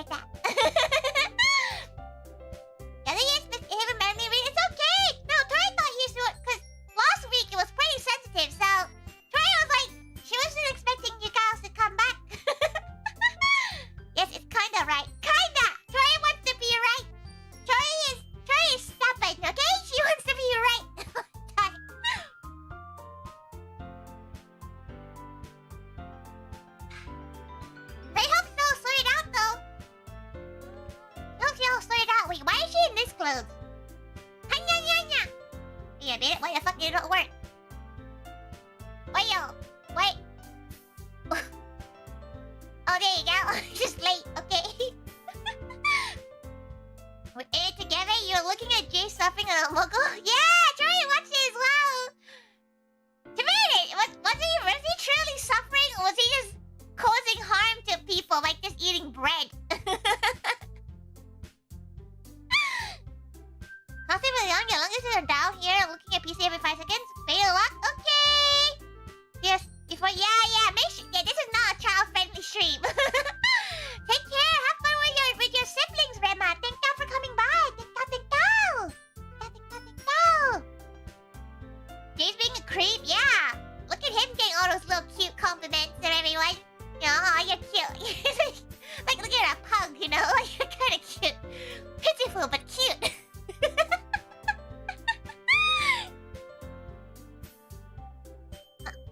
like that. Yeah, he reminded me. It's okay. No, Tori thought he should, because last week it was pretty sensitive. So Tori was like, she wasn't expecting you guys to come back. Yes, it's kinda right. Kinda. Tori wants to be right. Tori is stubborn. Okay, she wants to be right. I hope she'll sort it out, though. I hope she'll sort it out. Wait, why is she in this clothes? Hanya. Yeah, made it. Why the fuck did it not work? Wait, yo. Wait. Oh, there you go. Just late. Okay. We're in it together. You're looking at Jay suffering on a logo. Yeah, Tori watched it as well. To me, was he truly suffering, or was he just causing harm to people, like just eating bread? Constantly young, as long as you're down here looking at PC every 5 seconds. Fail a lot. Okay. Yes. Before, yeah. Make sure. Yeah, this is not a child-friendly stream. Take care. Have fun with your siblings, Rema. Thank you for coming by. Thank you. Jay's being a creep. Yeah. Look at him getting all those little cute compliments from everyone. You know, oh, you're cute. Like, look at a pug, you know? Like, you're kind of cute. Pitiful, but cute.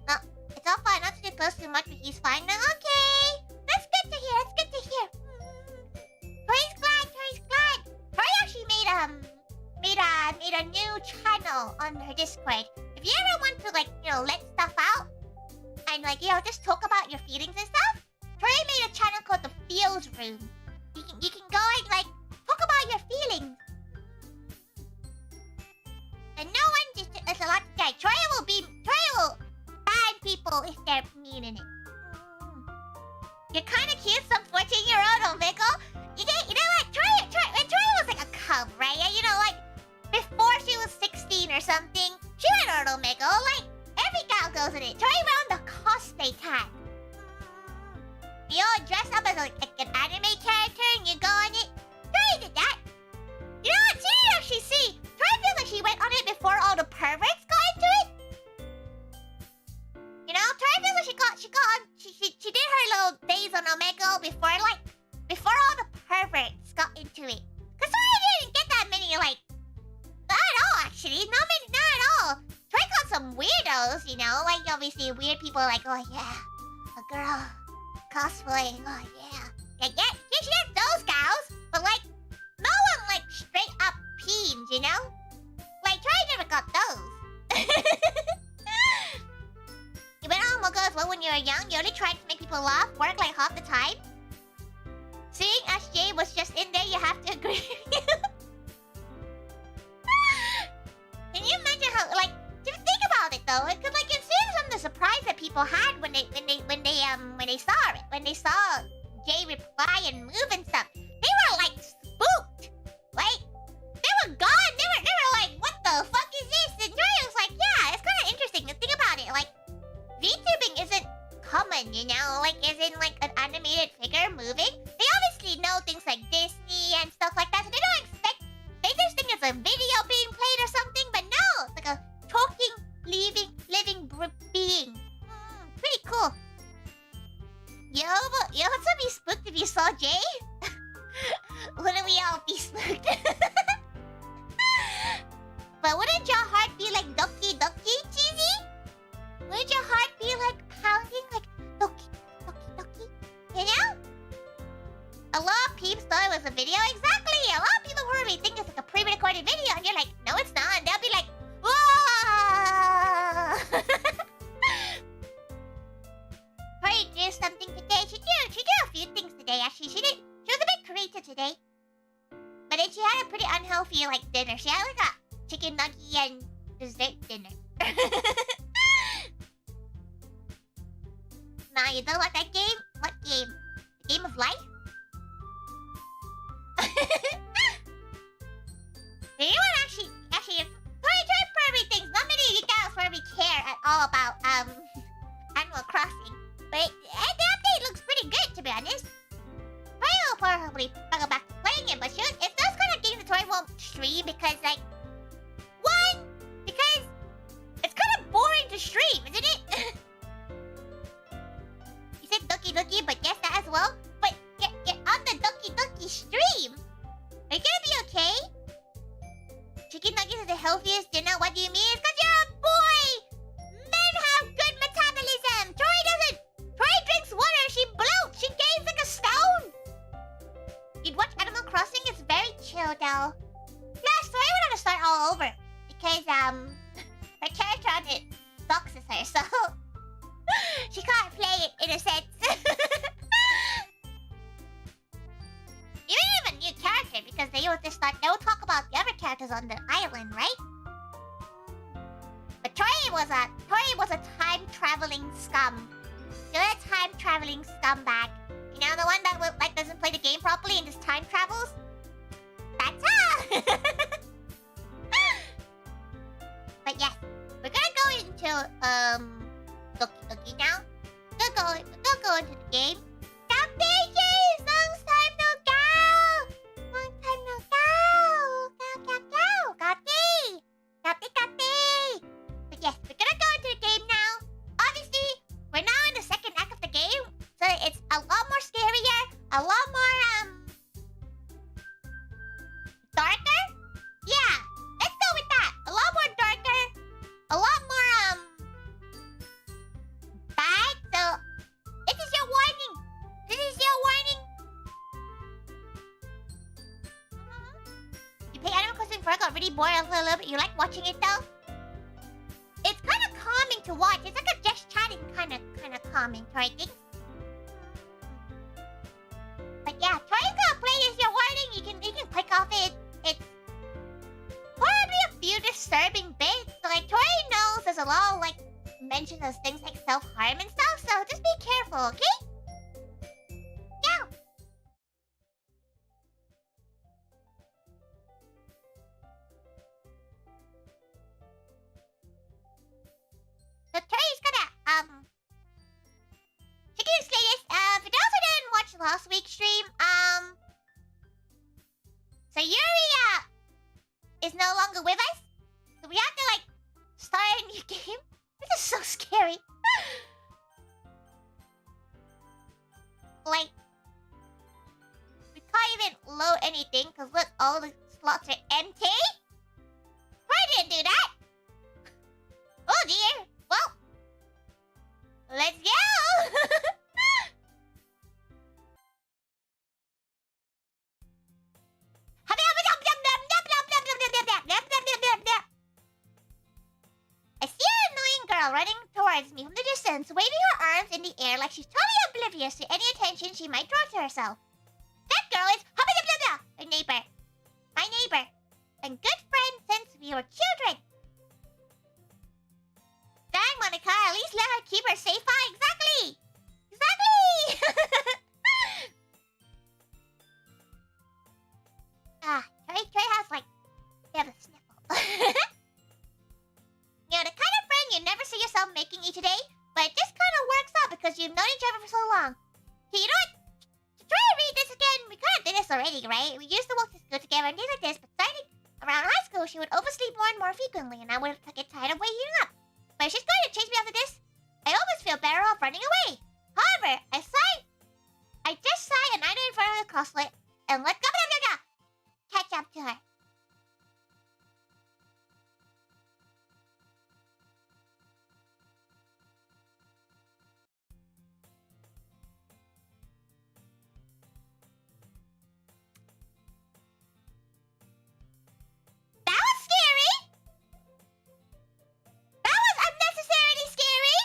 No, it's all fine. Not to get close too much, but he's fine now. Okay. That's good to hear. Tori's glad. Tori actually made a new channel on her Discord. If you ever want to, like, you know, let stuff out and, like, you know, just talk about your feelings and stuff, Tori made a channel called the Feels Room. You can go and, like, talk about your feelings. And no one just, there's a lot to say. Tori will ban people if they're mean in it. You're kind of cute, some 14-year-old Omega. You know, like, when Tori was like a cub, right? You know, like, before she was 16 or something, she went on Omega. Like, every gal goes in it. Tori went on the cosplay tag. You all dress up as like an anime character and you go on it. Tori did that. You know what? She didn't actually see. Tori feels like she went on it before all the perverts got into it. You know, Tori feels like she did her little days on Omega before all the perverts got into it. Cause Tori didn't get that many, like, not at all actually. Not at all. Tori got some weirdos, you know, like obviously weird people like, oh yeah, a girl cosplaying, oh yeah. Yeah, she has those gals, but like, no one like straight up peens, you know? Like, Tori never got those. You went on Mogo as well when you were young. You only tried to make people laugh, work like half the time. Seeing SJ was just in there, you have to agree with you. Can you imagine how, like, just think about it though? Because like, it seems some of the surprise that people had when they saw it, when they saw Jay reply and move and stuff. They were like spooked. Like, they were gone. They were like, what the fuck is this? And Joy was like, yeah, it's kind of interesting to think about it. Like, VTubing isn't common, you know? Like, isn't like an animated figure moving. They obviously know things like Disney and stuff like that, so they don't expect. They just think it's a video being played or something, but no, it's like a talking, living being. Pretty cool. Yo, also be spooked if you saw Jay? Wouldn't we all be spooked? But wouldn't your heart be like Doki Doki, Cheesy? Wouldn't your heart be like pounding like Doki Doki? You know? A lot of peeps thought it was a video. Exactly! A lot of people probably think it's like a pre-recorded video, and you're like, no, it's not. And they'll be like, whoa! Tori did something today. She did a few things today, actually. She was a bit creative today. But then she had a pretty unhealthy, like, dinner. She had, like, a chicken nugget and dessert dinner. Nah, you don't like that game? What game? The game of life? Did anyone actually try probably things. Not many of you guys probably care at all about Animal Crossing. But the update looks pretty good, to be honest. Probably will probably go back to playing it. But shoot, it's those kind of games that Tori won't stream because, like, one, because it's kind of boring to stream, isn't it? You said Doki Doki, but yes, that as well. But you're on the Doki Doki stream. Are you gonna be okay? Chicken nuggets is the healthiest dinner. What do you mean? It's because you're a boy. Men have good metabolism. Tori doesn't. Tori drinks water. She bloats. She gains like a stone. You'd watch Animal Crossing. It's very chill, though. Plus, Tori would have to start all over because her character on it boxes her, so she can't play it in a sense. Even if a new character, because they will talk about the other characters on the island, right? But Tori was a time traveling scum. You're a time traveling scumbag. You know, the one that doesn't play the game properly and just time travels. That's her. But yes, we're gonna go into Doki Doki now. We'll go into the game. Now, BJ's long time no go. Long time no go. Go. Gati. But yes, we're gonna go into the game now. Obviously, we're now in the second act of the game, so it's a lot more scarier, a lot more darker. Yeah, let's go with that. A lot more darker, a lot more bad. So this is your warning. This is your warning. You play Animal Crossing before I got really bored a little bit. You like watching it though? It's kind of calming to watch. It's like a just chatting kind of calming, Tori thinks. But yeah, Tori's gonna play as your warning. You can click off it. It's probably a few disturbing bits. So like Tori knows there's a lot of like mentions of things like self-harm and stuff. So just be careful, okay? Yeah. So Tori's gonna she can explain this. For those who didn't watch last week's stream, so Yuri is no longer with us. So we have to like start a new game. This is so scary. Like we can't even load anything because look, all the slots are empty. I didn't do that. Oh dear. Well, let's go. I see an annoying girl running towards me from the distance, waving her arms in the air like she's totally oblivious to any attention she might draw to herself. That girl is her neighbor. My neighbor. And good friend since we were children. Dang, Monica, at least let her keep her safe. Exactly! Trey has like, they have a sniffle. You know, the kind of friend you never see yourself making each day, but it just kind of works out because you've known each other for so long. Okay, you know what? To try to read this again, we kind of did this already, right? We used to walk to school together and things like this, but starting around high school, she would oversleep more and more frequently, and I would get tired of waking up. But if she's going to chase me after this, I always feel better off running away. However, I just sigh and idle in front of the crosslet and let go catch up to her. That was scary. That was unnecessarily scary.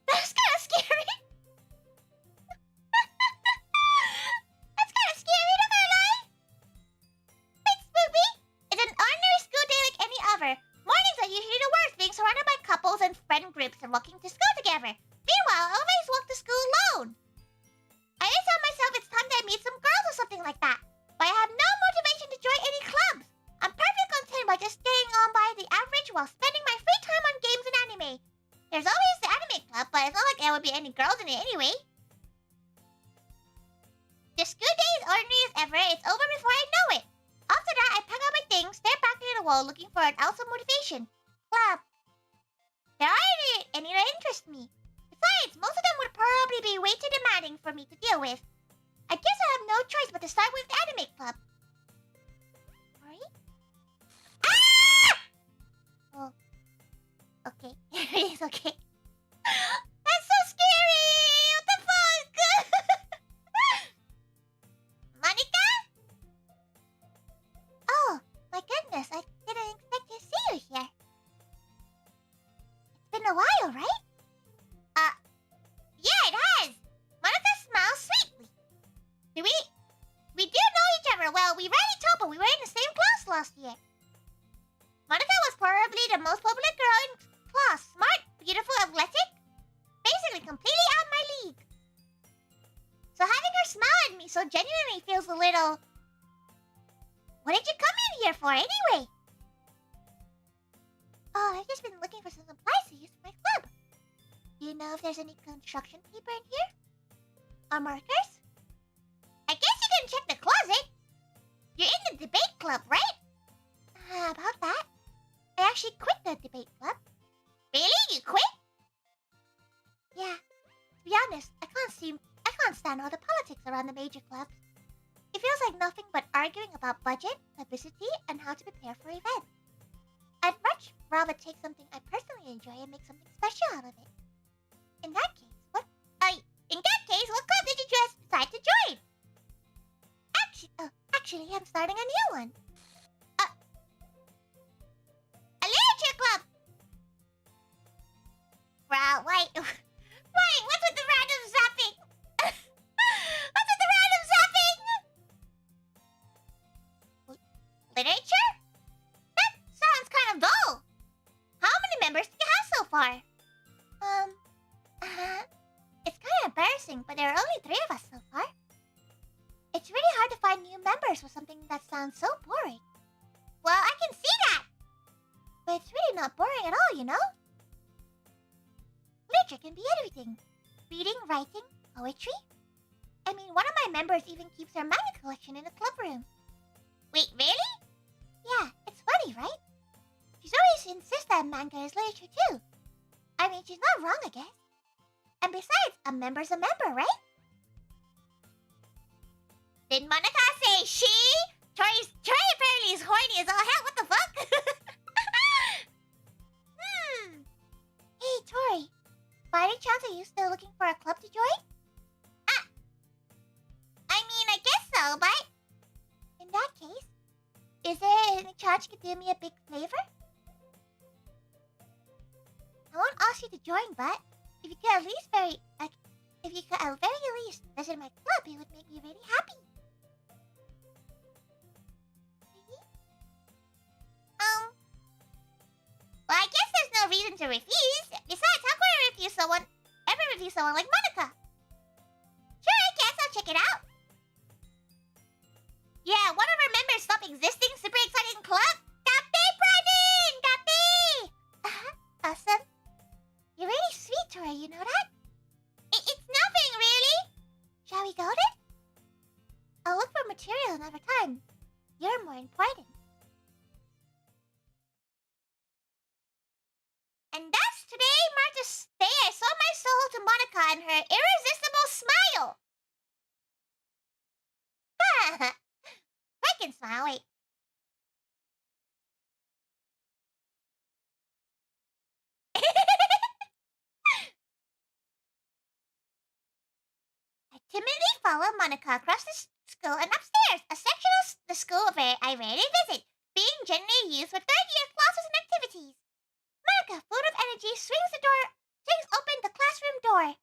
That's kind of scary. That's kind of scary, not gonna lie. Thanks, Spoopy. It's an ordinary school day like any other. Mornings are usually the worst, being surrounded by couples and friend groups and walking to school together. Meanwhile, I always walk to school alone. I always tell myself it's time that I meet some girls or something like that. But I have no motivation to join any clubs. I'm perfectly content by just staying on by the average while spending my free time on games and anime. There's always the anime club, but it's not like there would be any girls in it anyway. The school day is ordinary as ever. It's over before I know it. After that, I pack up my things, stare back into the wall, looking for an ounce of motivation. Club. There aren't any that interest me. Besides, most of them would probably be way too demanding for me to deal with. I guess I have no choice but to start with the anime club. Sorry? Ah! Oh. Okay. It's okay. That's so scary! What the fuck? Monica? Oh, my goodness. I didn't expect to see you here. It's been a while, right? Yeah, it has. Monica smiles sweetly. We do know each other well. We rarely talk, but we were in the same class last year. Monica was probably the most popular girl in class. Smart, beautiful, athletic. Basically completely out of my league. So having her smile at me so genuinely feels a little... What did you come in here for anyway? Oh, I've just been looking for some supplies to use for my club. Do you know if there's any construction paper in here? Or markers? I guess you can check the closet. You're in the debate club, right? About that. I actually quit the debate club. Really? You quit? Yeah. To be honest, I can't stand all the politics around the major clubs. It feels like nothing but arguing about budget, publicity, and how to prepare for events. I'd much rather take something I personally enjoy and make something special out of it. In that case, what club did you just decide to join? Actually, I'm starting a new one. A literature club. Wow, wait, what's with the random zapping? What's with the random zapping? Literature? That sounds kind of dull. How many members do you have so far? It's kind of embarrassing, but there are only 3 of us so far. It's really hard to find new members with something that sounds so boring. Well, I can see that. But it's really not boring at all, you know? Literature can be everything. Reading, writing, poetry. I mean, one of my members even keeps her manga collection in the club room. Wait, really? Yeah, it's funny, right? She's always insisted that manga is literature too. I mean, she's not wrong, I guess. And besides, a member's a member, right? Did Monica say she? Tori apparently is horny as all hell. What the fuck? Hey, Tori. By any chance, are you still looking for a club to join? I mean, I guess so, but... In that case, is there any chance you could do me a big favor? I won't ask you to join, but... If you could at very least visit my club, it would make me really happy. Well, I guess there's no reason to refuse. Besides, how could I refuse someone like Monica? Sure, I guess I'll check it out. Yeah, one of our members stopped existing. Super exciting club. Kape, Brandon! Kape! Awesome. You're really sweet, Tori, you know that? It's nothing, really. Shall we go then? I'll look for material another time. You're more important. And thus, today marked the day I sold my soul to Monica and her irresistible smile. I can smile, wait. I timidly follow Monica across the school and upstairs, a section of the school where I rarely visit, being generally used for third-year classes and activities. Monica, full of energy, swings open the classroom door.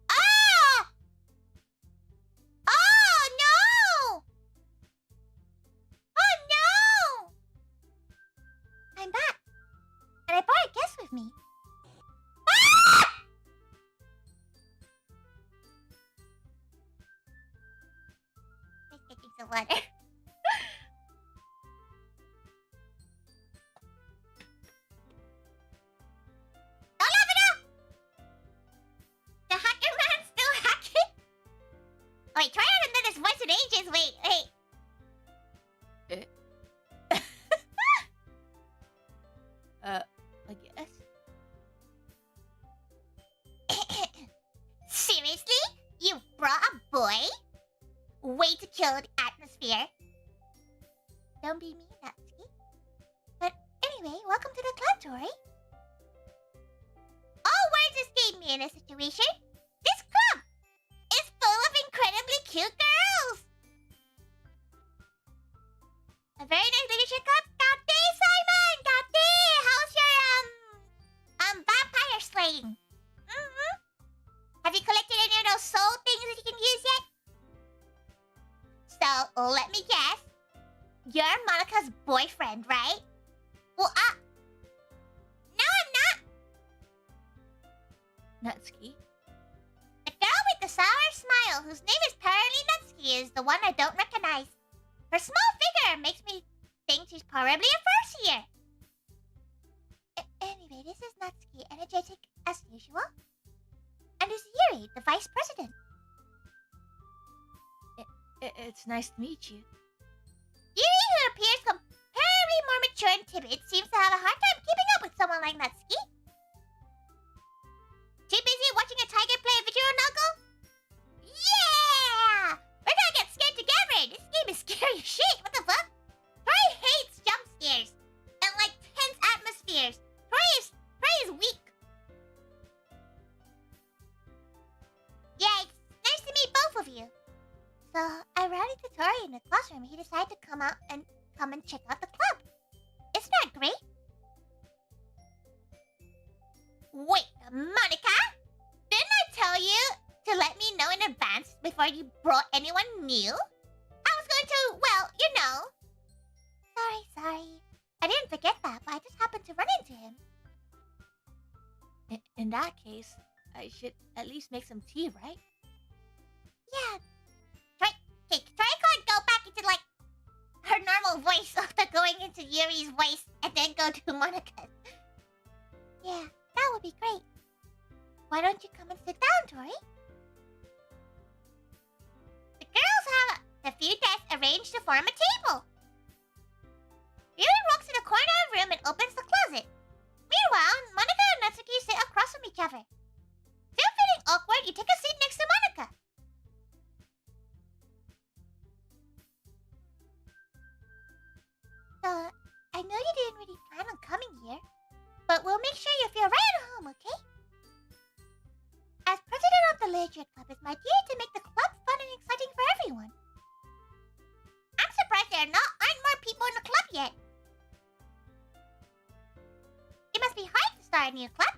Ah! Oh, no! Oh, no! I'm back. And I brought a guest with me. Ah! Let's get you some water. Don't laugh it up! guys, wait. I guess. Seriously? You brought a boy? Way to kill the atmosphere. Don't be mean, Natsuki. But anyway, welcome to the club, Tori. Oh, where's this game me in a situation? This club is full of incredibly cute girls. A very nice leadership club. Gate, Simon! Gate! How's your, vampire slaying? Have you collected any of those soul things that you can use yet? So, let me guess. You're Monika's boyfriend, right? Well, no, I'm not. Natsuki? The girl with the sour smile, whose name is apparently Natsuki, is the one I don't recognize. Her small figure makes me think she's probably a first year. Anyway, this is Natsuki, energetic as usual. And this is Yuri, the vice president. It's nice to meet you. Yuri, who appears comparatively more mature and timid, seems to have a hard time keeping up with someone like Natsuki. Too busy watching a tiger play a Vtuber knuckle? Yeah! We're gonna get scared together! This game is scary as shit! What the fuck? Tori hates jump scares and like tense atmospheres. Tori is weak. Yeah, it's nice to meet both of you. So I ran into Tori in the classroom. He decided to come and check out the club. Isn't that great? Wait, Monika? Didn't I tell you to let me know in advance before you brought anyone new? I was going to, well, you know. Sorry. I didn't forget that, but I just happened to run into him. In that case, I should at least make some tea, right? Yeah. Tori can't go back into, like, her normal voice after going into Yuri's voice and then go to Monika's. Yeah, that would be great. Why don't you come and sit down, Tori? The girls have a few desks arranged to form a table. Yuri walks to the corner of the room and opens the closet. Meanwhile, Monika and Natsuki sit across from each other. Still feeling awkward, you take a seat next to Monika. I know you didn't really plan on coming here, but we'll make sure you feel right at home, okay? As president of the Literature Club, it's my duty to make the club fun and exciting for everyone. I'm surprised there aren't more people in the club yet. It must be hard to start a new club.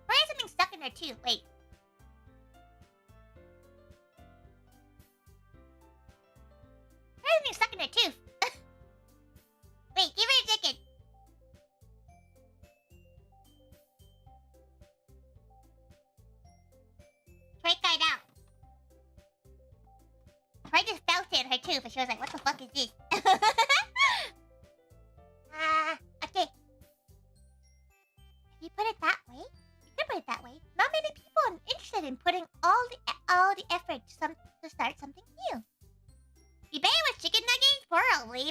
Or is something stuck in there too? Wait. There's something stuck in her tooth. Wait, give her a second. Try it out. Try just felt it in her tooth and she was like, what the fuck is this? Okay. If you put it that way, you can put it that way. Not many people are interested in putting all the effort to start something new. You bet with chicken nuggets? Probably.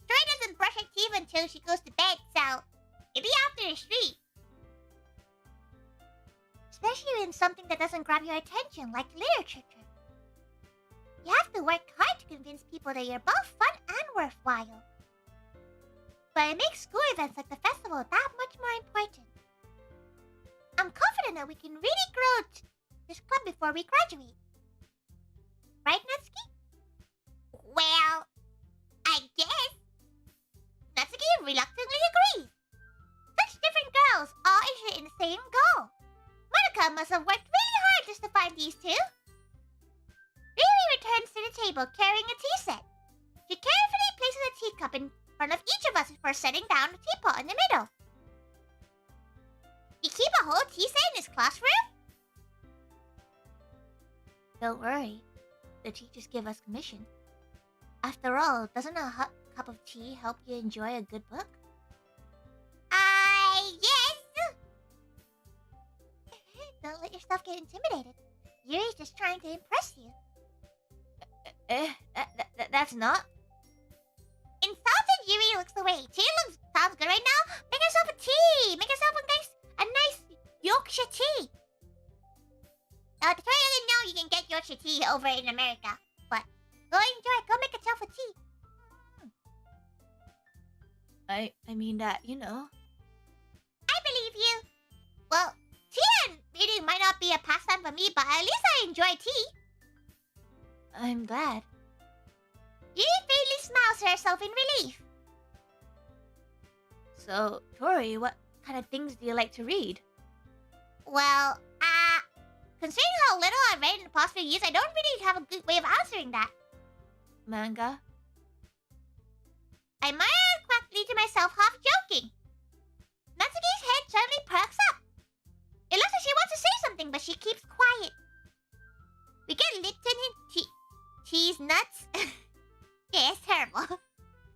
Joy doesn't brush her teeth until she goes to bed, so it'll be after the street. Especially in something that doesn't grab your attention, like literature. You have to work hard to convince people that you're both fun and worthwhile. But it makes school events like the festival that much more important. I'm confident that we can really grow this club before we graduate. Right, Natsuki? Well, I guess. Natsuki reluctantly agrees. Such different girls, all interested in the same goal. Monika must have worked really hard just to find these two. Riri returns to the table carrying a tea set. She carefully places a teacup in front of each of us before setting down the teapot in the middle. You keep a whole tea set in this classroom? Don't worry. The teachers give us commission. After all, doesn't a hot cup of tea help you enjoy a good book? Yes. Don't let yourself get intimidated. Yuri's just trying to impress you. That's not. Insulted Yuri looks away. Tea sounds good right now. Make yourself a tea. Make yourself a nice Yorkshire tea. Tori doesn't know you can get Yorkshire tea over in America, but go enjoy. Go make yourself a tea. I mean that, you know. I believe you. Well, tea and reading might not be a pastime for me, but at least I enjoy tea. I'm glad. Yuri faintly smiles herself in relief. So, Tori, what kind of things do you like to read? Well, considering how little I've read in the past few years, I don't really have a good way of answering that. Manga? I muttered quietly to myself, half joking. Natsuki's head suddenly perks up. It looks like she wants to say something, but she keeps quiet. We get Lipton and tea's nuts. Yeah, it's terrible.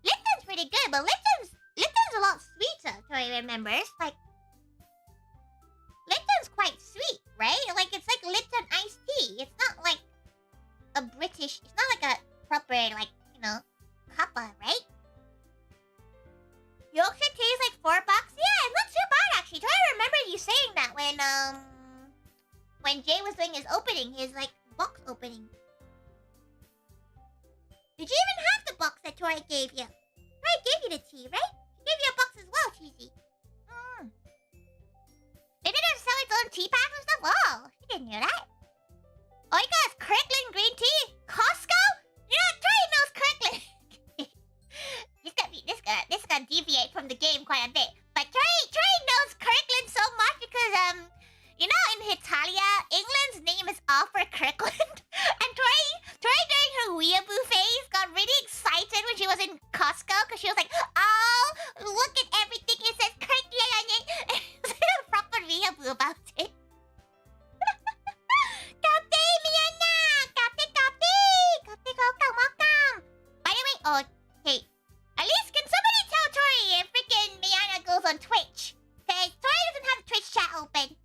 Lipton's pretty good, but Lipton's a lot sweeter, Tori remembers. Like, Lipton's quite sweet, right? Like, it's like Lipton iced tea. It's not like a British... It's not like a proper, like, you know, cuppa, right? Yorkshire tea is like $4. Yeah, it's not too bad, actually. Tori remember you saying that when Jay was doing his opening, his, like, box opening. Did you even have the box that Tori gave you? Tori gave you the tea, right? She gave you a box as well, Cheesy. They didn't sell its own tea packs and stuff? Oh, she didn't know that. Oh, you got Kirkland green tea? Costco? You know, Tori knows Kirkland. This gonna deviate from the game quite a bit. But Tori knows Kirkland so much because, you know, in Italia, England's name is all for Kirkland. And Tori during her weeaboo phase got really excited when she was in Costco because she was like, oh, look at everything. It says Kirkland on it. It's a proper weeaboo about it. Kape, Miana! Kape! Welcome! By the way, oh, hey, at least can somebody tell Tori if freaking Miana goes on Twitch? Because Tori doesn't have the Twitch chat open.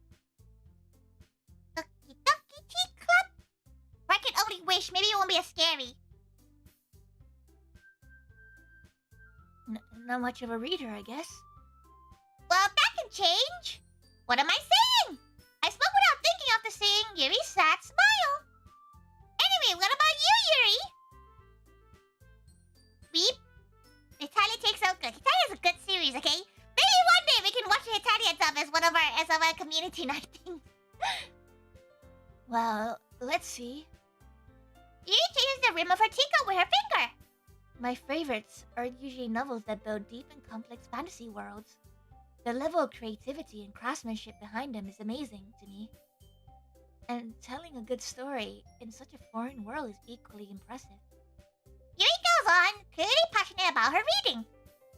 Doki Doki Tea Club? I can only wish. Maybe it won't be as scary. Not much of a reader, I guess. Well, that can change. What am I saying? I spoke without thinking after seeing Yuri's sad smile. Anyway, what about you, Yuri? Beep. Italia takes out good. Italia is a good series, okay? Maybe one day we can watch the Italia dub as one of our community night things. Well, let's see. Yuri changes the rim of her teacup with her finger. My favorites are usually novels that build deep and complex fantasy worlds. The level of creativity and craftsmanship behind them is amazing to me. And telling a good story in such a foreign world is equally impressive. Yuri goes on, clearly passionate about her reading.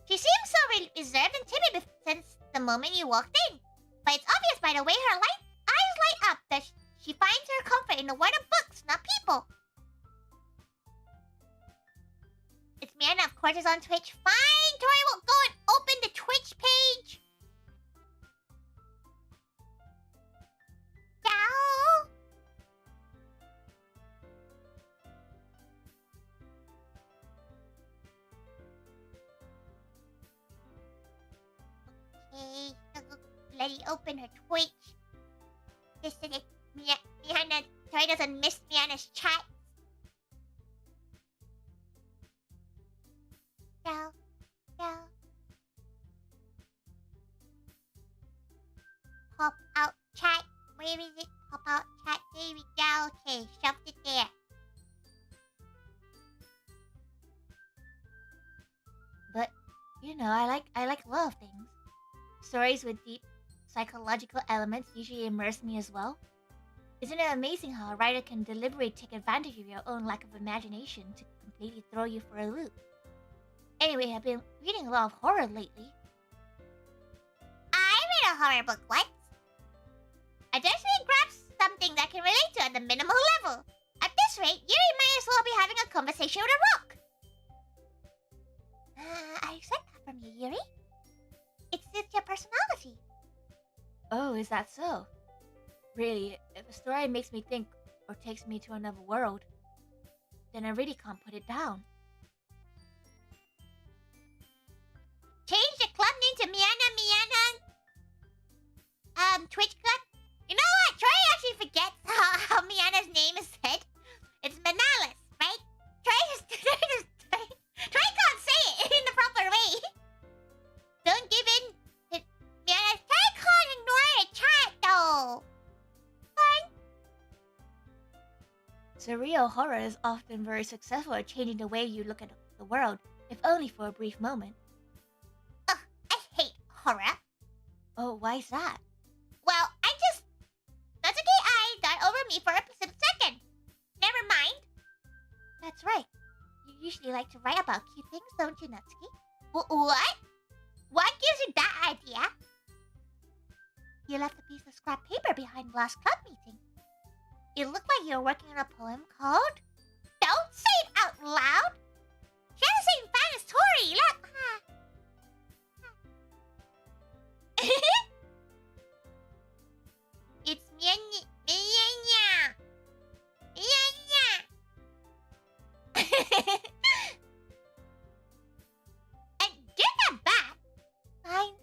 She seems so reserved and timid since the moment you walked in. But it's obvious by the way her eyes light up that she finds her comfort in the world of books, not people. It's Miana, of course, is on Twitch. Fine, Tori will go and open the Twitch page. Ciao. Okay, let me open her Twitch. Just so that Miana, Tori doesn't miss Miana's chat. Ciao. Ciao. Pop out chat. Where is it? Pop out chat. There we go. Okay, shoved it there. But, you know, I like a lot of things. Stories with deep psychological elements usually immerse me as well. Isn't it amazing how a writer can deliberately take advantage of your own lack of imagination to completely throw you for a loop? Anyway, I've been reading a lot of horror lately. I read a horror book once. I desperately grabbed something that can relate to at the minimal level. At this rate, Yuri might as well be having a conversation with a rock. I expect that from you, Yuri. It suits your personality. Oh, is that so? Really, if a story makes me think or takes me to another world, then I really can't put it down. Change the club name to Miana Twitch Club. You know what? Troy actually forgets how Miana's name is said. It's Manalis, right? Troy can't say it in the proper way. Don't give in to Miana's. Troy can't ignore the chat though. Fine. Surreal horror is often very successful at changing the way you look at the world, if only for a brief moment. Ugh, I hate horror. Oh, why's that? Well, that's okay, I got over me for a split second. Never mind. That's right. You usually like to write about cute things, don't you, Natsuki? What? What gives you that idea? You left a piece of scrap paper behind last club meeting. It looked like you were working on a poem called... Don't say it out loud. She has the same fan as Tori. Look. It's Mianya. And give that back. Fine.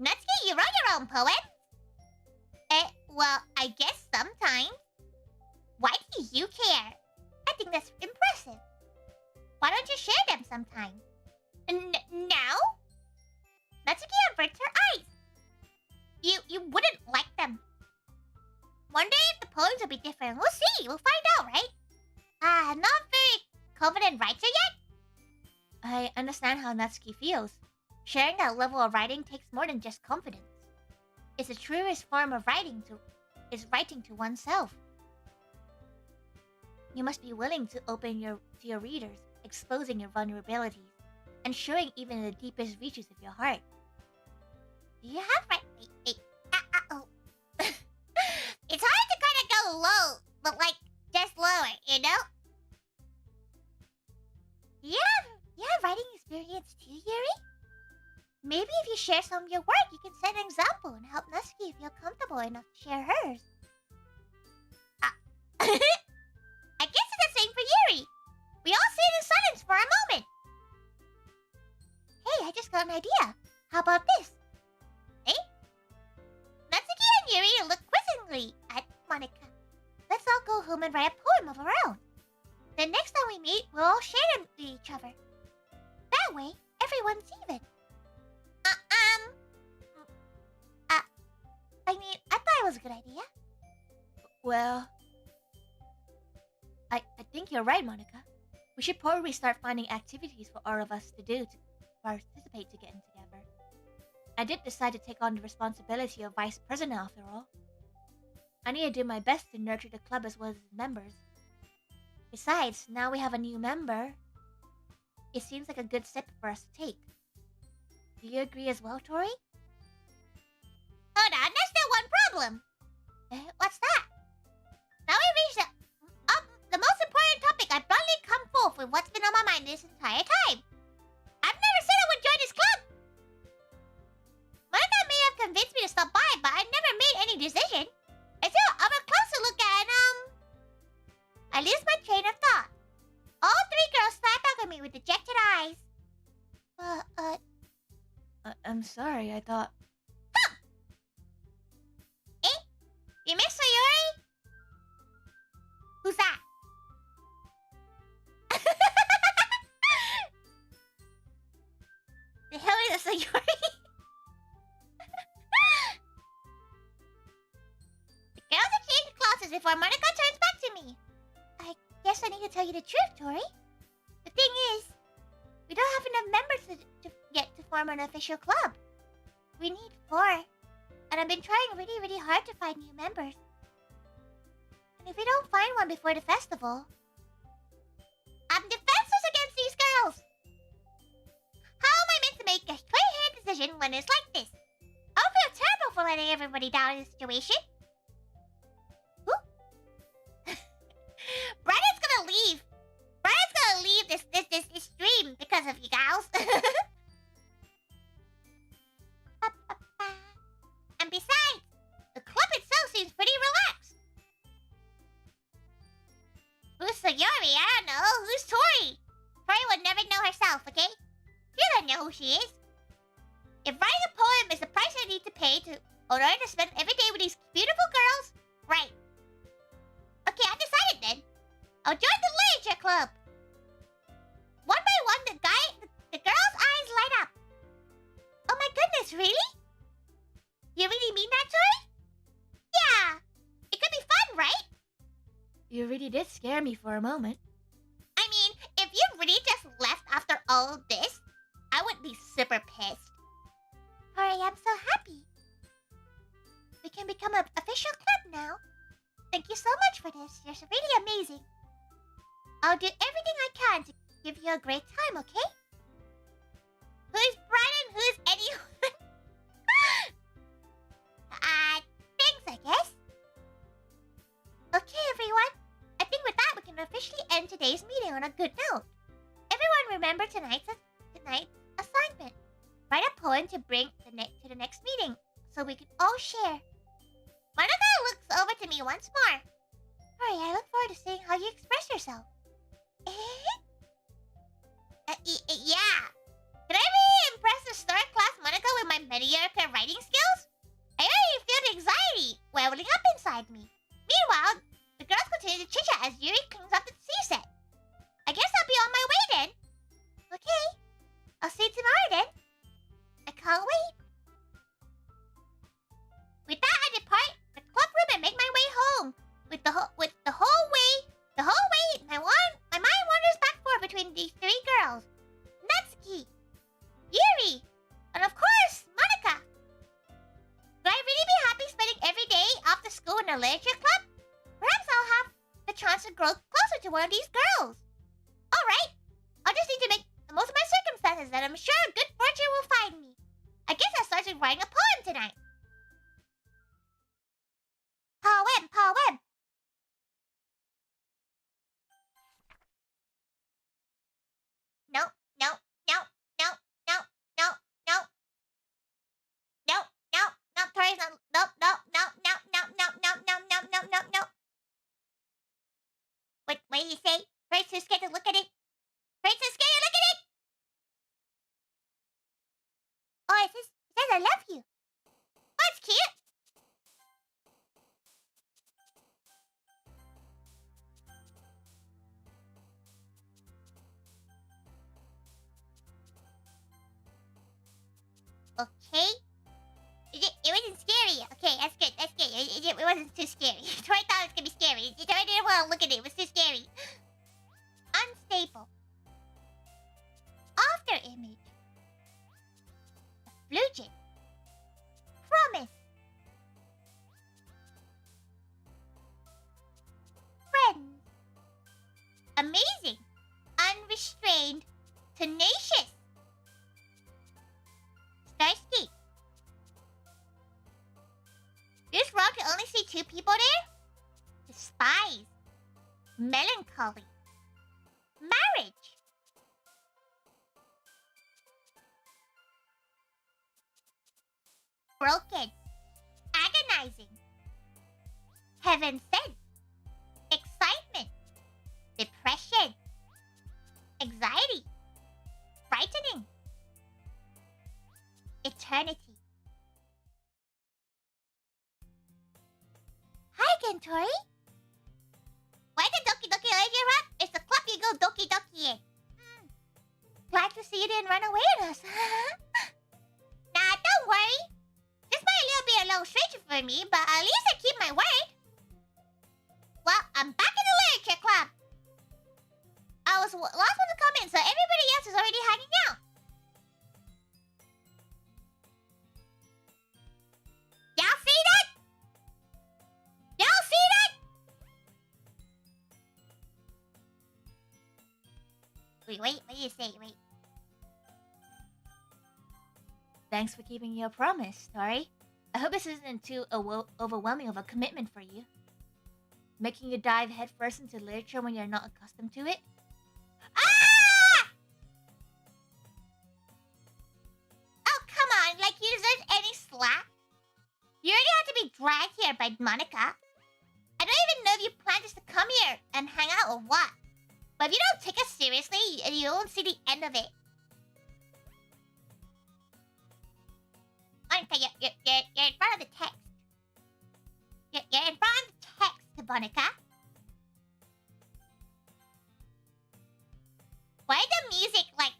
Natsuki, you wrote your own poem? Well, I guess sometimes. Why do you care? I think that's impressive. Why don't you share them sometime? Now? Natsuki averts her eyes. You wouldn't like them. Wonder if the poems will be different. We'll see. We'll find out, right? Not very confident writer yet? I understand how Natsuki feels. Sharing that level of writing takes more than just confidence. It's the truest form of writing to oneself. You must be willing to open to your readers, exposing your vulnerabilities, and showing even the deepest reaches of your heart. Do you have right? Wait. Oh. It's hard to kind of go low, but like just lower, you know? Do you have writing experience too, Yuri? Maybe if you share some of your work, you can set an example and help Natsuki feel comfortable enough to share hers. I guess it's the same for Yuri. We all sit in silence for a moment. Hey, I just got an idea. How about this? Natsuki and Yuri look quizzingly at Monica. Let's all go home and write a poem of our own. The next time we meet, we'll all share them with each other. That way, everyone's even. I thought it was a good idea. Well, I think you're right, Monica. We should probably start finding activities for all of us to do to participate together. I did decide to take on the responsibility of vice president after all. I need to do my best to nurture the club as well as its members. Besides, now we have a new member. It seems like a good step for us to take. Do you agree as well, Tori? Hold on, there's still one problem. What's that? Now we reached the most important topic. I bluntly come forth with what's been on my mind this entire time. I've never said I would join this club. Monica may have convinced me to stop by, but I never made any decision. Until I have a closer look at I lose my train of thought. All three girls sat back at me with dejected eyes. I'm sorry, I thought... You miss Sayori? Who's that? The hell is a Sayori? The girls exchanged glances before Monica turns back to me. I guess I need to tell you the truth, Tori. The thing is, we don't have enough members to get to form an official club. We need 4. And I've been trying really, really hard to find new members. And if we don't find one before the festival... I'm defenseless against these girls. How am I meant to make a clear-headed decision when it's like this? I'll feel terrible for letting everybody down in this situation. Brennan's gonna leave. Brennan's gonna leave this stream because of you gals. And besides, the club itself seems pretty relaxed. she is. If writing a poem is the price I need to pay in order to spend every day with these beautiful girls, right. Okay, I decided then. I'll join the literature club. One by one, the girls' eyes light up. Oh my goodness, really? You really mean that, Tori? Yeah. It could be fun, right? You really did scare me for a moment. I mean, if you really just left after all of this, I would be super pissed. Tori, I'm so happy. We can become an official club now. Thank you so much for this. You're really amazing. I'll do everything I can to give you a great time, okay? Who's Brian? Who's anyone? Thanks, I guess. Okay, everyone. I think with that, we can officially end today's meeting on a good note. Everyone remember tonight's assignment. Write a poem to bring to the next meeting, so we can all share. Monica looks over to me once more. Tori, I look forward to seeing how you express yourself. Yeah. Can I really impress the start class Monica with my mediocre writing skills? I already feel the anxiety welling up inside me. Meanwhile, the girls continue to chit-chat as Yuri cleans up the tea set. I guess I'll be on my way then. Okay. I'll see you tomorrow then. I can't wait. With that, I depart the club room and make my way home. The whole way, my mind wanders back and forth between these three girls. Natsuki, Yuri, and of course, Monica. Will I really be happy spending every day after school in a literature club? Perhaps I'll have the chance to grow closer to one of these girls. Alright, I'll just need to make the most of my circumstances, and I'm sure good fortune will find me. I guess I started writing a poem tonight. Poem. No. Tori's not. No. What did he say? Tori's too scared to look at it. Oh, it says I love you. Oh, it's cute. Okay. It wasn't scary. Okay, that's good. It wasn't too scary. Tori thought it was gonna be scary. Tori didn't want to look at it. It was too scary. Unstable. After image. Flugent. Promise. Friends. Amazing. Unrestrained. Tenacious. Starsky. This rock can only see two people there? Despise. Melancholy. Marriage. Broken. Agonizing. Heaven sent. Excitement. Depression. Anxiety. Frightening. Eternity. Hi again, Tori. Why the Doki Doki Leisure Rap? It's the club you go Doki Doki in. Glad to see you didn't run away with us. Nah, don't worry. This might be a little strange for me, but at least I keep my word. Well, I'm back in the literature club. I was the last one to come in, so everybody else is already hanging out. Y'all see that? Wait, what do you say? Wait. Thanks for keeping your promise, Tori. I hope this isn't too overwhelming of a commitment for you. Making you dive headfirst into literature when you're not accustomed to it. Ah! Oh, come on. Like you deserve any slack? You already had to be dragged here by Monica. I don't even know if you plan just to come here and hang out or what. But if you don't take us seriously, you won't see the end of it. Monica. You're in front of the text. You're in front of the text, Monica. Why did the music, like,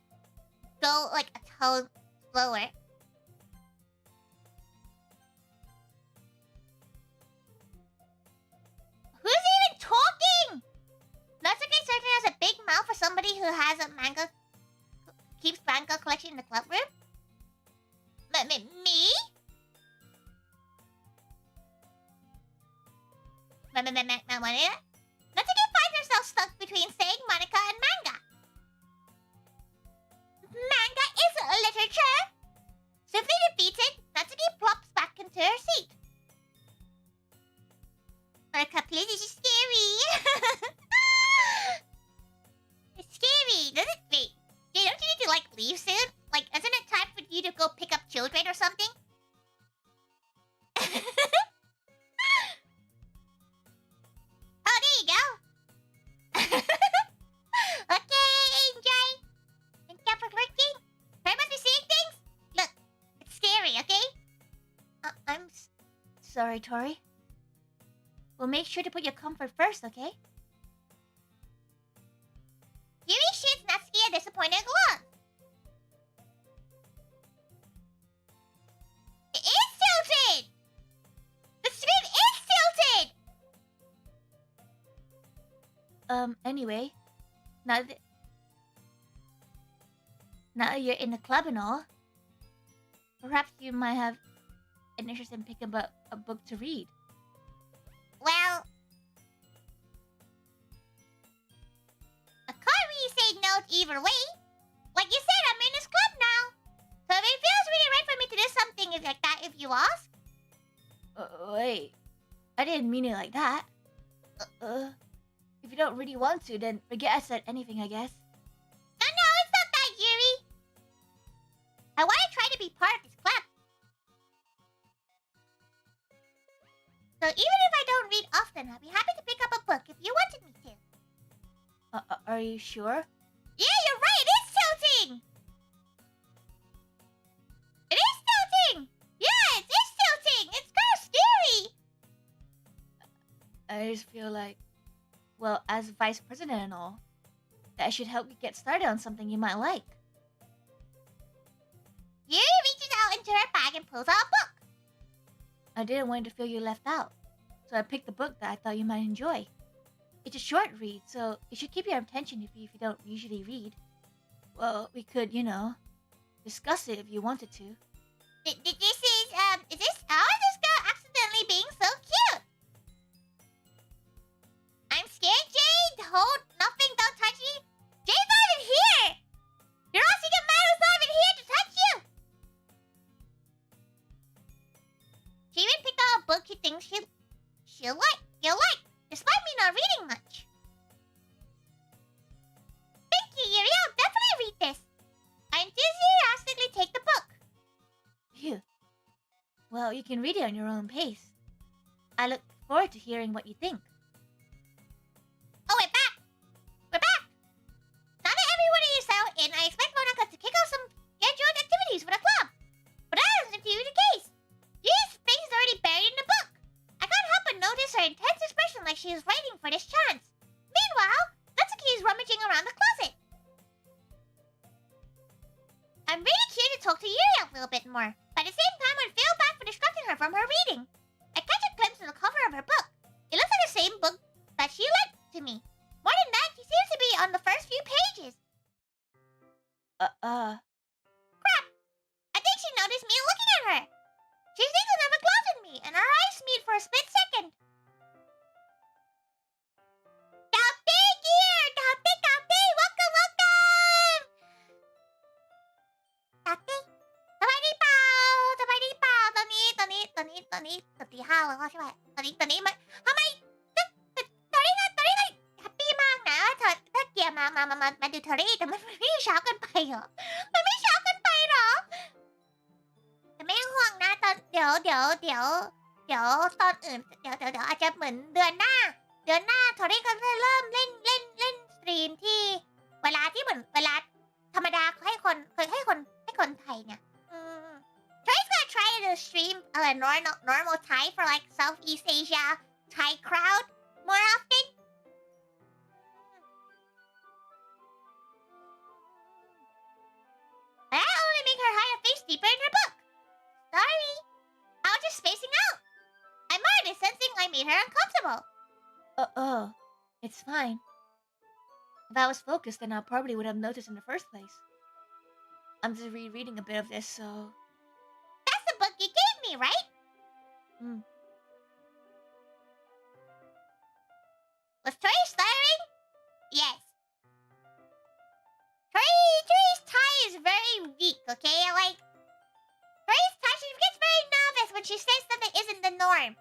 go, like, a tone slower? Who's even talking? Natsuki certainly has a big mouth for somebody who has a manga... keeps manga collection in the club room? Me? Natsuki finds herself stuck between saying Monica and manga. Manga is literature. Swiftly defeated, Natsuki plops back into her seat. Monica, please, this is scary. It's scary. Wait, don't you need to, like, leave soon? Like, isn't it time for you to go pick up children or something? Oh, there you go. Okay, enjoy. Thank you for working. Sorry about the seeing things. Look, it's scary, okay? I'm sorry, Tori. We'll make sure to put your comfort first, okay? Yuri shoots Natsuki a disappointed glance. It is tilted! The screen is tilted! Anyway, now that you're in the club and all, perhaps you might have an interest in picking up a book to read. Well, I can't really say no either way. Like you said, I'm in this club now. So it feels really right for me to do something like that if you ask. Wait, I didn't mean it like that. If you don't really want to, then forget I said anything, I guess. No, it's not that, Yuri. I want to try to be part of this club. So even if I don't read often, I'll be happy to pick up a book if you wanted me to. Are you sure? Yeah, you're right. It is tilting. It is tilting. Yeah, it is tilting. It's kind of scary. I just feel like, well, as vice president and all, that should help you get started on something you might like. Yuri reaches out into her bag and pulls out a book. I didn't want you to feel you left out, so I picked the book that I thought you might enjoy. It's a short read, so it should keep your attention if you don't usually read. Well, we could, discuss it if you wanted to. Is this girl accidentally being so cute? I'm scared, Jade. Hold nothing, don't touch me. Jade's not even here. You're asking a man who's not even here to touch you. She even picked out a book she thinks you'll like, despite me not reading much. Thank you, Yuri. I'll definitely read this. I enthusiastically take the book. Phew. Well, you can read it on your own pace. I look forward to hearing what you think. Oh, we're back. We're back. Now that everybody is settled in, I expect Monica to kick off some scheduled activities for the club. But that isn't to be the case. Yuri's face is already buried in the book. I can't help but notice her intense expression like she is waiting for this chance. Meanwhile, Natsuki is rummaging around the closet. I'm really curious to talk to Yuri a little bit more, but at the same time I feel bad for distracting her from her reading. I catch a glimpse of the cover of her book. It looks like the same book that she lent to me. More than that, she seems to be on the first few pages. Crap! I think she noticed me looking at her. She thinks another glance at me, and our eyes meet for a split second. Doki here! Doki! Welcome! Doki? สวัสดีเปล่า ตอนนี้ตี 5แล้วใช่ไหมตอนนี้มันทำไมตอนนี้แฮปปี้มากนะถ้าเกียร์มาดูเทอรี่แต่มันไม่เช้าเกินไปเหรอมันไม่เช้าเกินไปเหรอแต่ไม่ต้องห่วงนะเดี๋ยวตอนอื่นเดี๋ยวอาจจะเหมือนเดือนหน้าเทอรี่ก็จะเริ่มเล่นสตรีมที่เวลาที่เหมือนเวลาธรรมดาให้คนไทยเนี่ยTori's gonna try it to stream a normal Thai for like Southeast Asia Thai crowd more often. But I only make her hide a face deeper in her book. Sorry. I was just spacing out. I'm already sensing I made her uncomfortable. Oh, it's fine. If I was focused, then I probably would have noticed in the first place. I'm just rereading a bit of this, so... That's the book you gave me, right? Hmm. Was Tori stuttering? Yes. Tori's Thai is very weak, okay? Like, Tori's Thai, she gets very nervous when she says something isn't the norm.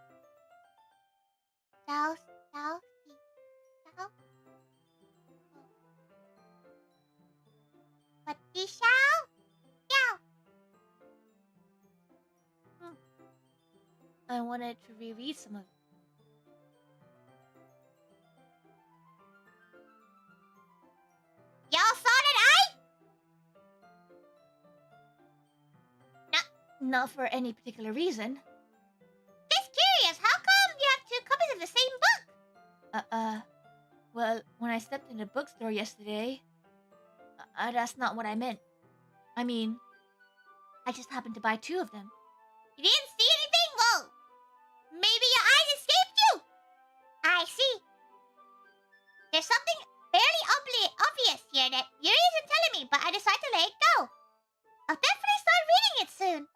South. What the Yow. I wanted to reread some of it. Y'all saw that Not for any particular reason. Just curious, how come you have 2 copies of the same book? Well, when I stepped in the bookstore yesterday... that's not what I meant. I mean, I just happened to buy 2 of them. You didn't see anything? Whoa. Maybe your eyes escaped you. I see. There's something fairly obvious here that Yuri isn't telling me, but I decided to let it go. I'll definitely start reading it soon.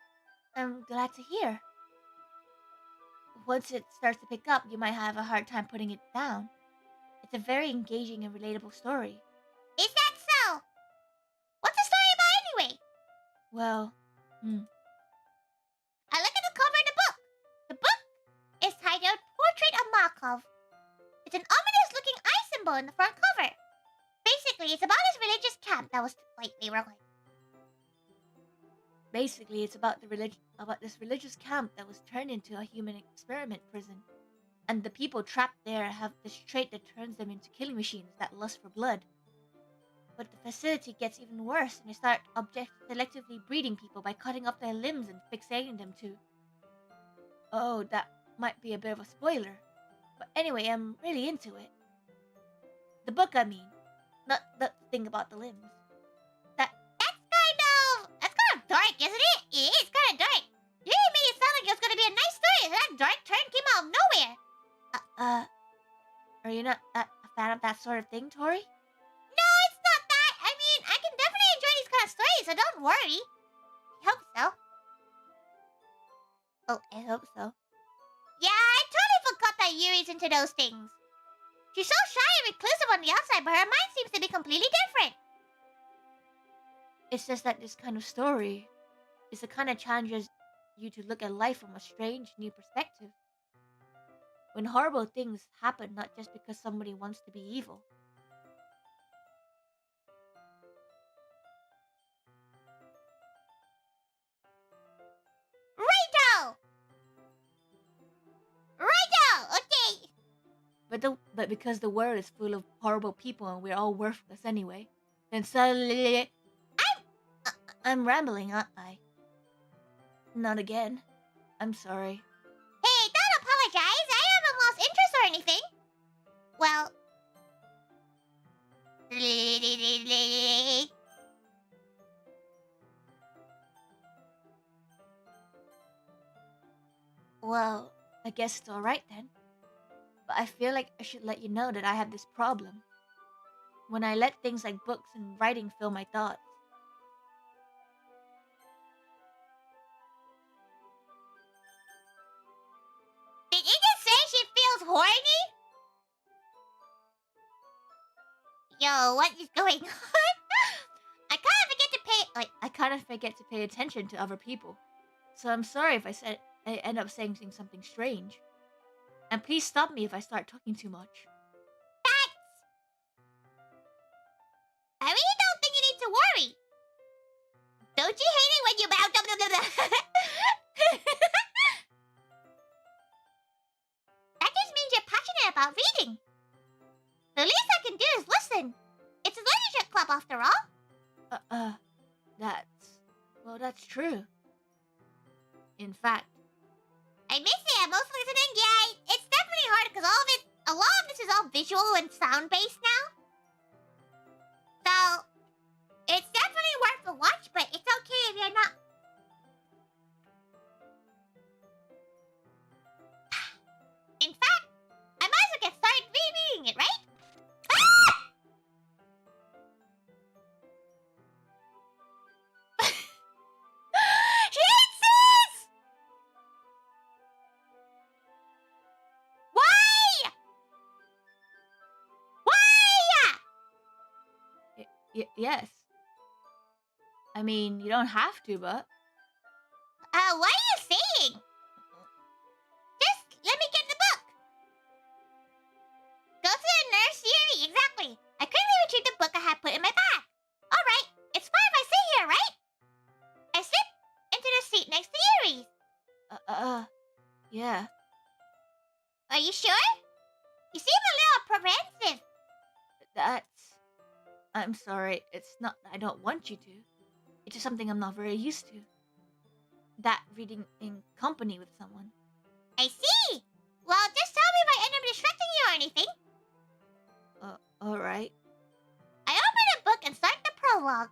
I'm glad to hear. Once it starts to pick up, you might have a hard time putting it down. It's a very engaging and relatable story. Is that so? What's the story about anyway? Well, I look at the cover of the book. The book is titled Portrait of Markov. It's an ominous-looking eye symbol in the front cover. Basically, it's about this religious camp that was... Wait, we were going... Basically, it's about this religious camp that was turned into a human experiment prison. And the people trapped there have this trait that turns them into killing machines that lust for blood. But the facility gets even worse, and they start selectively breeding people by cutting off their limbs and fixating them to... Oh, that might be a bit of a spoiler. But anyway, I'm really into it. The book, I mean. Not the thing about the limbs. That's kind of dark, isn't it? It is kind of dark. You made it sound like it was going to be a nice story, and that dark turn came out of nowhere. Are you not a fan of that sort of thing, Tori? No, it's not that. I mean, I can definitely enjoy these kind of stories, so don't worry. I hope so. Oh, I hope so. Yeah, I totally forgot that Yuri's into those things. She's so shy and reclusive on the outside, but her mind seems to be completely different. It's just that this kind of story is the kind that challenges you to look at life from a strange, new perspective. When horrible things happen not just because somebody wants to be evil. Righto! Okay. But because the world is full of horrible people and we're all worthless anyway, then suddenly... I'm rambling, aren't I? Not again. I'm sorry. Hey, don't apologize. I haven't lost interest or anything. Well... Well, I guess it's alright then. But I feel like I should let you know that I have this problem. When I let things like books and writing fill my thoughts. Did you just say she feels horny? Yo, what is going on? I kind of forget to pay attention to other people. So I'm sorry if I end up saying something strange. And please stop me if I start talking too much. I really don't think you need to worry. Don't you hate it when you bow? That just means you're passionate about reading. The least I can do is listen. It's a literature club after all. That's true. in fact. I miss it. I'm mostly listening. Yeah, it's definitely hard because a lot of this is all visual and sound-based now. So, it's definitely worth a watch, but it's okay if you're not. In fact, I might as well get started rereading it, right? Ah! She hates this! Why? Why? Yes. I mean, you don't have to, but... What are you saying? Just let me get the book. Go to the nursery, exactly. I quickly retrieved the book I had put in my bag. Alright, it's fine if I sit here, right? I slip into the seat next to Yuri's. Yeah. Are you sure? You seem a little apprehensive. That's... I'm sorry, it's not that I don't want you to. It's just something I'm not very used to. That reading in company with someone. I see. Well, just tell me if I end up distracting you or anything. Alright. I open the book and start the prologue.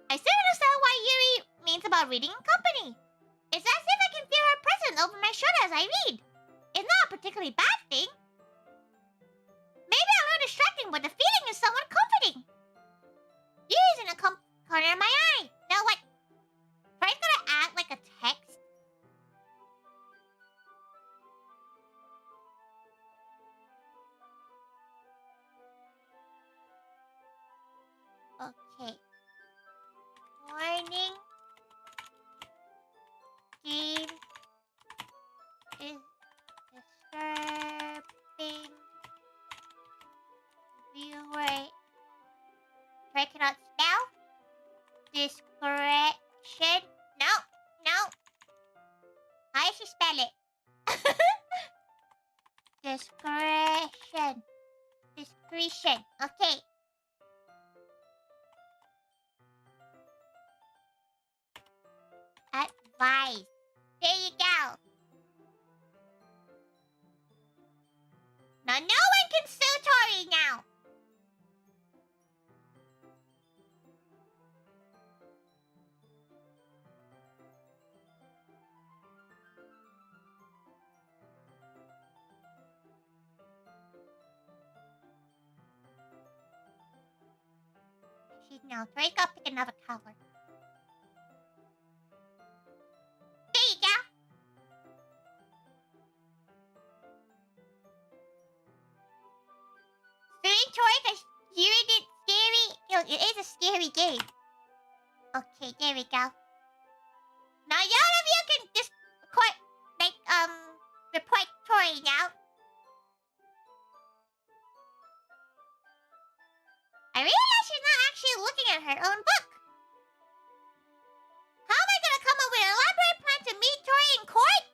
I still understand what Yuri means about reading in company. It's as if I can feel her presence over my shoulder as I read. It's not a particularly bad thing. Maybe a little distracting, but the feeling is somewhat comforting. Yuri's in the corner of my eye. Now what? First gotta act like a text. Okay. Warning. Game is disturbing viewer. I cannot spell. Discretion. No. How does she spell it? Discretion. Okay. Advice. There you go. Now no one can sue Tori now. Now, Tori, go pick another color. There you go. Suing Tori because Yuri did scary. It is a scary game. Okay, there we go. Now, y'all of you can just report Tori now. I realize she's not actually looking at her own book. How am I gonna come up with an elaborate plan to meet Tori in court?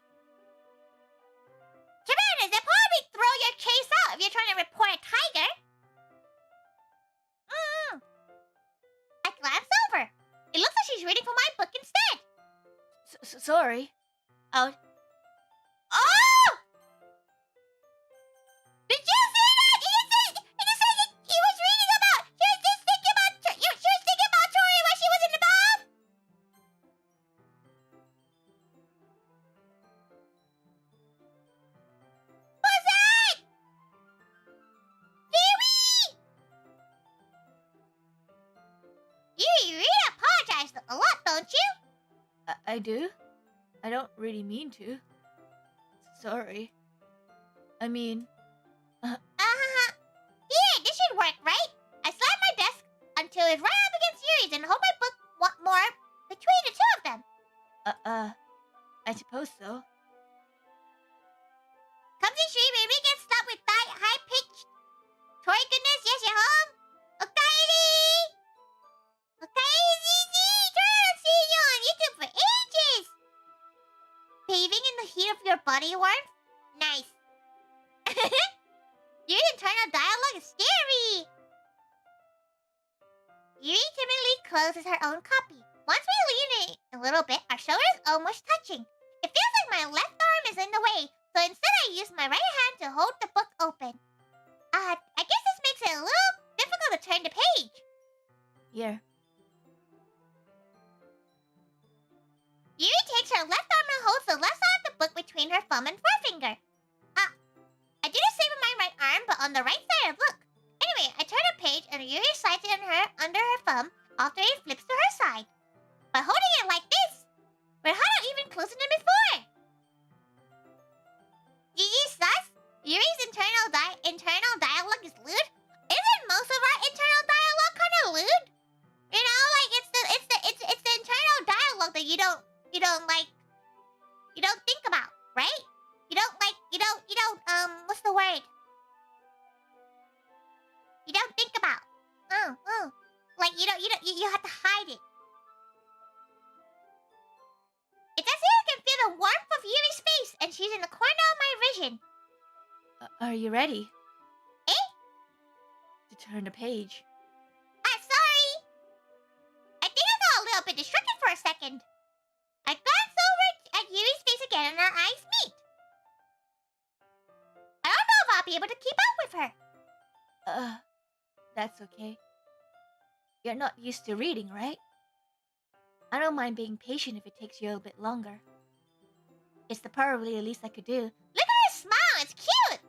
To be honest, they'll probably throw your case out if you're trying to report a tiger. I glanced over. It looks like she's reading from my book instead. Sorry. Oh! Did you see that? He said that he was reading about. She was just thinking about. She was thinking about Tori while she was in the bath. What's that? You really apologize a lot, don't you? I do? I don't really mean to. Sorry. I mean... Yeah, this should work, right? I slammed my desk until it's right up against Yuri's and hold my book more between the two of them. I suppose so. Come to stream, baby, get slapped with high-pitched. Tori goodness, yes, you're home? Okay, Zizi! Tori, I've seen you on YouTube for ages! Bathing in the heat of your body warmth? Nice. Your internal dialogue is scary! Yuri timidly closes her own copy. Once we lean in a little bit, our shoulder is almost touching. It feels like my left arm is in the way, so instead I use my right hand to hold the book open. I guess this makes it a little difficult to turn the page. Here. Yuri takes her left arm and holds the left side of the book between her thumb and forefinger. I do the same with my right arm, but on the right side of the book. Anyway, I turn a page and Yuri slides it under her thumb after it flips to her side. By holding it like this, we're not even closer than before. Gigi sus? Yuri's internal dialogue is lewd? Isn't most of our internal dialogue kind of lewd? You know, like it's the internal dialogue that you don't think about, right? You don't what's the word? You don't think about. Like you have to hide it. It's as if I can feel the warmth of Yuri's face, and she's in the corner of my vision. Are you ready? Eh? To turn the page. Sorry. I think I got a little bit distracted for a second. I glance over at Yuri's face again, and our eyes meet. I don't know if I'll be able to keep up with her. That's okay. You're not used to reading, right? I don't mind being patient if it takes you a little bit longer. It's probably the least I could do. Look at her smile, it's cute.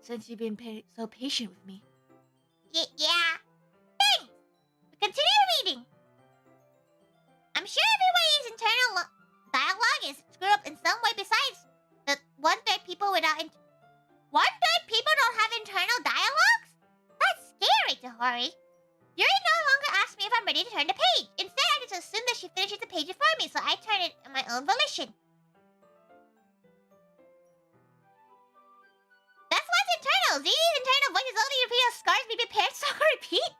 Since you've been so patient with me. Yeah. Thanks. Continue reading. I'm sure everybody's internal dialogue is screwed up in some way besides the one-third people don't have internal dialogues? That's scary to Hori. Yuri no longer asks me if I'm ready to turn the page. Instead, I just assume that she finishes the page before me, so I turn it on my own volition. That's what's internal. Zini's internal voice is only repeat of scars be prepared, so repeat.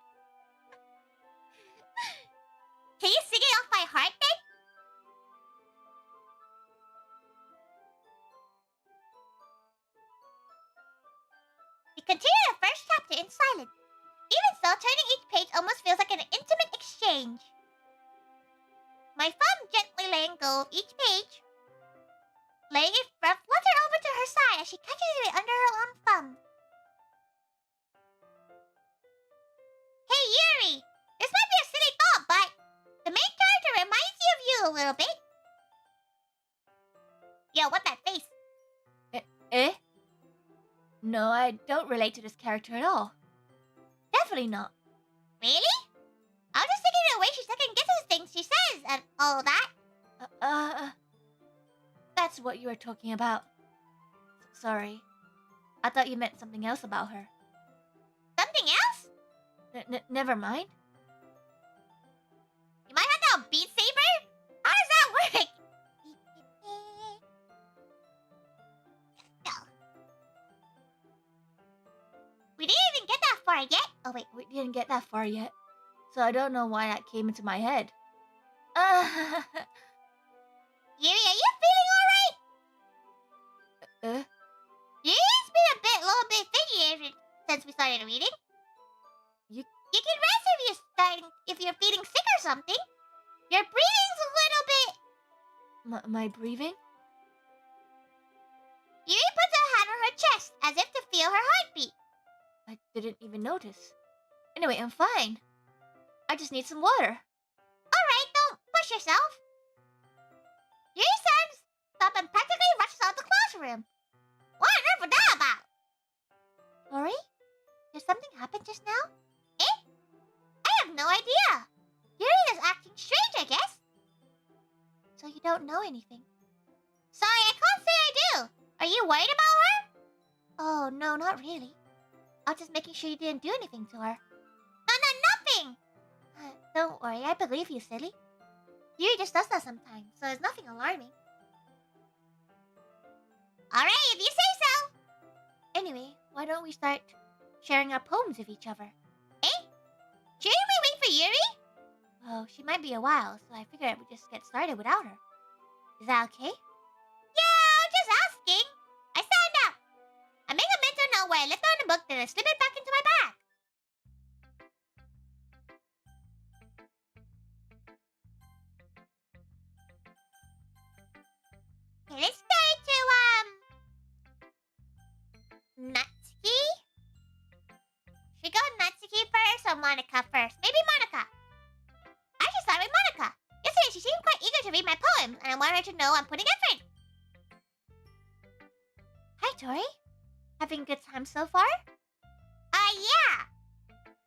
Can you sing it off by heart then? We continue the first chapter in silence. Even so, turning each page almost feels like an intimate exchange. My thumb gently letting go of each page, laying it flutter over to her side as she catches it under her own thumb. Hey Yuri, this might be a silly thought, but the main character reminds you of you a little bit. Yo, what that face? Eh? No, I don't relate to this character at all. Definitely not. Really? I was just thinking the way she second guesses things she says and all that. That's what you were talking about. Sorry. I thought you meant something else about her. Something else? Never mind. You might have to know Beat Saber? How does that work? We didn't even get that far yet. Oh wait, We didn't get that far yet, so I don't know why that came into my head. Yuri, are you feeling alright? Yuri's been a little bit fidgety since we started reading. You can rest if you're feeling sick or something. Your breathing's a little bit. My breathing? Yuri puts her hand on her chest as if to feel her heartbeat. I didn't even notice. Anyway, I'm fine. I just need some water. Alright, don't push yourself. Yuri stands up and practically rushes out the classroom. What on earth was that about? Tori? Did something happen just now? Eh? I have no idea. Yuri is acting strange, I guess. So you don't know anything? Sorry, I can't say I do. Are you worried about her? Oh, no, not really. I was just making sure you didn't do anything to her. Nothing! Don't worry, I believe you, silly. Yuri just does that sometimes, so it's nothing alarming. Alright, if you say so! Anyway, why don't we start sharing our poems with each other? Eh? Shouldn't we wait for Yuri? Well, she might be a while, so I figured I would just get started without her. Is that okay? Yeah, just asking. I stand up. I make a mental note where I left on the book, then I slip it back into my bag. Monica first. Maybe Monica. I should start with Monica. Yesterday, she seemed quite eager to read my poem, and I want her to know I'm putting effort. Hi, Tori. Having a good time so far? Yeah.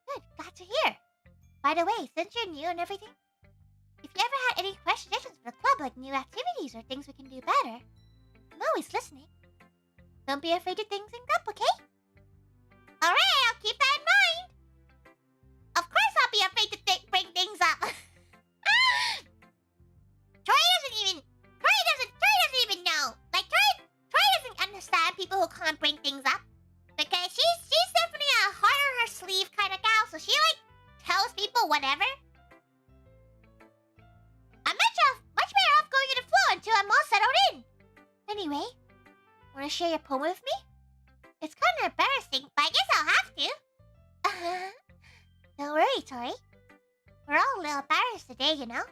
Good, glad to hear. By the way, since you're new and everything, if you ever had any suggestions for the club, like new activities or things we can do better, I'm always listening. Don't be afraid to things and up, okay? Alright, I'll keep that in mind. Of course I'll be afraid to bring things up. Tori doesn't even know. Like, Tori doesn't understand people who can't bring things up. Because she's definitely a heart on her sleeve kind of gal, so she, like, tells people whatever. I'm much better off going with the flow until I'm all settled in. Anyway, want to share your poem with me? It's kind of embarrassing, but I guess I'll have to. Don't worry, Tori. We're all a little embarrassed today, you know?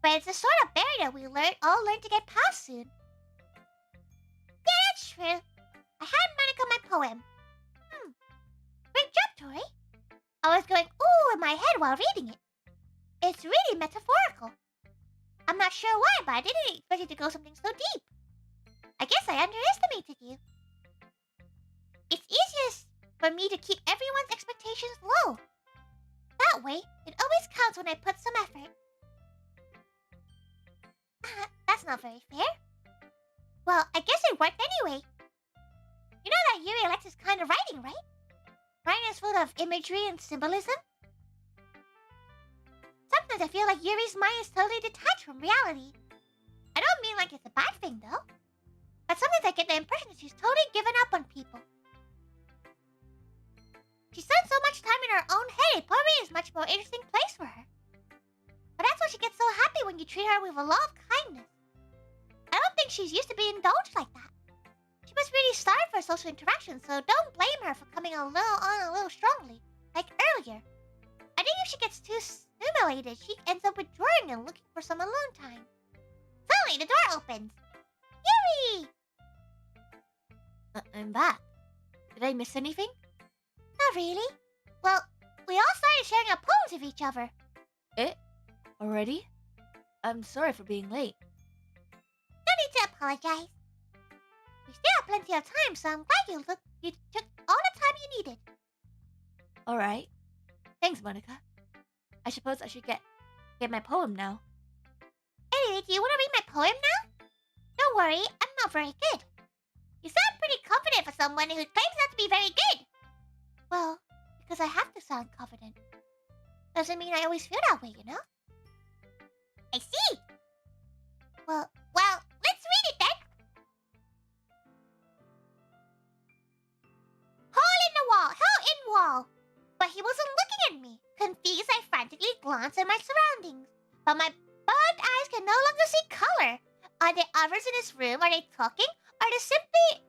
But it's a sort of barrier that we all learn to get past soon. Yeah, that's true. I had Monica my poem. Great job, Tori. I was going ooh in my head while reading it. It's really metaphorical. I'm not sure why, but I didn't expect it to go something so deep. I guess I underestimated you. It's easiest for me to keep everyone's expectations low. That way, it always counts when I put some effort. That's not very fair. Well, I guess it worked anyway. You know that Yuri likes this kind of writing, right? Writing is full of imagery and symbolism. Sometimes I feel like Yuri's mind is totally detached from reality. I don't mean like it's a bad thing, though. But sometimes I get the impression that she's totally given up on people. She spends so much time in her own head, it probably is a much more interesting place for her. But that's why she gets so happy when you treat her with a lot of kindness. I don't think she's used to being indulged like that. She must really starve for social interaction, so don't blame her for coming a little strongly, like earlier. I think if she gets too stimulated, she ends up withdrawing and looking for some alone time. Suddenly, the door opens. Yuri! I'm back. Did I miss anything? Not really. Well, we all started sharing our poems with each other. Already? I'm sorry for being late. No need to apologize. We still have plenty of time, so I'm glad you took all the time you needed. Alright. Thanks, Monica. I suppose I should get my poem now. Anyway, do you want to read my poem now? Don't worry, I'm not very good. You sound pretty confident for someone who claims not to be very good. Well, because I have to sound confident. Doesn't mean I always feel that way, you know? I see. Well, let's read it then. Hole in wall. But he wasn't looking at me. Confused, I frantically glanced at my surroundings. But my bugged eyes can no longer see color. Are there others in this room? Are they talking? Are they simply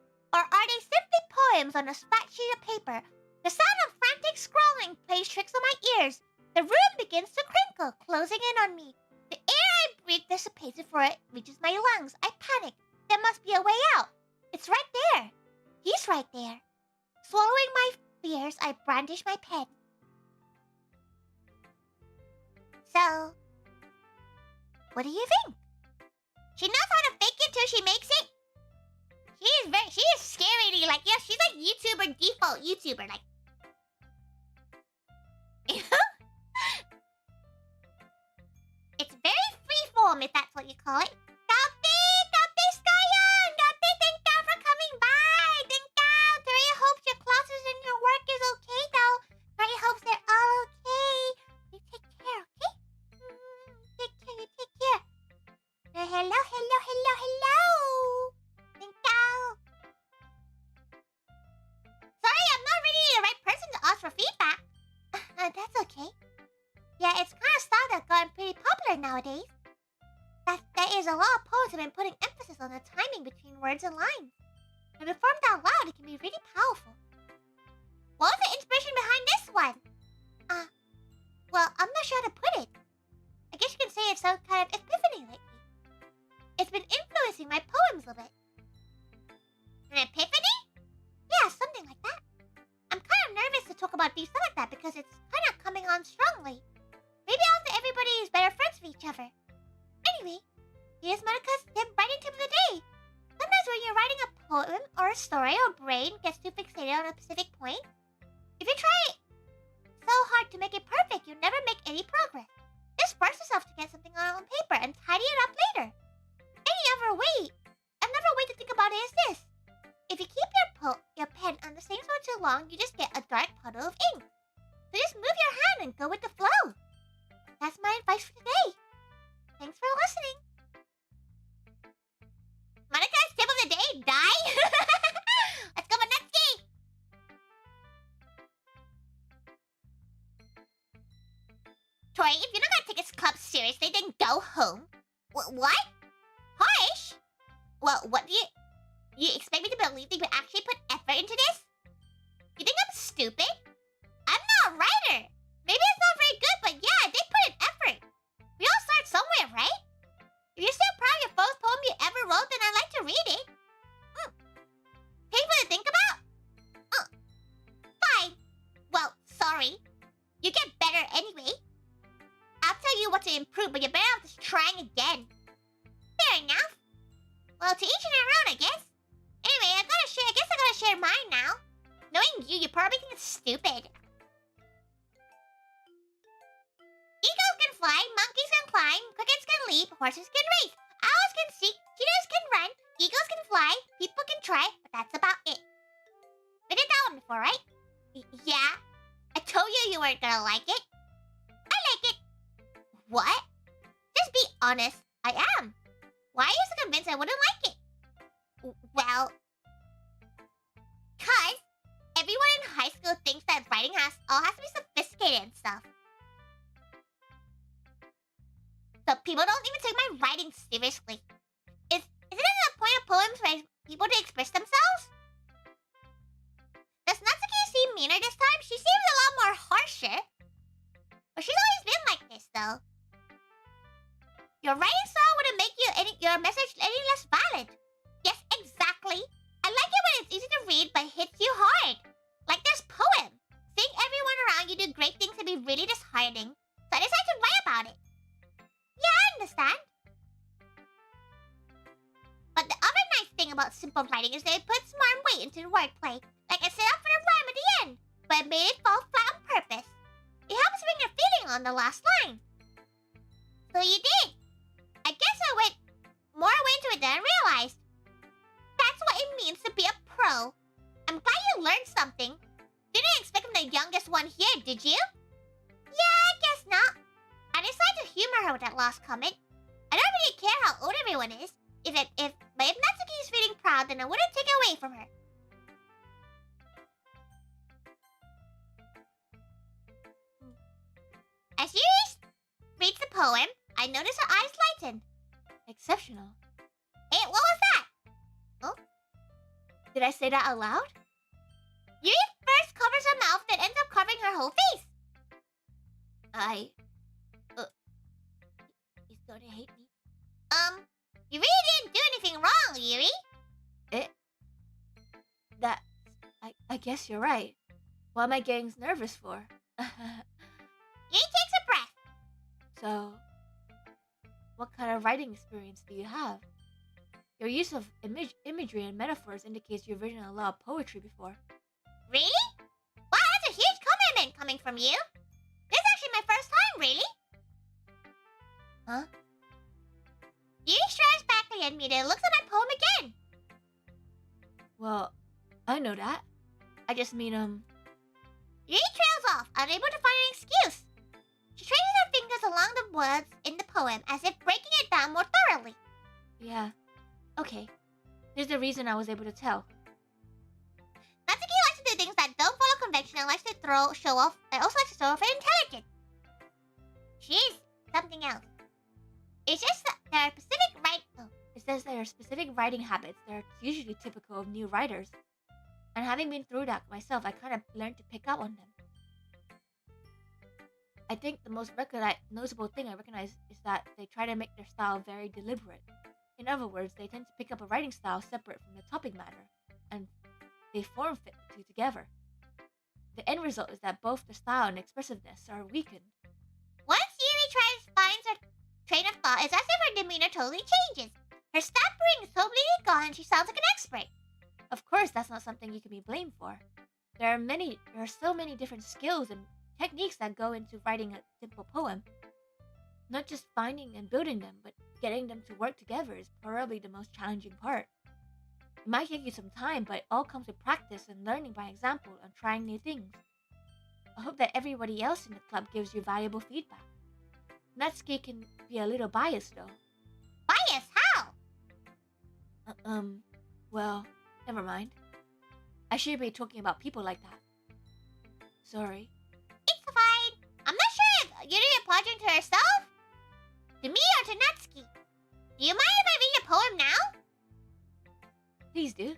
poems on a flat sheet of paper? The sound of frantic scrawling plays tricks on my ears. The room begins to crinkle, closing in on me. The air I breathe dissipates before it reaches my lungs. I panic. There must be a way out. It's right there. He's right there. Swallowing my fears, I brandish my pen. So, what do you think? She knows how to fake it till she makes it. She is scary. Like, yeah, she's like YouTuber, default YouTuber. Like, it's very freeform, if that's what you call it. Gapi, Skyan! Gapi, thank you for coming by! Thank you! Tori hopes your classes and your work is okay, though. Tori hopes they're all okay. You take care, okay? You take care. Hello. Thank you. Sorry, I'm not really the right person to ask for feedback. That's okay. Yeah, it's kind of style that's gotten pretty popular nowadays. There is a lot of poets have been putting emphasis on the timing between words and lines. When performed out loud, it can be really powerful. What was the inspiration behind this one? Well, I'm not sure how to put it. I guess you can say it's some kind of epiphany lately. It's been influencing my poems a bit. An epiphany? Yeah, something like that. I'm kind of nervous to talk about these stuff like that because it's kind of coming Here's Monica's writing tip of the day. Sometimes when you're writing a poem or a story, your brain gets too fixated on a specific point. If you try so hard to make it perfect, you never make any progress. Just force yourself to get something on paper and tidy it up later. Another way to think about it is this. If you keep your pen on the same spot too long, you just get a dark puddle of ink. So just move your hand and go with the flow. That's my advice for today. Thanks for listening. Monica's tip of the day, die. Let's go for next game. Tori, if you're not gonna take this club seriously, then go home. What? Harsh? Well, what do you expect me to believe that you actually put effort into this? You think I'm stupid? I'm not a writer. Maybe it's not very good, but yeah, I did put in effort. We all start somewhere, right? If you're still proud of your first poem you ever wrote, then I'd like to read it. Painful to think about? Fine. Well, sorry. You get better anyway. I'll tell you what to improve, but you're better off just trying again. Fair enough. Well, to each and their own, I guess. Anyway, I guess I gotta share mine now. Knowing you probably think it's stupid. Eagles can fly, monkeys can climb, crickets can leap, horses can race, owls can seek, cheetahs can run, eagles can fly, people can try, but that's about it. We did that one before, right? Yeah. I told you weren't gonna like it. I like it. What? Just be honest. I am. Why are you so convinced I wouldn't like it? Well, 'cause everyone in high school thinks that writing has to be sophisticated and stuff. So people don't even take my writing seriously. Isn't it the point of poems for people to express themselves? Does Natsuki seem meaner this time? She seems a lot more harsher. But she's always been like this, though. Your writing style wouldn't make your message any less valid. Yes, exactly. I like it when it's easy to read but hits you hard. Like this poem. Seeing everyone around you do great things can be really disheartening. So I decided to write about it. Yeah, I understand. But the other nice thing about simple writing is that it puts more weight into the wordplay. Like I set up for the rhyme at the end, but I made it fall flat on purpose. It helps bring your feeling on the last line. So you did. I guess I went more into it than I realized. That's what it means to be a pro. I'm glad you learned something. Didn't expect from the youngest one here, did you? Yeah, I guess not. I decided to humor her with that last comment. I don't really care how old everyone is. But if Natsuki is feeling proud, then I wouldn't take it away from her. As Yuri reads the poem, I noticed her eyes lighten. Exceptional. Hey, what was that? Oh? Did I say that out loud? Yuri first covers her mouth, then ends up covering her whole face. He's gonna hate me. You really didn't do anything wrong, Yuri. I guess you're right. What am I getting nervous for? Yuri takes a breath. So, what kind of writing experience do you have? Your use of imagery and metaphors indicates you've written a lot of poetry before. Really? Wow, that's a huge compliment coming from you. This is actually my first time, really. Huh? Yuri strides back at me and looks at my poem again. Well, I know that. I just mean, Yuri trails off, unable to find an excuse. She traces her fingers along the words in the poem as if breaking it down more thoroughly. Yeah. Okay. There's a reason I was able to tell. Natsuki likes to do things that don't follow convention and likes to show off her intelligence. She's something else. It's just that there are It says there are specific writing habits that are usually typical of new writers. And having been through that myself, I kind of learned to pick up on them. I think the most noticeable thing I recognize is that they try to make their style very deliberate. In other words, they tend to pick up a writing style separate from the topic matter, and they form fit the two together. The end result is that both the style and expressiveness are weakened. Once Yuri finds her train of thought, it's as if her demeanor totally changes. Her stammering is totally gone and she sounds like an expert. Of course, that's not something you can be blamed for. There are so many different skills and techniques that go into writing a simple poem. Not just finding and building them, but getting them to work together is probably the most challenging part. It might take you some time, but it all comes with practice and learning by example and trying new things. I hope that everybody else in the club gives you valuable feedback. Natsuki can be a little biased though. Bias? How? Well, never mind. I shouldn't be talking about people like that. Sorry. It's fine. I'm not sure if Yuri apologizing to herself, to me, or to Natsuki. Do you mind if I read a poem now? Please do.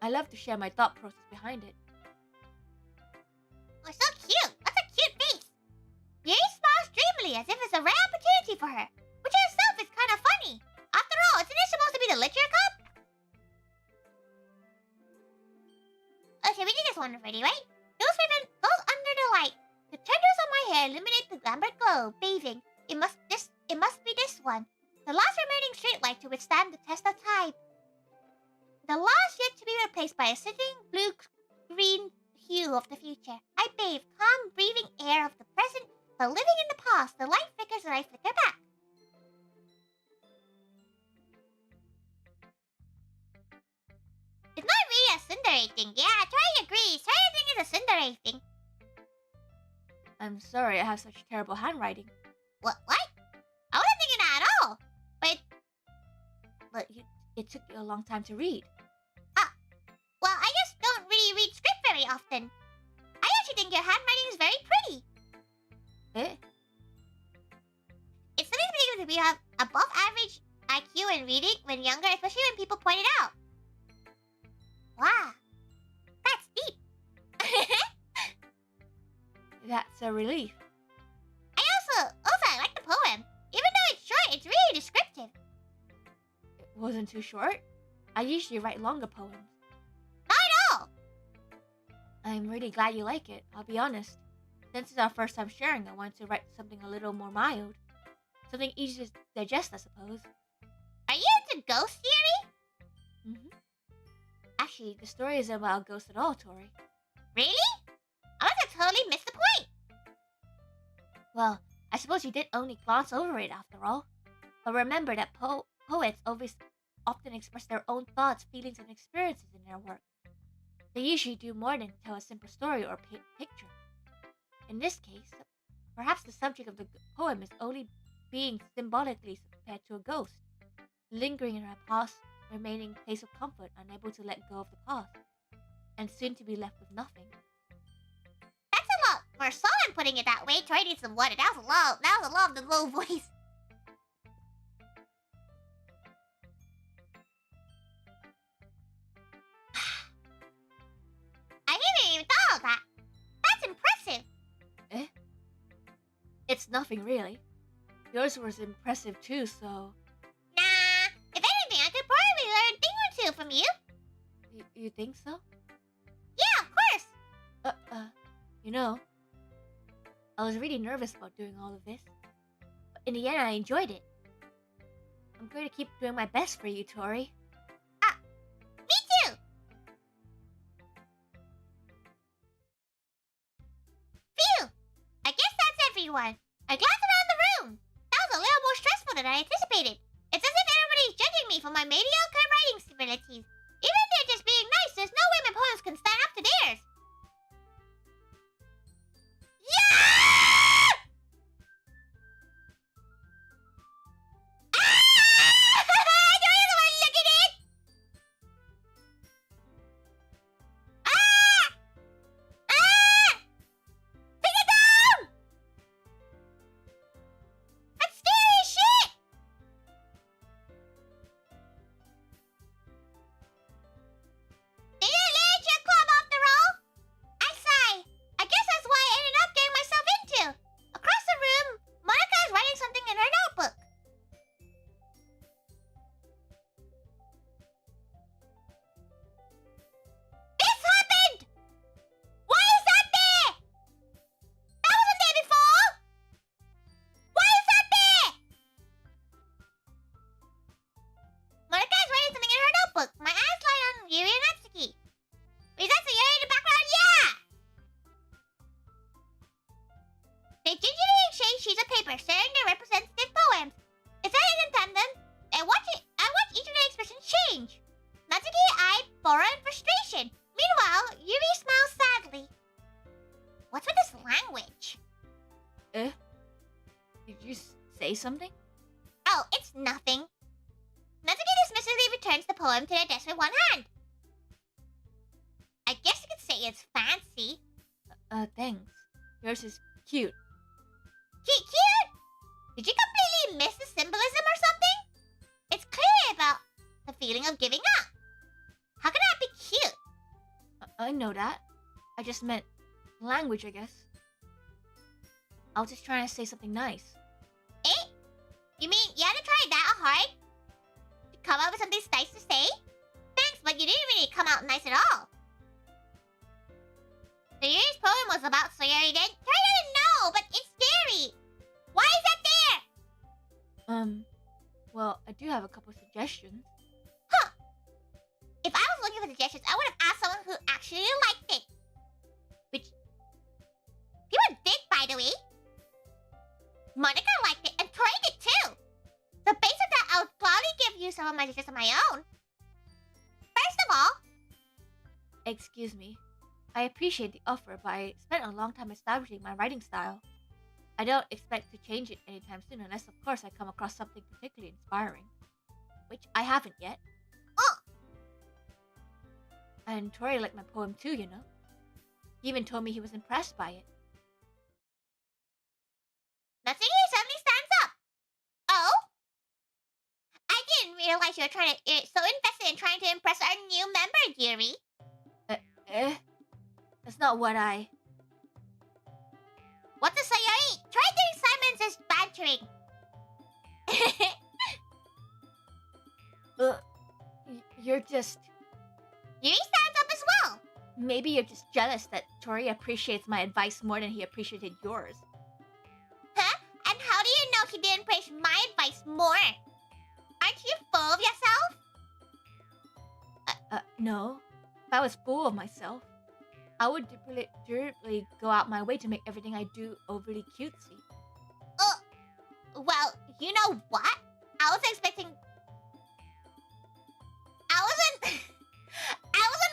I love to share my thought process behind it. Oh, so cute. That's a cute face. Yuri smiles dreamily as if it's a rare opportunity for her, which in itself is kind of funny. After all, isn't it supposed to be the literature cup? Okay, we did this one already, right? Goes under the light. The tendrils on my hair illuminate the lambert glow, bathing. It must be this one. The last remaining straight light to withstand the test of time. The last yet to be replaced by a sitting blue-green hue of the future. I bathe, calm, breathing air of the present, but living in the past. The light flickers and I flicker back. It's not really a tsundere thing. Yeah, Tori agrees. Tori thing is a tsundere thing. I'm sorry I have such terrible handwriting. What? I wasn't thinking that at all. But it took you a long time to read. Well, I just don't really read script very often. I actually think your handwriting is very pretty. Eh? It's something because we have above average IQ in reading when younger, especially when people point it out. Wow. That's deep. That's a relief. I like the poem. Even though it's short, it's really descriptive. It wasn't too short. I usually write longer poems. Not at all. I'm really glad you like it, I'll be honest. Since it's our first time sharing, I wanted to write something a little more mild. Something easy to digest, I suppose. Are you into ghost theory? Actually, the story isn't about ghosts at all, Tori. Really? I must have totally missed the point. Well, I suppose you did only glance over it after all. But remember that poets often express their own thoughts, feelings, and experiences in their work. They usually do more than tell a simple story or picture. In this case, perhaps the subject of the poem is only being symbolically compared to a ghost, lingering in her past, remaining place of comfort, unable to let go of the past, and soon to be left with nothing. That's a lot more solid putting it that way. Troy needs some water. That was a lot of the low voice. I didn't even thought of that. That's impressive. Eh? It's nothing really. Yours was impressive too, so... Nah, if anything, I could probably learn a thing or two from you. You think so? Yeah, of course. You know, I was really nervous about doing all of this. But in the end, I enjoyed it. I'm going to keep doing my best for you, Tori. Me too. Phew. I guess that's everyone. I glanced around the room. That was a little more stressful than I anticipated. It's as if everybody's judging me for my mediocre writing abilities. Even if they're just being nice, there's no way my poems can stand up to theirs. Yeah! I don't want to look at it! Take it down! That's scary as shit! Is it a literature club after all? say something? Oh, it's nothing. Natsuki dismissively returns the poem to the desk with one hand. I guess you could say it's fancy. Thanks. Yours is cute. Cute? Did you completely miss the symbolism or something? It's clearly about the feeling of giving up. How can that be cute? I know that. I just meant language, I guess. I was just trying to say something nice. Eh? You mean you had to try that hard? To come up with something nice to say? Thanks, but you didn't really come out nice at all. The Yuri's poem was about Sayori then? Tori didn't know, but it's scary. Why is that there? Well, I do have a couple suggestions. Huh. If I was looking for suggestions, I would have asked someone who actually liked it. Which people did, by the way. Monica liked it, and Tori did too. So based on that, I would probably give you some of my suggestions of my own. First of all, Excuse me. I appreciate the offer, but I spent a long time establishing my writing style. I don't expect to change it anytime soon unless, of course, I come across something particularly inspiring. Which I haven't yet. oh, And Tori liked my poem too, you know. He even told me he was impressed by it. Natsuki suddenly stands up. Oh? I didn't realize you were so invested in trying to impress our new member, Yuri. That's not what I... What the Sayori? Try doing Simon's bantering. You're just... Yuri stands up as well. Maybe you're just jealous that Tori appreciates my advice more than he appreciated yours. Huh? And how do you know he didn't praise my advice more? Aren't you full of yourself? No. If I was full of myself, I would deliberately go out my way to make everything I do overly cutesy. Well, you know what? I was expecting... I wasn't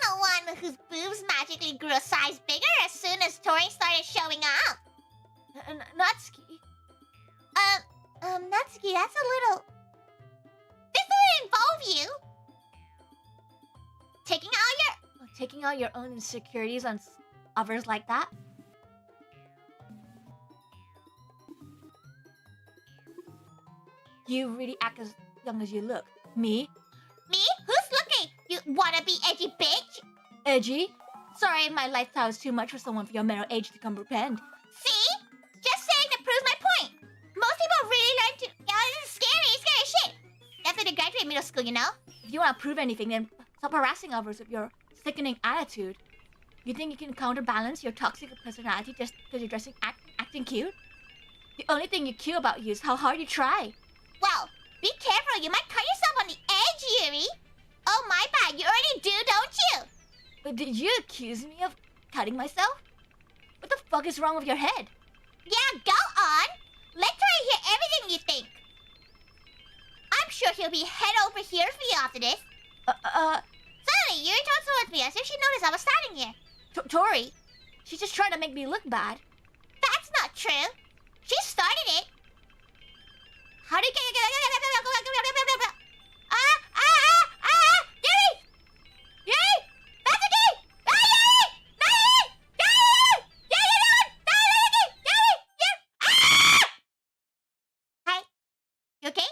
the one whose boobs magically grew a size bigger as soon as Tori started showing up. Natsuki. Natsuki, that's a little... This doesn't involve you. Taking out your own insecurities on others like that? You really act as young as you look. Me? Me? Who's looking? You wanna-be edgy bitch? Edgy? Sorry, my lifestyle is too much for someone of your middle age to comprehend. See? Just saying to prove my point. Most people really learn to... this is scary shit. After they graduate middle school, you know? If you want to prove anything, then stop harassing others with your sickening attitude. You think you can counterbalance your toxic personality just because you're acting cute? The only thing you cute about you is how hard you try. Well, be careful. You might cut yourself on the edge, Yuri. Oh, my bad. You already do, don't you? But did you accuse me of cutting myself? What the fuck is wrong with your head? Yeah, go on. Let Tori hear everything you think. I'm sure he'll be head over here for you after this. Suddenly, Yuri turned towards me as if she noticed I was standing here. Tori, she's just trying to make me look bad. That's not true. She started it. How do you get... Yuri! Yuri! Natsuki! Hi. You okay?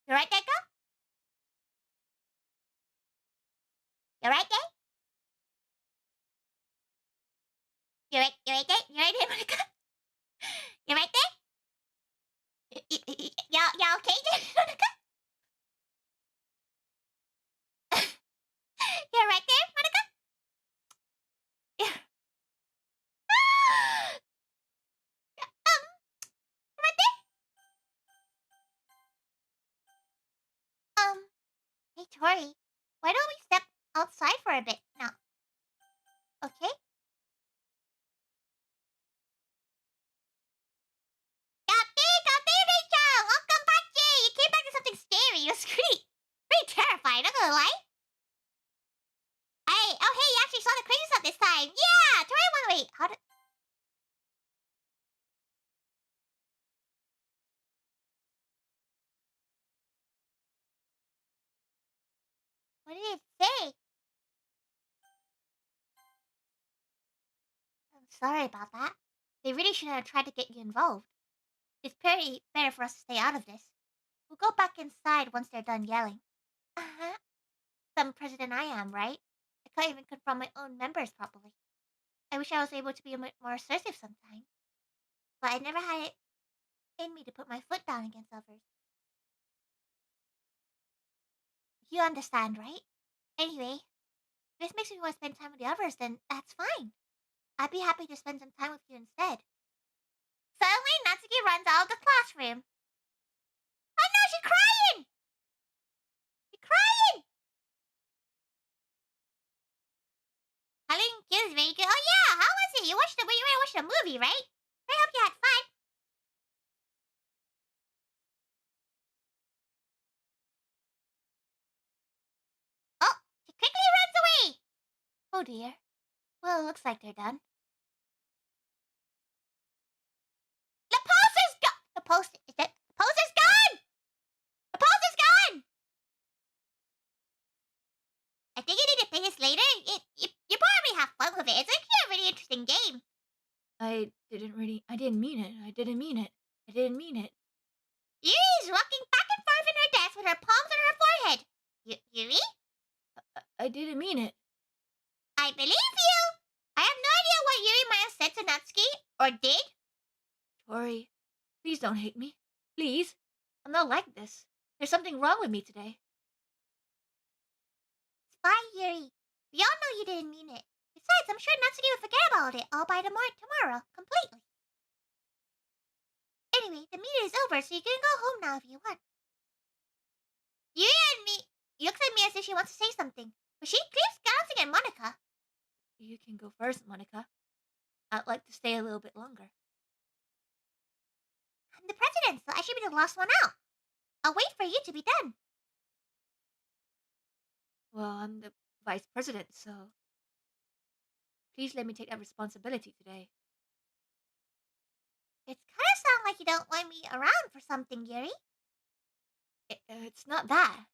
You right there, girl? You right there? You right there, Monica? You right there? Y'all okay there, Monica? You right there, Monica? Yeah. Right there? Hey, Tori. Why don't we step outside for a bit now? Okay? Rachel! Welcome back, Jay! You came back to something scary. It was pretty terrifying, not gonna lie. Hey, oh hey, you actually saw the crazy stuff this time. Yeah! Tori, wait, how did... What did it say? I'm sorry about that. They really shouldn't have tried to get you involved. It's pretty better for us to stay out of this. We'll go back inside once they're done yelling. Uh-huh. Some president I am, right? I can't even confront my own members properly. I wish I was able to be a bit more assertive sometimes. But I never had it in me to put my foot down against others. You understand, right? Anyway, if this makes me want to spend time with the others, then that's fine. I'd be happy to spend some time with you instead. Suddenly, Natsuki runs out of the classroom. Oh no, she's crying! She's crying! Helen is very good. Oh yeah, how was it? You watched the movie, right? I hope you had fun. Oh, she quickly runs away. Oh dear. Well, it looks like they're done. The poster's gone! The poster's gone! The poster's gone! I think you need to play this later. You probably have fun with it. It's actually a really interesting game. I didn't mean it. I didn't mean it. Yuri's rocking back and forth in her desk with her palms on her forehead. Yuri? I didn't mean it. I believe you. I have no idea what Yuri might have said to Natsuki, or did. Tori, please don't hate me. Please. I'm not like this. There's something wrong with me today. It's fine, Yuri. We all know you didn't mean it. Besides, I'm sure Natsuki will forget about it all by tomorrow, completely. Anyway, the meeting is over, so you can go home now if you want. Yuri and me looks at me as if she wants to say something, but she keeps glancing at Monica. You can go first, Monica. I'd like to stay a little bit longer. I'm the president, so I should be the last one out. I'll wait for you to be done. Well, I'm the vice president, so please let me take that responsibility today. It's kind of sound like you don't want me around for something, Yuri. It's not that.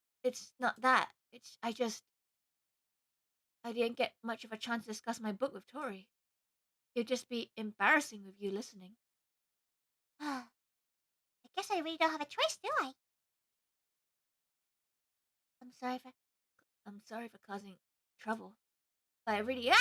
I didn't get much of a chance to discuss my book with Tori. It'd just be embarrassing with you listening. I guess I really don't have a choice, do I? I'm sorry for causing trouble. But I really...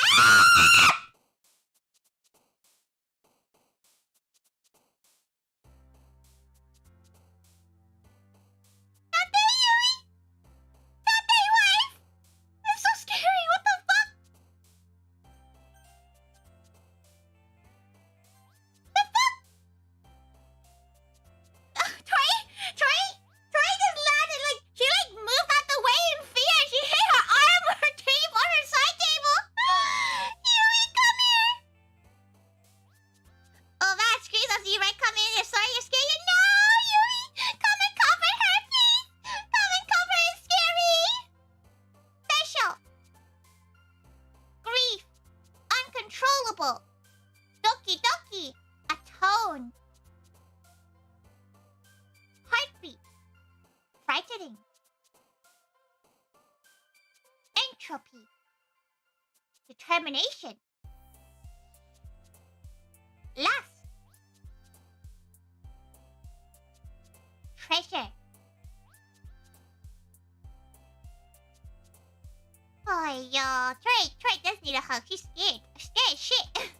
Doki Doki, a tone. Heartbeat, frightening. Entropy, determination. Lust, treasure. Oh, yo, Troy does need a hug. She's scared. Scared as shit.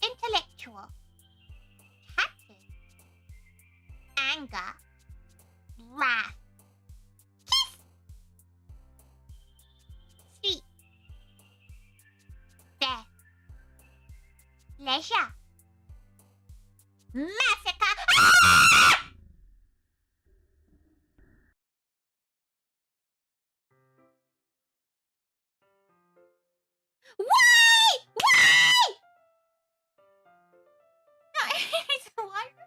Intellectual. Captain. Anger. Wrath. Kiss. Sleep. Death. Leisure. Massacre. Ah! Why? No, it's water.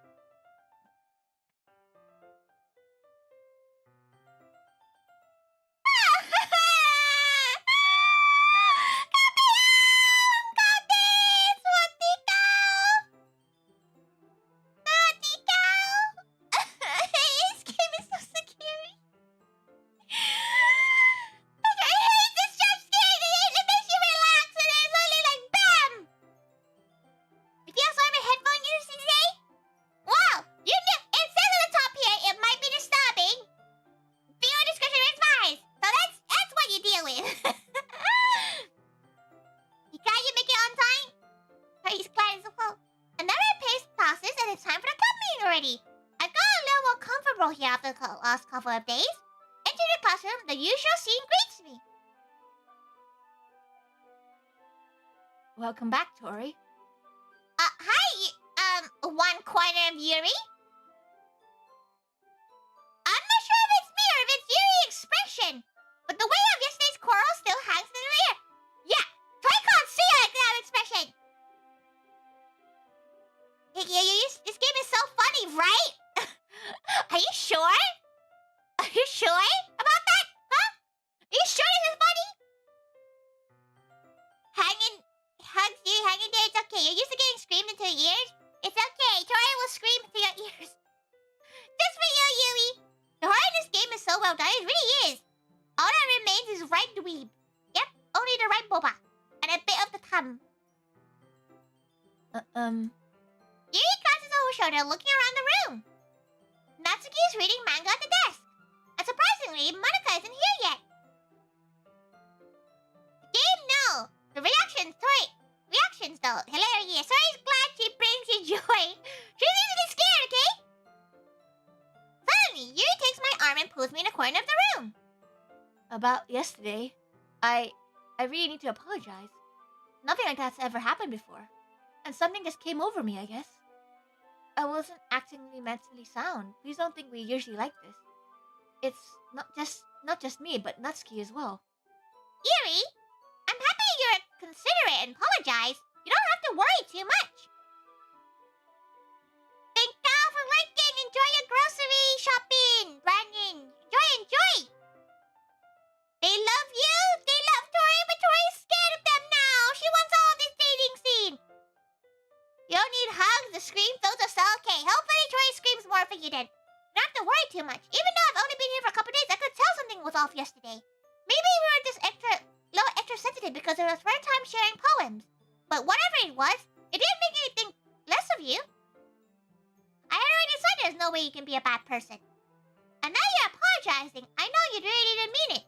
No! already. I've got a little more comfortable here after the last couple of days. Enter the classroom, the usual scene greets me. Welcome back, Tori. Hi, one corner of Yuri? I'm not sure if it's me or if it's Yuri expression, but the way of yesterday's coral still hangs in the air. Yeah, Tori can't see like that expression. This game is so funny, right? Are you sure? Are you sure about that? Huh? Are you sure this is funny? Hugs you, hanging there, it's okay. You're used to getting screamed into your ears. It's okay, Tori will scream into your ears. Just for you, Yui. The horror in this game is so well done, it really is. All that remains is right dweeb. Yep, only the right boba. And a bit of the thumb. Yuri glances over her shoulder, looking around the room. Natsuki is reading manga at the desk. And surprisingly, Monica isn't here yet. Game, no. The reactions though. Hilarious. Tori's glad she brings you joy. She's easily scared, okay? Suddenly, Yuri takes my arm and pulls me in a corner of the room. About yesterday, I really need to apologize. Nothing like that's ever happened before. And something just came over me, I guess. I wasn't acting mentally sound. Please don't think we usually like this. It's not just me, but Natsuki as well. Yuri, I'm happy you're considerate and apologize. You don't have to worry too much. Thank you for liking. Enjoy your grocery shopping, Brandon. Enjoy. They love you. They love Tori, but Tori's scared of them now. She wants all this dating scene. You don't need hugs. The screams, those are so okay. Hopefully Tori screams more for you then. You don't have to worry too much. Even though I've only been here for a couple days, I could tell something was off yesterday. Maybe we were just extra sensitive because it was first time sharing poems. But whatever it was, it didn't make anything less of you. I had already said there's no way you can be a bad person. And now you're apologizing. I know you really didn't mean it.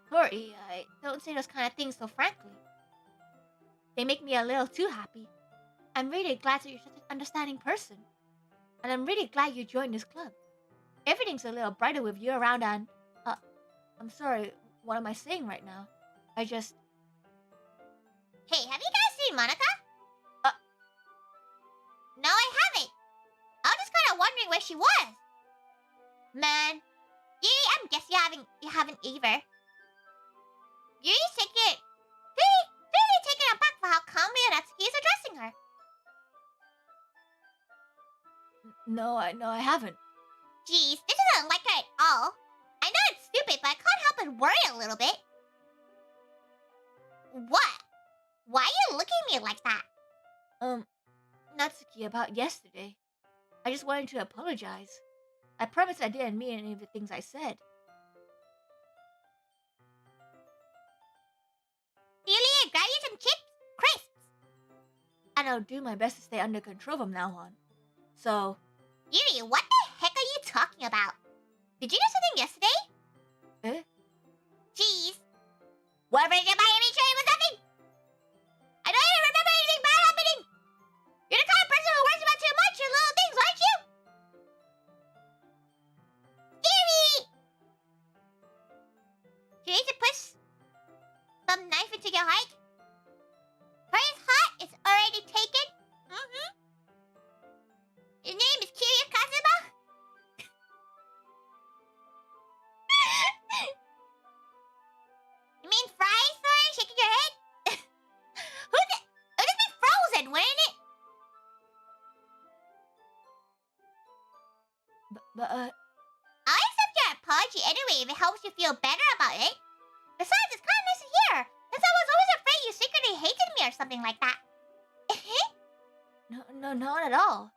Tori, I don't say those kind of things so frankly. They make me a little too happy. I'm really glad that you're such an understanding person. And I'm really glad you joined this club. Everything's a little brighter with you around and... I'm sorry, what am I saying right now? I just... Hey, have you guys seen Monica? No, I haven't. I was just kind of wondering where she was. Man, Yuri, I'm guessing you haven't either. Yuri's really taken aback for how calmly Natsuki is addressing her. No, I haven't. Jeez, this isn't like her at all. I know it's stupid, but I can't help but worry a little bit. What? Why are you looking at me like that? Natsuki, about yesterday. I just wanted to apologize. I promise I didn't mean any of the things I said. Celia, grab you some chips? Crisps! And I'll do my best to stay under control from now on. So... Yuri, what the heck are you talking about? Did you do something yesterday? Eh? Jeez. Whatever it might be, sure it was nothing. I don't even remember anything bad happening. You're the kind of person who worries about too much of little things, aren't you? Yuri! Do you need to push some knife into your heart? His heart is already taken? Mm-hmm. His name is Kiryu Kazuma? You mean fries, sorry? Shaking your head? Who's it? It would just be frozen, wouldn't it? I'll accept your apology anyway if it helps you feel better about it. Besides, it's kind of nice to hear. Since I was always afraid you secretly hated me or something like that. No, not at all.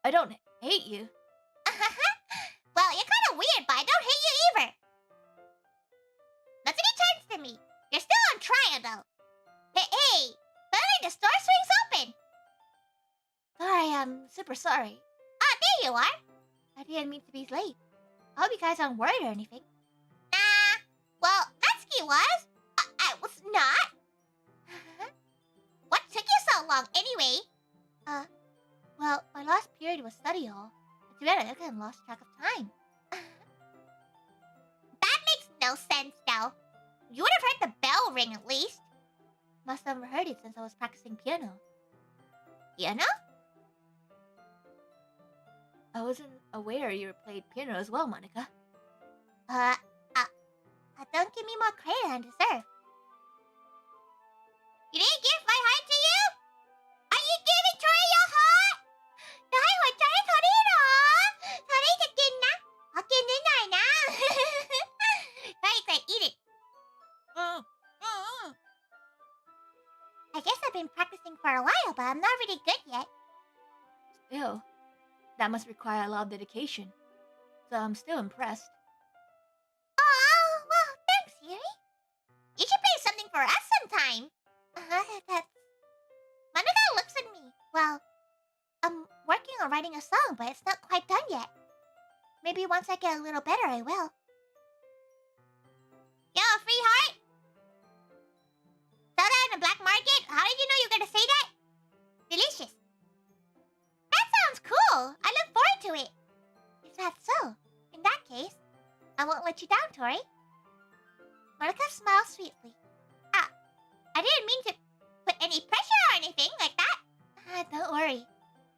I don't hate you. Well, you're kind of weird, but I don't hate you either. Natsuki turns to me. You're still on trial, though. Hey, suddenly the store swings open. Sorry, I'm super sorry. Ah, there you are. I didn't mean to be late. I hope you guys aren't worried or anything. Nah. Well, Natsuki was. I was not. What took you so long, anyway? Well, my last period to a study hall. But to be honest, I kind of lost track of time. That makes no sense, though. You would have heard the bell ring at least. Must have heard it since I was practicing piano. Piano? I wasn't aware you played piano as well, Monica. Don't give me more credit than I deserve. You didn't give my heart to you? Are you giving Tori your heart? 나의 화자를 tori라. tori 듣겠나? 어깨는 나나. Right, eat it. I guess I've been practicing for a while, but I'm not really good yet. Still, that must require a lot of dedication. So I'm still impressed. Oh, well, thanks, Yuri. You should play something for us sometime. That's... Monica looks at me. Well, I'm working on writing a song, but it's not quite done yet. Maybe once I get a little better, I will. Yo, free heart? Soda in the black market? How did you know you were gonna say that? Delicious. That sounds cool. I look forward to it. Is that so? In that case, I won't let you down, Tori. Monica smiled sweetly. I didn't mean to put any pressure or anything like that. Don't worry.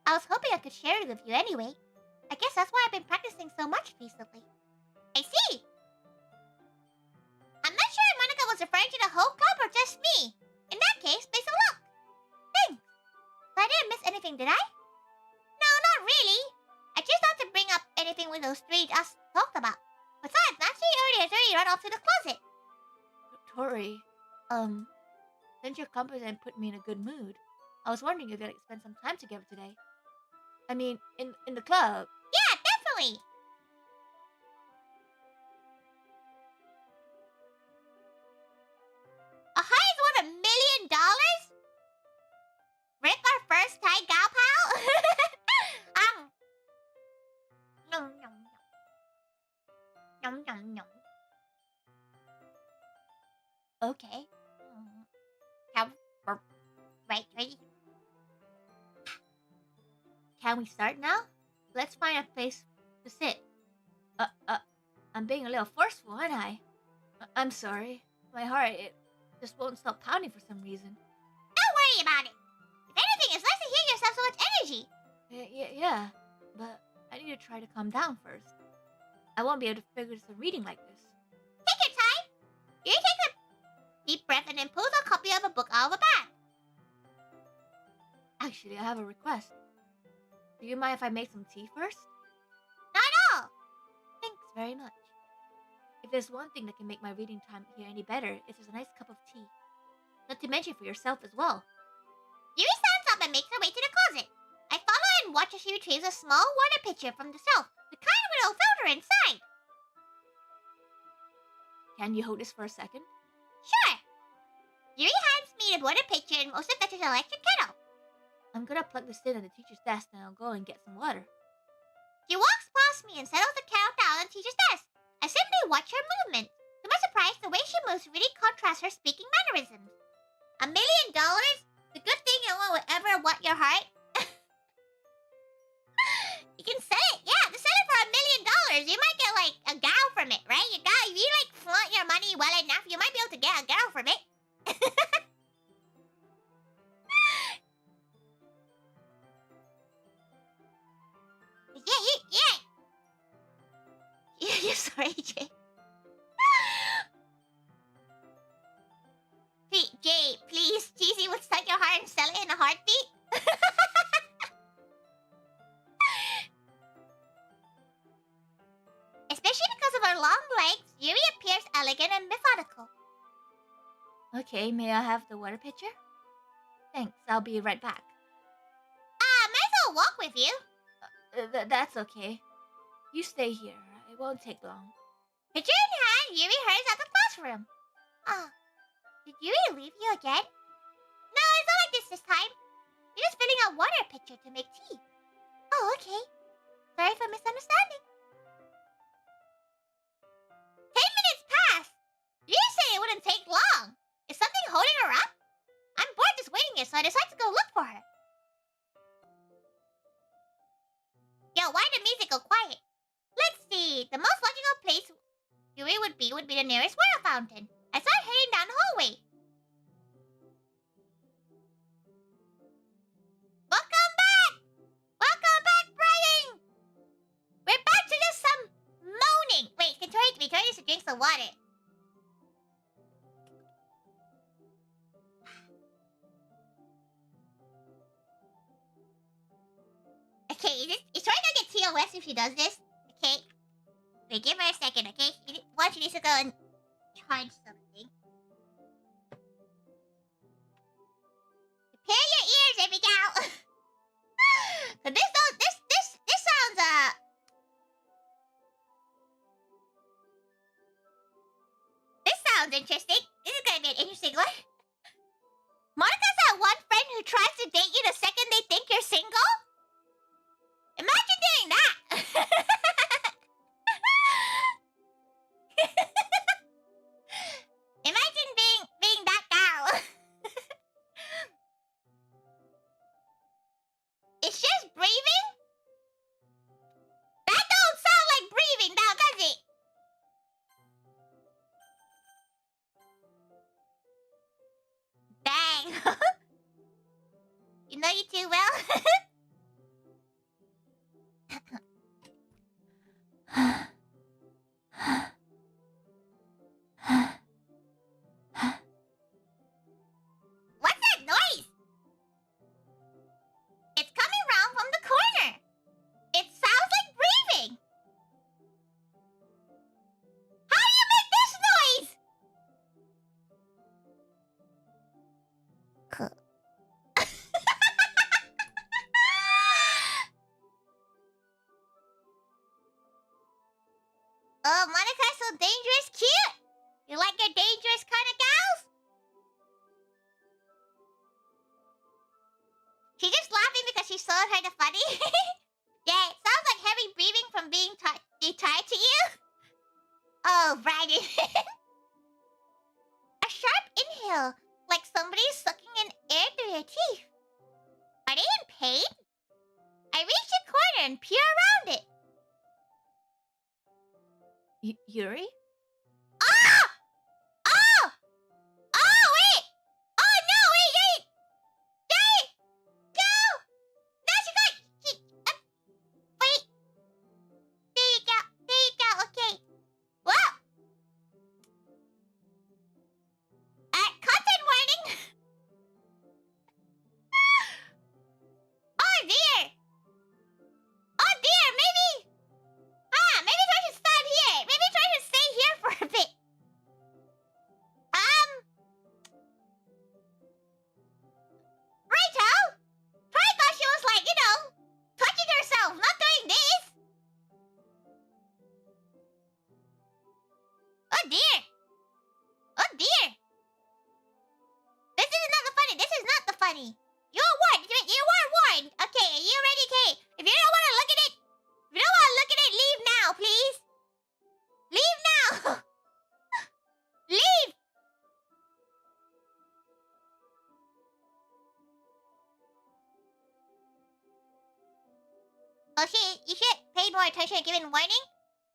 I was hoping I could share it with you anyway. I guess that's why I've been practicing so much recently. I see. I'm not sure if Monica was referring to the whole club or just me. In that case, best of luck. Thanks. So I didn't miss anything, did I? No, not really. I just not to bring up anything with those three us talked about. Besides, naturally already has already run off to the closet. Tori, since your compliment put me in a good mood, I was wondering if you'd like to spend some time together today. I mean, in the club. Yeah, definitely. A heart is worth $1 million? Rip our first Thai gal pal? Nom, nom, nom. Nom, nom, nom. Okay. Right, ready? Can we start now? Let's find a place to sit. I'm being a little forceful, aren't I? I'm sorry. My heart, it just won't stop pounding for some reason. Don't worry about it. If anything, it's nice to hear you have so much energy. Yeah, but I need to try to calm down first. I won't be able to figure some reading like this. Take your time. You take a deep breath and then pull a copy of a book out of a bag. Actually, I have a request. Do you mind if I make some tea first? Not at all. Thanks very much. If there's one thing that can make my reading time here any better, it's just a nice cup of tea. Not to mention for yourself as well. Yuri stands up and makes her way to the closet. I follow and watch as she retrieves a small water pitcher from the shelf, the kind with a filter inside. Can you hold this for a second? Sure. Yuri hands me the water pitcher and also touches an electric kettle. I'm gonna plug this in at the teacher's desk and I'll go and get some water. She walks past me and settles the kettle down on the teacher's desk. I simply watch her movement. To my surprise, the way she moves really contrasts her speaking mannerisms. $1 million? The good thing no one will ever want your heart. You can sell it. Yeah, just sell it for $1 million. You might get like a gal from it, right? If you like flaunt your money well enough, you might be able to get a girl from it. Yeah. You're sorry, Jay. Jay, please, Cheesy would suck your heart and sell it in a heartbeat. Especially because of her long legs, Yuri appears elegant and methodical. Okay, may I have the water pitcher? Thanks, I'll be right back. Might as well walk with you. That's okay. You stay here. It won't take long. Pitcher in hand, Yuri hurries out the classroom. Did Yuri leave you again? No, it's not like this time. You're just filling a water pitcher to make tea. Oh, okay. Sorry for misunderstanding. 10 minutes passed. You said it wouldn't take long. Is something holding her up? I'm bored just waiting here, so I decided to go look for her. Yo, why did the music go quiet? Let's see. The most logical place Yuri would be the nearest water fountain. I saw her heading down the hallway. Welcome back! Welcome back, Brian! We're back to just some moaning. Wait, Tori needs to drink some water. Okay, is Tori gonna get TOS if she does this? Okay. Wait, give her a second, okay? One, she needs to go and charge something. Prepare your ears, every gal. This sounds This sounds interesting. This is gonna be an interesting one. Monica's that one friend who tries to date you the second they think you're single? Imagine doing that! Imagine being that gal. It's just breathing? That don't sound like breathing now, does it? Dang. You know you too well? What's that noise? It's coming round from the corner. It sounds like breathing. How do you make this noise? Oh, Monica's so dangerous cute. You like your dangerous kind of gals? She's just laughing because she saw her the funny. Yeah, it sounds like heavy breathing from being tied to you. Oh, Brandon. A sharp inhale, like somebody's sucking in air through your teeth. Are they in pain? I reach the corner and peer around it. Yuri? Oh! Oh! Oh, wait! Oh, no, wait! No! No, wait. There you go, okay. Whoa! Content warning! Oh, dear! Maybe I should stand here. Maybe try to stay here for a bit. Righto! Tori thought she was like, touching herself, not doing this. Oh dear. Oh dear. This is not the funny. This is not the funny. You are warned. You are warned. Okay, are you ready, Kay? If you don't want to look at it, leave now, please. Leave now. Leave. Oh, you should pay more attention and give it warning.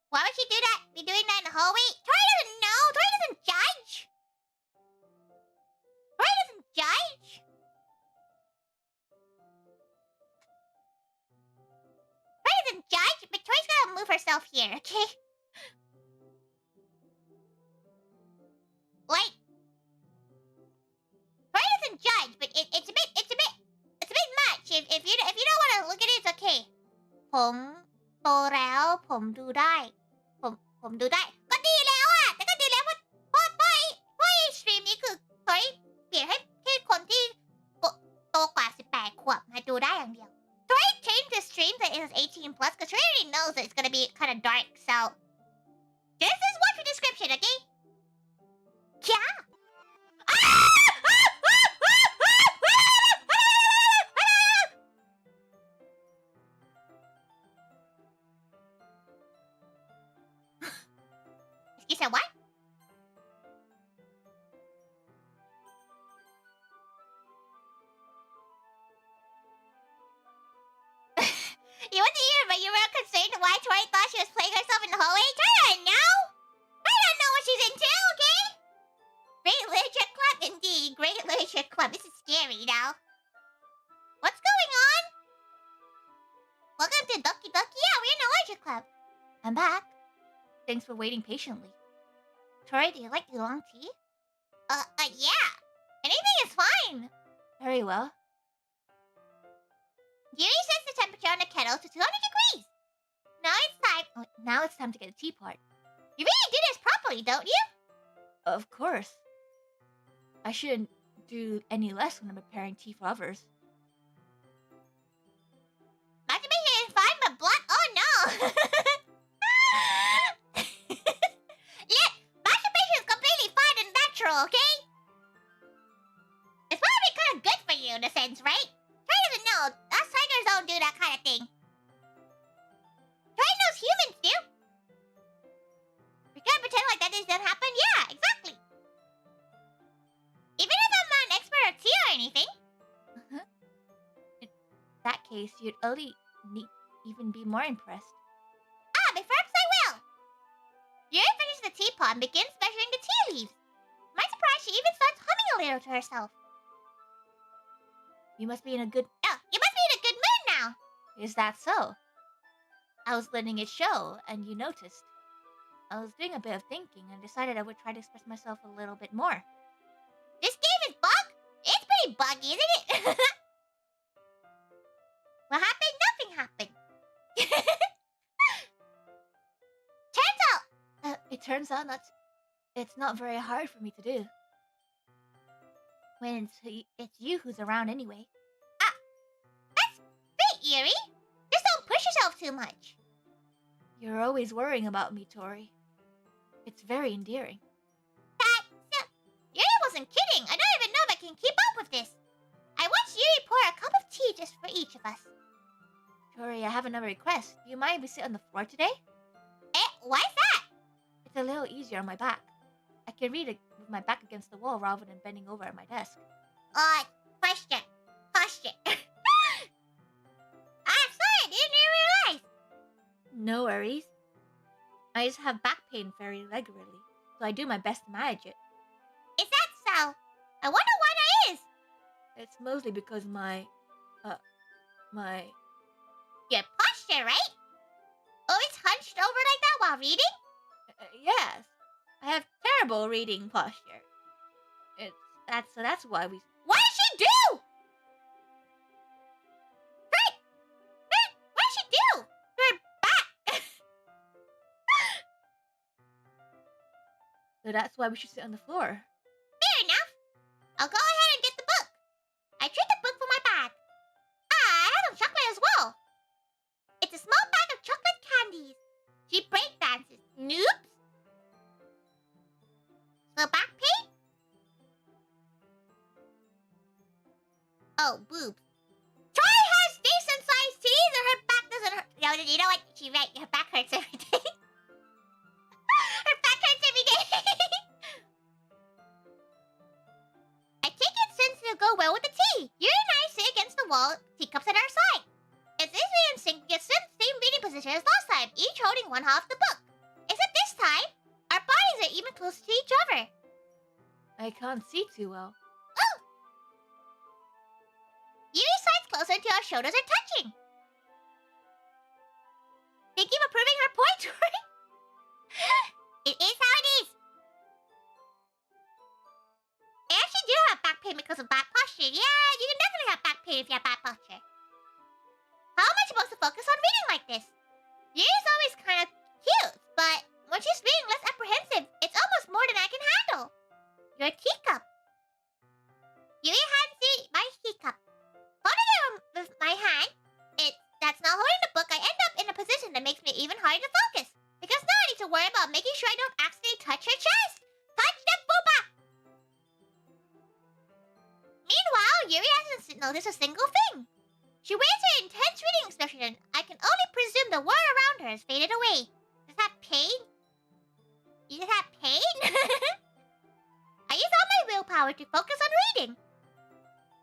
Why would she do that? Be doing that in the hallway? Tori doesn't know. Tori doesn't judge. Tori doesn't judge. Tori doesn't judge, but Tori's gonna move herself here, okay? Like, Tori doesn't judge, but it's a bit much. If you don't want to look at it, it's okay. ผมโตแล้วผมดูได้ผมดูได้ก็ดีแล้วอ่ะแต่ก็ดีแล้วเพราะสตรีมนี้คือเฮ้ยเปลี่ยนให้คนที่โตกว่า18 ขวบมาดูได้อย่างเดียว Tori changed the stream that is 18 plus because Tori already knows that it's gonna be kind of dark, so this is what's the description, okay? Yeah. You said what? You want to hear, but you were Tori thought she was playing herself in the hallway? Tori doesn't know! Tori doesn't know what she's into, okay? Great Literature Club, indeed. Great Literature Club. This is scary now. What's going on? Welcome to Doki Doki. Yeah, we're in the Literature Club. I'm back. Thanks for waiting patiently. Tori, do you like oolong tea? Yeah. Anything is fine. Very well. Yuri sets the temperature on the kettle to 200 degrees. Now it's time. Oh, now it's time to get a teapot. You really do this properly, don't you? Of course. I shouldn't do any less when I'm preparing tea for others. Masturbation is fine, but blood. Oh no! Look, masturbation is completely fine and natural, okay? It's probably kind of good for you in a sense, right? Tori doesn't know. Us tigers don't do that kind of thing. Tori knows humans do. We can't pretend like that doesn't happen. Yeah, exactly. Even if I'm not an expert at tea or anything. In that case, you'd only need even be more impressed. Ah, but perhaps I will. Yuri finishes the teapot and begins measuring the tea leaves. Am I surprised she even starts humming a little to herself? You must be in a good... Oh, you must be in a good mood now. Is that so? I was letting it show, and you noticed. I was doing a bit of thinking and decided I would try to express myself a little bit more. This game is bug? It's pretty buggy, isn't it? What happened? Nothing happened. It turns out that it's not very hard for me to do. When it's you who's around anyway. Ah, that's great, Yuri. Just don't push yourself too much. You're always worrying about me, Tori. It's very endearing. Yuri wasn't kidding. I don't even know if I can keep up with this. I watched Yuri pour a cup of tea just for each of us. Tori, I have another request. Do you mind if we sit on the floor today? Why's that? It's a little easier on my back. I can read it with my back against the wall rather than bending over at my desk. Posture. I'm sorry, I didn't even realize. No worries. I just have back pain very regularly, so I do my best to manage it. Is that so? I wonder why that is. It's mostly because my Your posture, right? Always hunched over like that while reading? yes. I have terrible reading posture. That's why we... What did she do? Right! What did she do? Her back! So that's why we should sit on the floor. Fair enough. I'll go ahead and get the book. I trade the book for my bag. Ah, I have some chocolate as well. It's a small bag of chocolate candies. She breakdances. Noobs. So back pain? Oh, boobs. Tori has decent sized teeth and her back doesn't hurt. You know what? She's right. Her back hurts every day. Her back hurts every day. I take it since it'll go well with the tea. You and I sit against the wall, teacups at our side. It's easily in sync, get same reading position as last time, each holding one half of the book. Except this time, our bodies are even closer to each other. I can't see too well. Oh! Yuri slides closer until our shoulders are touching. Thank you for proving her point, Tori. It is how it is. I actually do have back pain because of bad posture. Yeah, you can definitely have back pain if you have bad posture. How am I supposed to focus on reading like this? Yuri's always kind of cute, but when she's being less apprehensive, it's almost more than I can handle. Your teacup. Yuri hands me my teacup. Holding it with my hand, that's not holding the book. I end up in a position that makes me even harder to focus. Because now I need to worry about making sure I don't accidentally touch her chest. Touch the booba! Meanwhile, Yuri hasn't noticed a single thing. She wears her intense reading expression. I can only presume the world around her has faded away. Does that pain? You just have pain? I use all my willpower to focus on reading.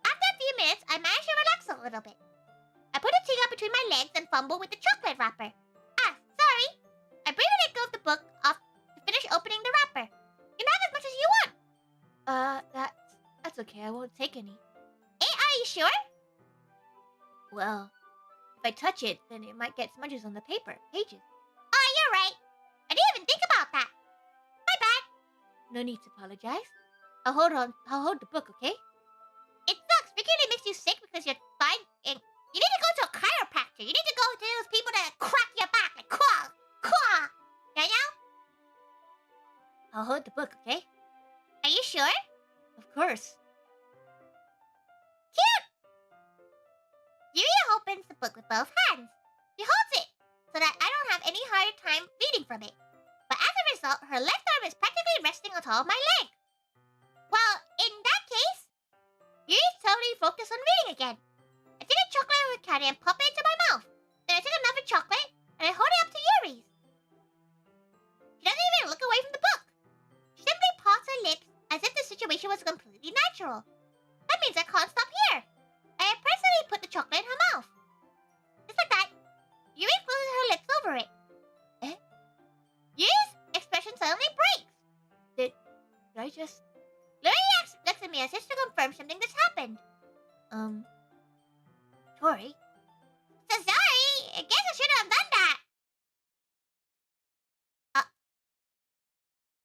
After a few minutes, I manage to relax a little bit. I put a teacup between my legs and fumble with the chocolate wrapper. Ah, book off to finish opening the wrapper. You can have as much as you want. That's okay. I won't take any. Are you sure? Well, if I touch it, then it might get smudges on the pages. Oh, you're right. I didn't even think about that. My bad. No need to apologize. I'll hold the book, okay? It sucks. Figuring it makes you sick because you're fine. And you need to go to a chiropractor. You need to go to those people that crack your back like claw, claw. You know? I'll hold the book, okay? Are you sure? Of course. Cute. Yuri opens the book with both hands. She holds it so that I don't have any hard time reading from it. But as a result, her left arm is practically resting on top of my leg. Well, in that case, Yuri's totally focused on reading again. I take a chocolate with candy and pop it into my mouth. Then I take another chocolate and I hold it up to Yuri's. She doesn't even look away from the book. She simply parts her lips as if the situation was completely natural. That means I can't stop here. I personally put the chocolate in her mouth. Just like that, Yuri closes her lips over it. Yuri's expression suddenly breaks. Did I just... Yuri looks at me as if to confirm something that's happened. Tori? So sorry, I guess I shouldn't have done that.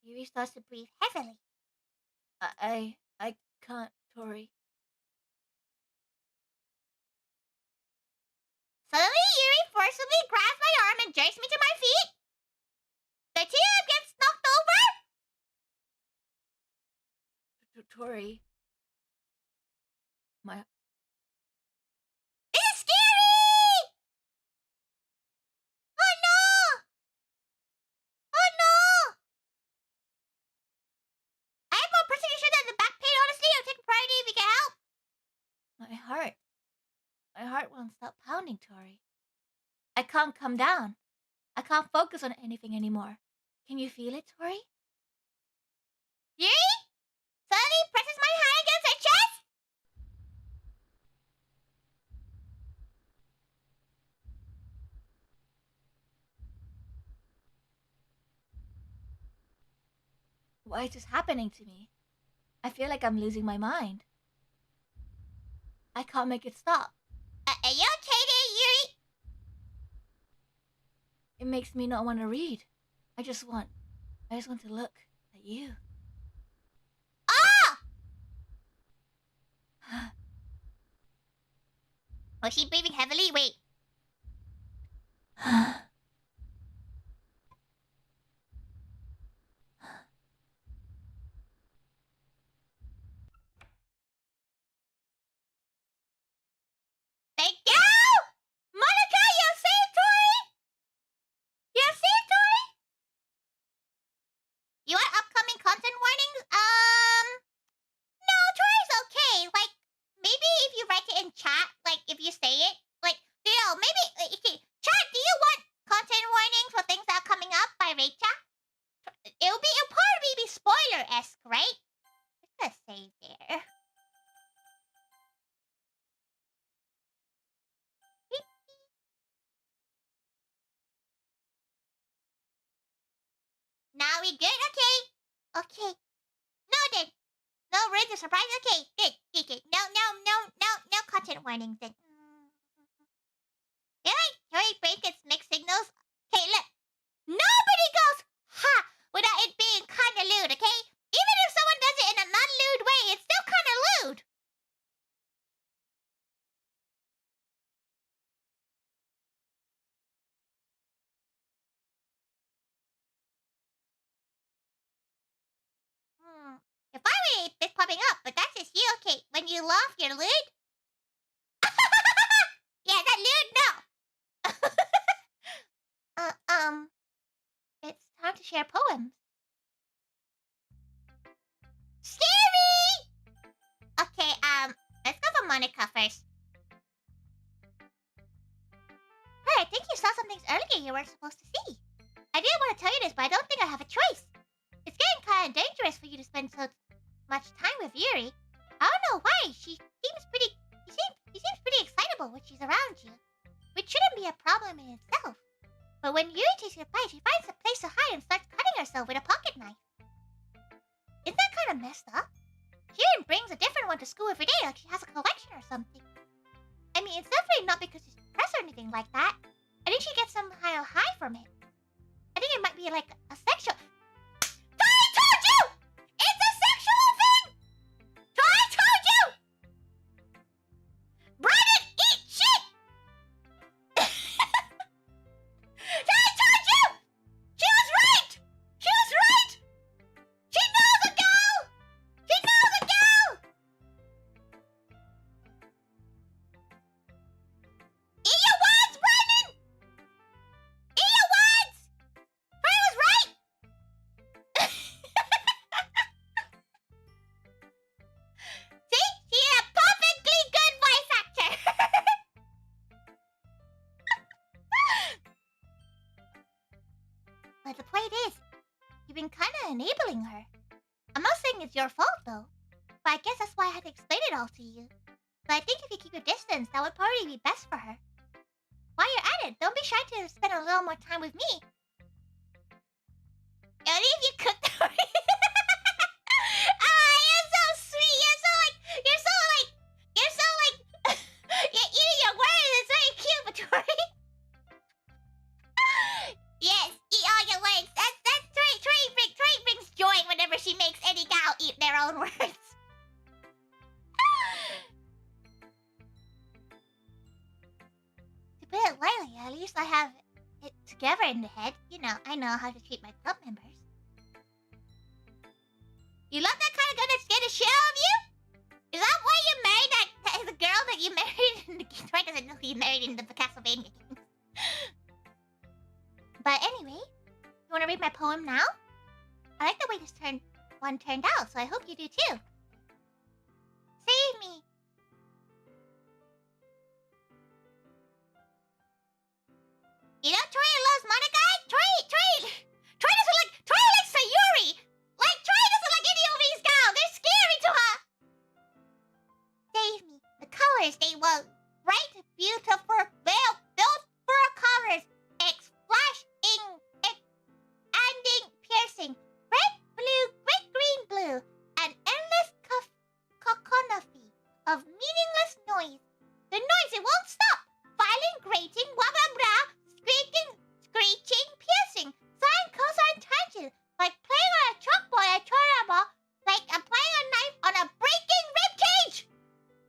Yuri starts to breathe heavily. I can't, Tori. Suddenly, Yuri forcibly grabs my arm and jerks me to my feet. The tube gets knocked over. Tori. This is scary! Oh no! Oh no! I have more pressing issue than the back pain, honestly. I'll take priority if you can help. My heart won't stop pounding, Tori. I can't come down. I can't focus on anything anymore. Can you feel it, Tori? Yuri suddenly presses my hand against her chest. Why is this happening to me? I feel like I'm losing my mind. I can't make it stop. Are you okay there, Yuri? It makes me not want to read. I just want to look at you. Oh! Was she breathing heavily? Wait. Thank you! Monica, you saved Tori? You saved Tori? You want upcoming content warnings? No, Tori's okay. Like, maybe if you write it in chat, like, if you say it, like, you know, maybe, okay, chat, do you want content warnings for things that are coming up by Rachel? It'll probably be spoiler-esque, right? It's gonna save there. Now we good? Okay. Okay. Noted. No rude to surprise. Okay, good. Good. No content warning thing. Really? Tori brain gets mixed signals? Okay, look. Nobody goes, ha, without it being kinda lewd, okay? Even if someone does it in a non-lewd way, it's still kinda lewd. If I were it's popping up, but that's just you. Okay, when you laugh, you're lewd? Yeah, that lewd? No. It's time to share poems. Scary! Okay, let's go for Monica first. Hey, I think you saw some things earlier you weren't supposed to see. I didn't want to tell you this, but I don't think I have a choice. It's getting kind of dangerous for you to spend so much time with Yuri. I don't know why. She seems pretty excitable when she's around you, which shouldn't be a problem in itself. But when Yuri takes her bite, she finds a place to hide and starts cutting herself with a pocket knife. Isn't that kind of messed up? Kieran brings a different one to school every day, like she has a collection or something. I mean, it's definitely not because she's depressed or anything like that. I think she gets some kind of high from it. I think it might be like a sexual... Tori told you! It's a sexual thing! Tori told you! Brandon, eat shit! Tori told you! She was right! She was right! She knows a girl! She knows a girl! Eat your words, Brandon! Eat your words! Tori was right! See? She is a perfectly good voice actor! But the point is, you've been kind of enabling her. I'm not saying it's your fault, though. But I guess that's why I had to explain it all to you. But I think if you keep your distance, that would probably be best for her. While you're at it, don't be shy to spend a little more time with me. Only if you cook the Ah, you're so sweet. You're so like, you're eating your words. It's very cute, Tori. Yes, eat all your words. That's Tori brings joy whenever she makes any gal eat their own words. To put it lightly, at least I have it together in the head. You know, I know how to treat my club members. You love that kind of girl that scared the shit out of you? Is that why you married that the girl that you married in the game? Tori doesn't know who you married in the Castlevania games. But anyway, you want to read my poem now? I like the way this one turned out, so I hope you do too. Save me. You know Tori loves Monica? Tori likes Sayuri! Like, Tori doesn't like any of these girls! They're scary to her! Save me. The colors, they were bright, beautiful, those fur colors. Flashing, expanding, piercing. Red, blue, great green, blue. An endless cacophony of meaningless noise. The noise, it won't stop. Filing, grating, blah blah blah. Screeching, piercing. Sign, cosine, tangent. Like playing on a chalkboard at Toriyama. Like I'm playing a knife on a breaking rib cage.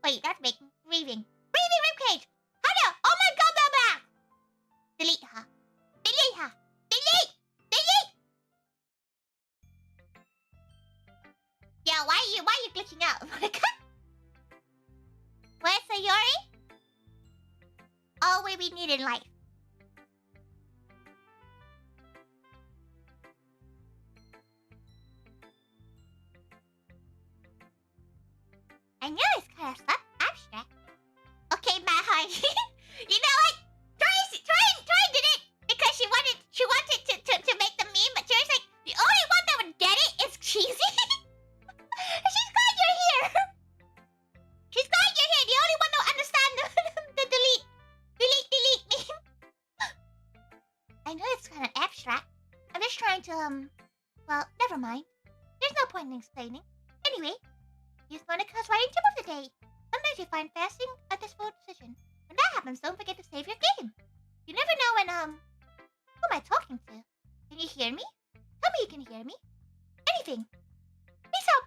Wait, that's breathing. Breathing rib cage. Hello. Oh my god, blah blah. Delete her. Delete her. Delete. Yeah, why are you glitching out, Monica? Where's Sayori? All we need in life. I know it's kind of abstract. Okay, Matt Hardy. You know what? Tori did it because she wanted to make the meme, but Tori's like, the only one that would get it is Cheesy. She's glad you're here. She's glad you're here. The only one that'll understand the delete meme. I know it's kind of abstract. I'm just trying to, well, never mind. There's no point in explaining. Anyway, here's Monica's writing tip of the day. Sometimes you find fasting a difficult decision. When that happens, don't forget to save your game. You never know when, who am I talking to? Can you hear me? Tell me you can hear me. Anything. Peace out.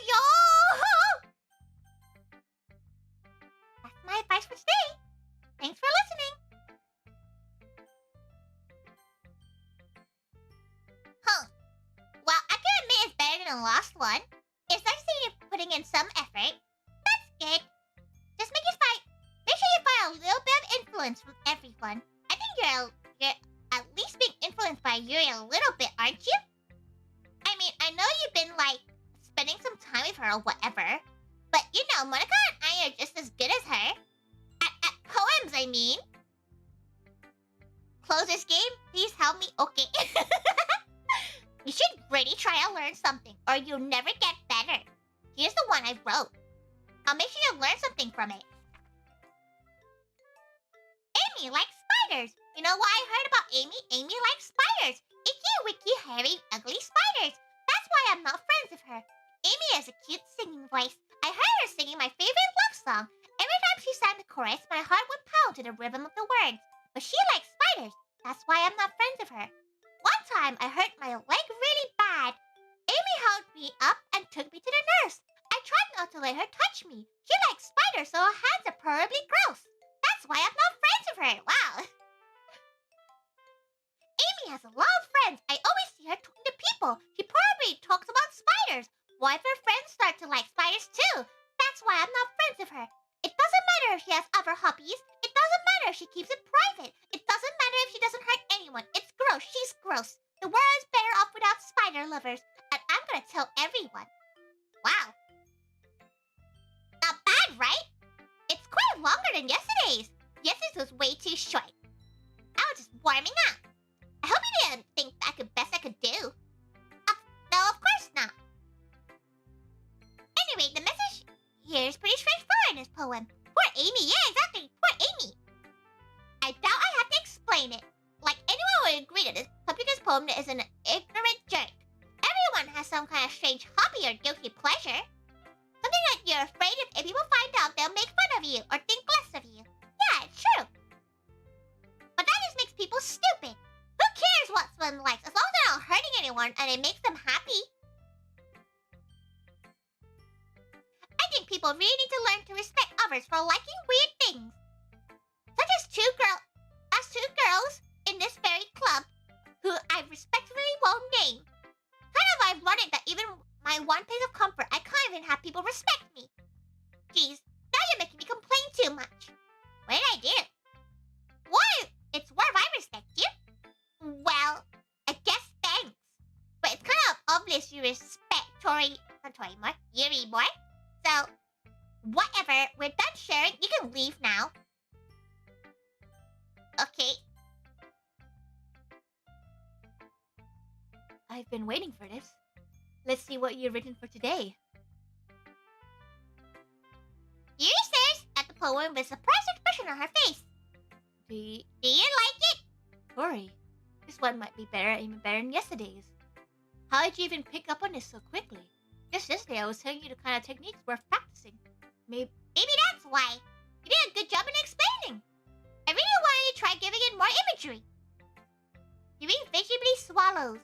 Yo! That's my advice for today. Thanks for listening. Huh. Well, I can admit it's better than the last one. It's nice that you're putting in some effort. That's good. Just make sure you find a little bit of influence from everyone. I think you're at least being influenced by Yuri a little bit, aren't you? I mean, I know you've been like spending some time with her or whatever, but you know, Monica and I are just as good as her. At poems, I mean. Close this game? Please help me? Okay. You should really try to learn something, or you'll never get better. Here's the one I wrote. I'll make sure you learn something from it. Amy likes spiders. You know what I heard about Amy? Amy likes spiders. Icky, wicky, hairy, ugly spiders. That's why I'm not friends with her. Amy has a cute singing voice. I heard her singing my favorite love song. Every time she sang the chorus, my heart would pound to the rhythm of the words. But she likes spiders. That's why I'm not friends with her. One time, I hurt my leg really bad. Amy held me up and took me to the nurse. I tried not to let her touch me. She likes spiders, so her hands are probably gross. That's why I'm not friends with her. Wow. Amy has a lot of friends. I always see her talking to people. She probably talks about spiders. What if her friends start to like spiders too? That's why I'm not friends with her. It doesn't matter if she has other hobbies. It doesn't matter if she keeps it private. It doesn't matter if she doesn't hurt anyone. It's gross. She's gross. The world is better off without spider lovers. And I'm gonna tell everyone. Wow. Not bad, right? It's quite longer than yesterday's. Yesterday's was way too short. I was just warming up. I hope you didn't think that could best I could do. No, of course not. Anyway, the message here is pretty straightforward in this poem. Poor Amy. Yeah, exactly. Poor Amy. I doubt I have to explain it. Like, anyone would agree that this Paprika's poem is an ignorant jerk. Everyone has some kind of strange hobby or guilty pleasure. Something that you're afraid if people find out, they'll make fun of you or think less of you. Yeah, it's true. But that just makes people stupid. Who cares what someone likes as long as they're not hurting anyone and it makes them happy? I think people really need to learn to respect others for liking weird things. Such as two girls in this very club who I respectfully won't name. Kind of ironic that even my one place of comfort, I can't even have people respect me. Geez, now you're making me complain too much. What did I do? Why? It's worth I respect you. Well, I guess thanks. But it's kind of obvious you respect Yuri more. So, whatever. We're done sharing. You can leave now. Okay. I've been waiting for this. Let's see what you've written for today. Yuri stares at the poem with a surprised expression on her face. Do you like it? Tori, this one might be even better than yesterday's. How did you even pick up on this so quickly? Just yesterday I was telling you the kind of techniques worth practicing. Maybe that's why. You did a good job in explaining. I really wanted you to try giving it more imagery. Yuri visibly swallows.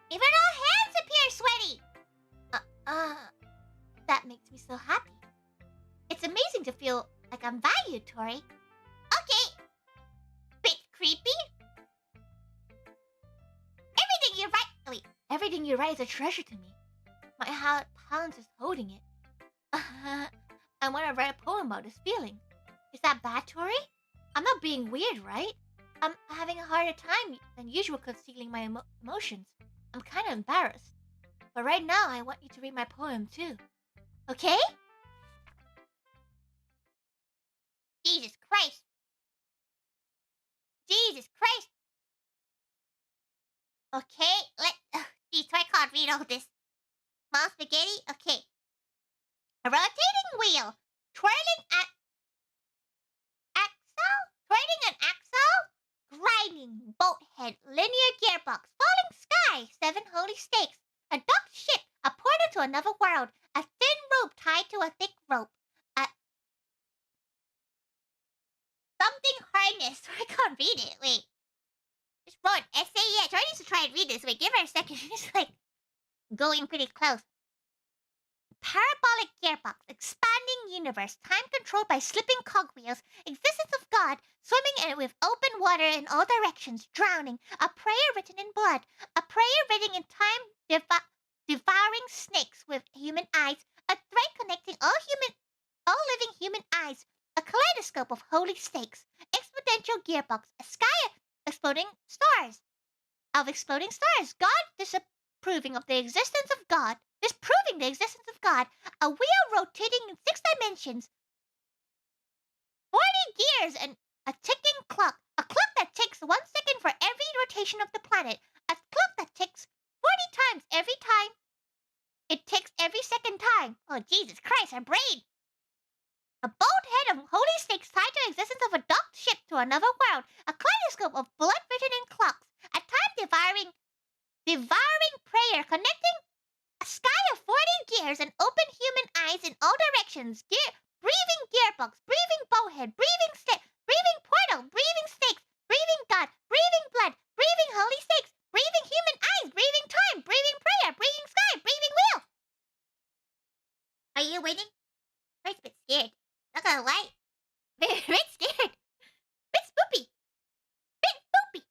Even our hands appear sweaty. That makes me so happy. It's amazing to feel like I'm valued, Tori. Okay. Bit creepy. Everything you write... Wait. Everything you write is a treasure to me. My heart pounds just holding it. I want to write a poem about this feeling. Is that bad, Tori? I'm not being weird, right? I'm having a harder time than usual concealing my emotions. I'm kind of embarrassed. But right now, I want you to read my poem, too. Okay? Jesus Christ. Jesus Christ. Okay, geez, I can't read all this. Small spaghetti? Okay. A rotating wheel. Twirling an axle? Grinding boat head. Linear gearbox. Falling sky. 7 holy stakes. A docked ship. A portal to another world. A thin rope tied to a thick rope. Something harness. I can't read it. Wait. Just wrote an essay. Yeah, Tori needs to try and read this. Wait, give her a second. She's like going pretty close. Parabolic gearbox. Expanding universe. Time controlled by slipping cogwheels. Existence of God. Swimming with open water in all directions. Drowning. A prayer written in blood. A prayer written in time. Devouring snakes with human eyes. A thread connecting all living human eyes. A kaleidoscope of holy stakes. Exponential gearbox. A sky exploding stars. God disproving the existence of God. A wheel rotating in 6 dimensions. 40 gears and a ticking clock. A clock that ticks 1 second for every rotation of the planet. A clock that ticks 40 times every time It ticks every second time. Oh, Jesus Christ, our brain! A bold head of holy snakes tied to the existence of a docked ship to another world. A kaleidoscope of blood written in clocks. A time-devouring prayer connecting a sky of 40 gears and open human eyes in all directions. Breathing gearbox, breathing bowhead, breathing stick, breathing portal, breathing snakes, breathing god, breathing blood, breathing holy snakes, breathing human eyes, breathing time, breathing prayer, breathing sky, breathing wheel. Are you waiting? I'm a bit scared. Not gonna lie. Bit scared. Bit spoopy. Bit spoopy.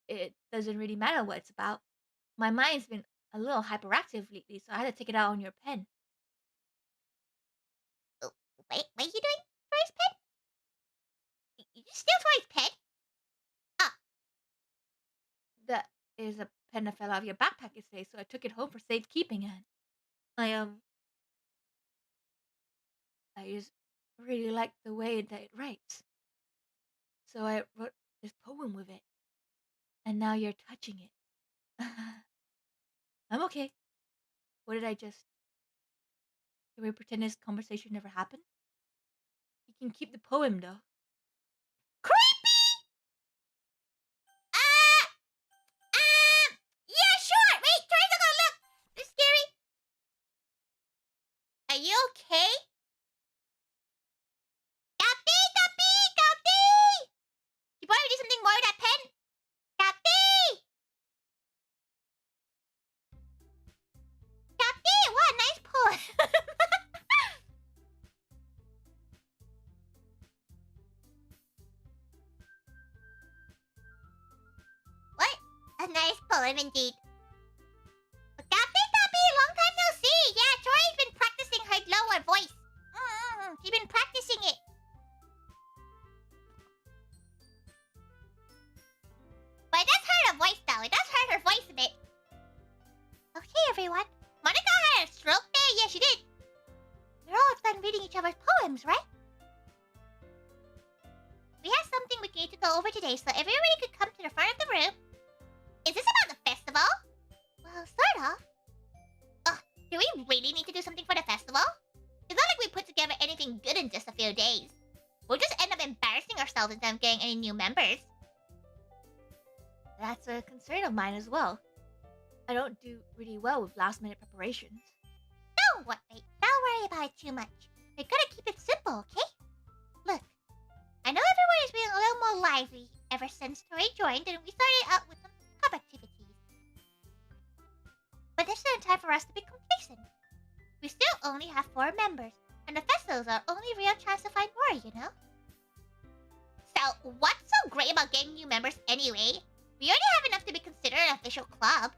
It doesn't really matter what it's about. My mind's been a little hyperactive lately, so I had to take it out on your pen. Oh, wait, what are you doing? Tori's pen? You steal Tori's pen? That is a pen that fell out of your backpack yesterday, so I took it home for safekeeping, and I just really like the way that it writes. So I wrote this poem with it. And now you're touching it. I'm okay. What did I just... Can we pretend this conversation never happened? You can keep the poem, though. Creepy! Yeah, sure. Wait, Tori's not gonna look. It's scary. Are you okay? Gappy! You want me to do something more with that pen? Gappy! What a nice poem. What a nice poem indeed. Gappy, long time no see. Yeah, Tori's been practicing her lower voice. She's been practicing it. But it does hurt her voice, though. It does hurt her voice a bit. Okay, everyone. Monica had a stroke there. Yeah, she did. We're all done reading each other's poems, right? We have something we need to go over today, so everybody could come to the front of the room. Is this about the festival? Well, sort of. Do we really need to do something for the festival? It's not like we put together anything good in just a few days. We'll just end up embarrassing ourselves instead of getting any new members. That's a concern of mine as well. I don't do really well with last-minute preparations. Don't worry about it too much. We're gonna keep it simple, okay? Look, I know everyone has been a little more lively ever since Tori joined and we started out with some club activities. But this isn't time for us to be complacent. We still only have 4 members, and the festivals are only real chance to find more, you know? So, what's so great about getting new members anyway? We already have enough to be considered an official club.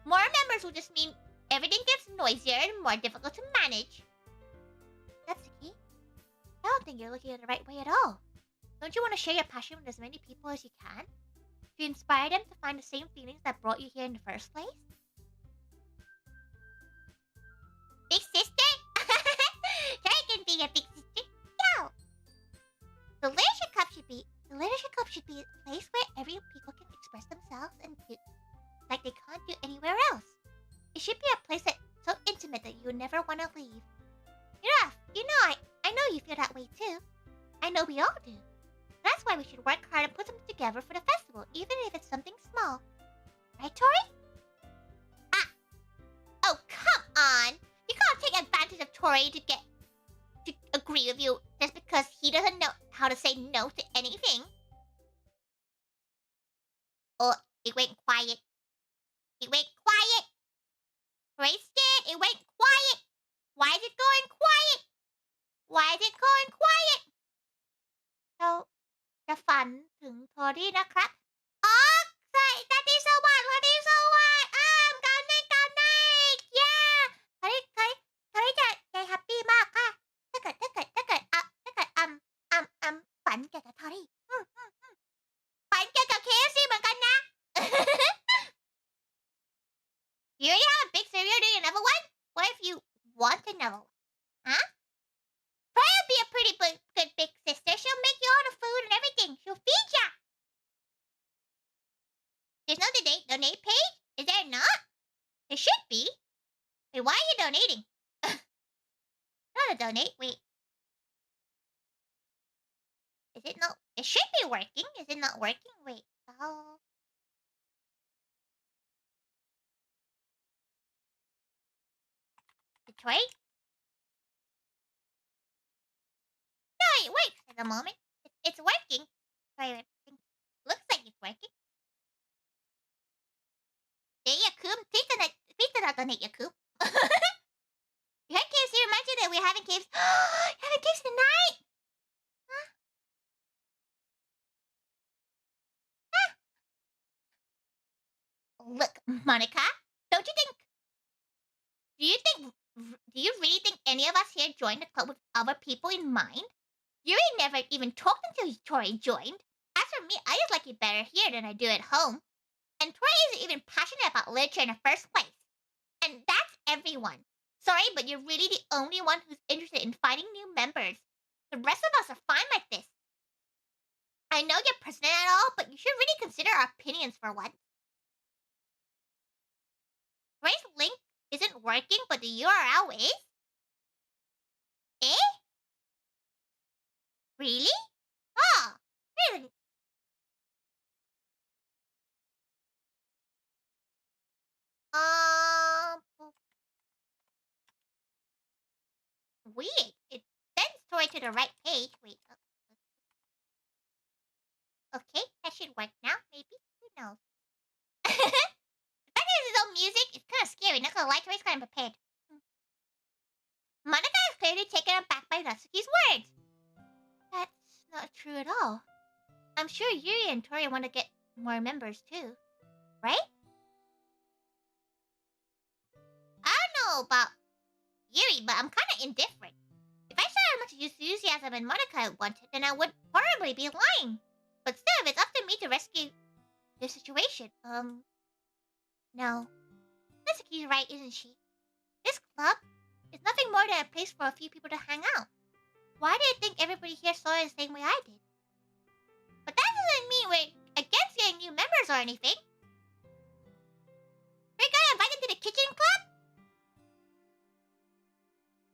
More members will just mean everything gets noisier and more difficult to manage. That's the key. I don't think you're looking at it the right way at all. Don't you want to share your passion with as many people as you can? To inspire them to find the same feelings that brought you here in the first place? Big sister? Try can be a big sister. No! The leadership cup should be a place where every people can express themselves and do like they can't do anywhere else. It should be a place that's so intimate that you would never want to leave. I know you feel that way too. I know we all do. That's why we should work hard and put something together for the festival, even if it's something small. Right, Tori? Oh, come on! You can't take advantage of Tori to agree with you just because he doesn't know how to say no to anything. Oh, it went quiet. It went quiet. Tori's scared. It went quiet. Why is it going quiet? Why is it going quiet? So, จะฝันถึง Tori นะครับ Oh, that is so much. That is so much. Good night. Yeah. Tori จะ happy มากค่ะถ้าเกิดฝันเกี่ยวกับ Tori ฝันเกี่ยวกับ KFC เหมือนกันนะ You already have a big cereal. Do you another one? What if you want another one? Huh? Probably will be a pretty good big sister. She'll make you all the food and everything. She'll feed ya. There's no donate page? Is there not? There should be. Wait, why are you donating? Not a donate. Wait. Is it not? It should be working. Is it not working? Wait. Oh. Detroit? No, it works at the moment. It's working. Sorry, looks like it's working. There, Yakub. Please do not donate, Yakub. You heard KFC remind you that we're having KFC. Having KFC tonight? Huh? Huh? Look, Monica, don't you think? Do you really think any of us here joined the club with other people in mind? Yuri never even talked until Tori joined. As for me, I just like it better here than I do at home. And Tori isn't even passionate about literature in the first place. And that's everyone. Sorry, but you're really the only one who's interested in finding new members. The rest of us are fine like this. I know you're president and all, but you should really consider our opinions for once. Tori's link isn't working, but the URL is? Eh? Really? Oh, really? Weird. It sends Tori to the right page. Wait. Okay, that should work now, maybe? Who knows? The fact that there's no music is kind of scary. Not gonna lie, Tori's kind of prepared. Monica is clearly taken aback by Natsuki's words. That's not true at all. I'm sure Yuri and Tori want to get more members too, right? I don't know about Yuri, but I'm kind of indifferent. If I showed as much enthusiasm as Monica wanted, then I would probably be lying. But still, it's up to me to rescue the situation. No. Natsuki's right, isn't she? This club is nothing more than a place for a few people to hang out. Why do you think everybody here saw it the same way I did? But that doesn't mean we're against getting new members or anything. We got invited to the kitchen club?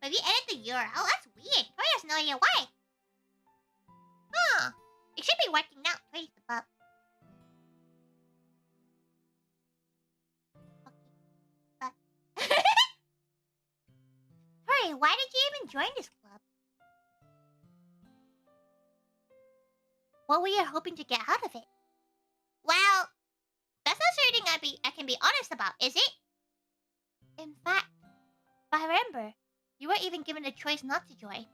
Maybe edit the URL? That's weird. Tori has no idea why. Huh. It should be working now. Tori's the bub. Okay. Tori, why did you even join this club? What were you hoping to get out of it? Well, that's not something I can be honest about, is it? In fact, if I remember, you were even given the choice not to join.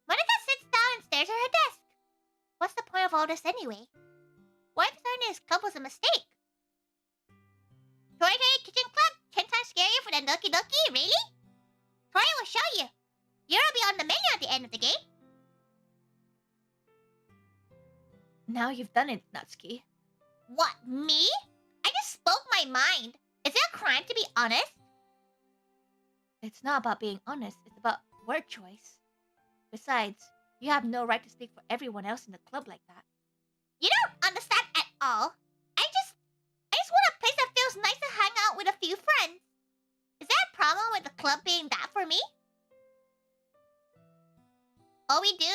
Monica sits down and stares at her desk. What's the point of all this anyway? What if starting this club was a mistake? Tori Kitchen Club? 10 times scarier for the Doki Doki? Really? Tori will show you. You'll be on the menu at the end of the game. Now you've done it, Natsuki. What, me? I just spoke my mind. Is it a crime to be honest? It's not about being honest, it's about word choice. Besides, you have no right to speak for everyone else in the club like that. You don't understand at all. I just want a place that feels nice to hang out with a few friends. Is there a problem with the club being that for me? All we do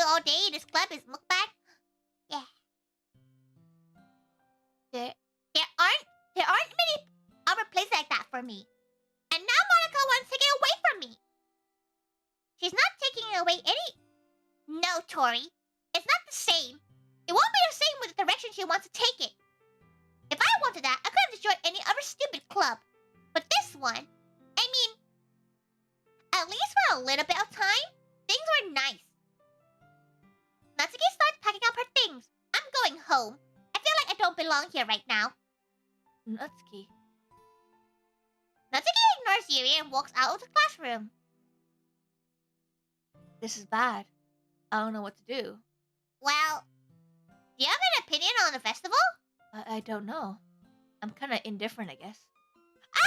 all day in this club is mukbang? Yeah. There aren't many other places like that for me. And now Monica wants to take it away from me. She's not taking it away any... No, Tori. It's not the same. It won't be the same with the direction she wants to take it. If I wanted that, I could have destroyed any other stupid club. But this one... I mean... At least for a little bit of time, things were nice. Natsuki starts packing up her things. I'm going home. I feel like I don't belong here right now. Natsuki. Natsuki ignores Yuri and walks out of the classroom. This is bad. I don't know what to do. Well, do you have an opinion on the festival? I don't know. I'm kind of indifferent, I guess. Ah!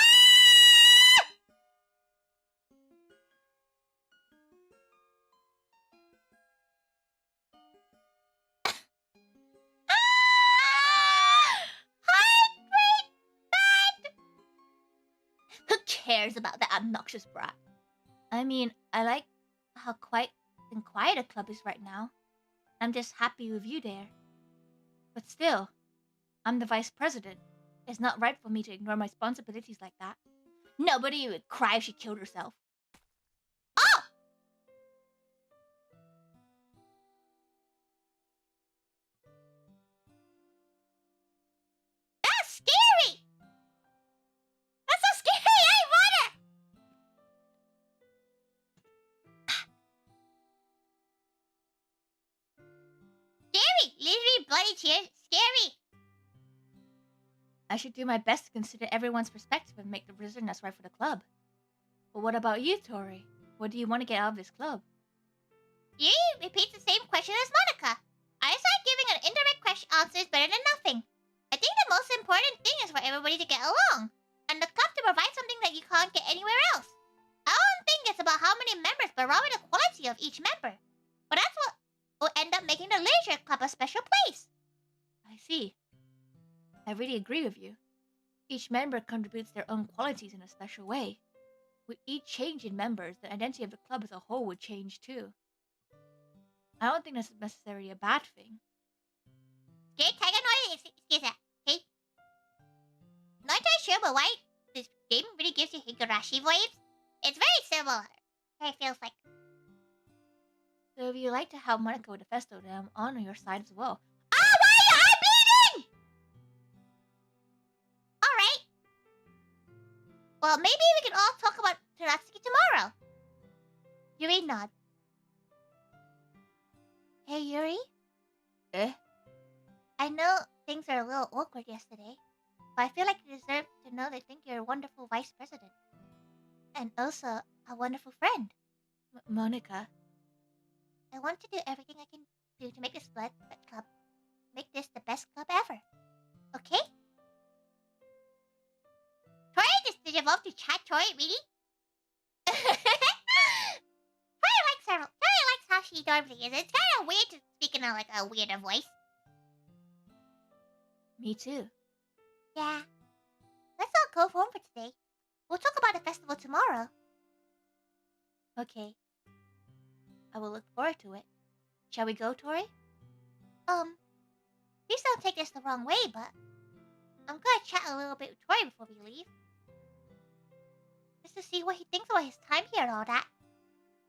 cares about that obnoxious brat? I mean, I like how quiet a club is right now. I'm just happy with you there. But still, I'm the vice president. It's not right for me to ignore my responsibilities like that. Nobody would cry if she killed herself. Oh! That's scary! That's so scary! I want it! Scary! Literally bloody tears. Scary! I should do my best to consider everyone's perspective and make the decision that's right for the club. But what about you, Tori? What do you want to get out of this club? You repeats the same question as Monica. I thought giving an indirect question answer is better than nothing. I think the most important thing is for everybody to get along, and the club to provide something that you can't get anywhere else. I don't think it's about how many members, but rather the quality of each member. But that's what will end up making the leisure club a special place. I see. I really agree with you. Each member contributes their own qualities in a special way. With each change in members, the identity of the club as a whole would change too. I don't think that's necessarily a bad thing. Okay, Taiga no excuse that, okay? Not entirely sure, but why this game really gives you Higurashi vibes? It's very similar. It feels like. So if you like to help Monica with the festival, then I'm on your side as well. Oh, why are you bleeding? Alright. Well, maybe we can all talk about Taratsuki tomorrow. Yuri nods. Hey, Yuri? Eh? I know things are a little awkward yesterday, but I feel like you deserve to know they think you're a wonderful vice president. And also a wonderful friend. Monica. I want to do everything I can do to make this club make this the best club ever. Okay? Tori just evolved to chat Tori, really? Tori likes how she normally is. It's kind of weird to speak in a weirder voice. Me too. Yeah. Let's all go home for today. We'll talk about the festival tomorrow. Okay. I will look forward to it. Shall we go, Tori? Please don't take this the wrong way, but I'm gonna chat a little bit with Tori before we leave. Just to see what he thinks about his time here and all that.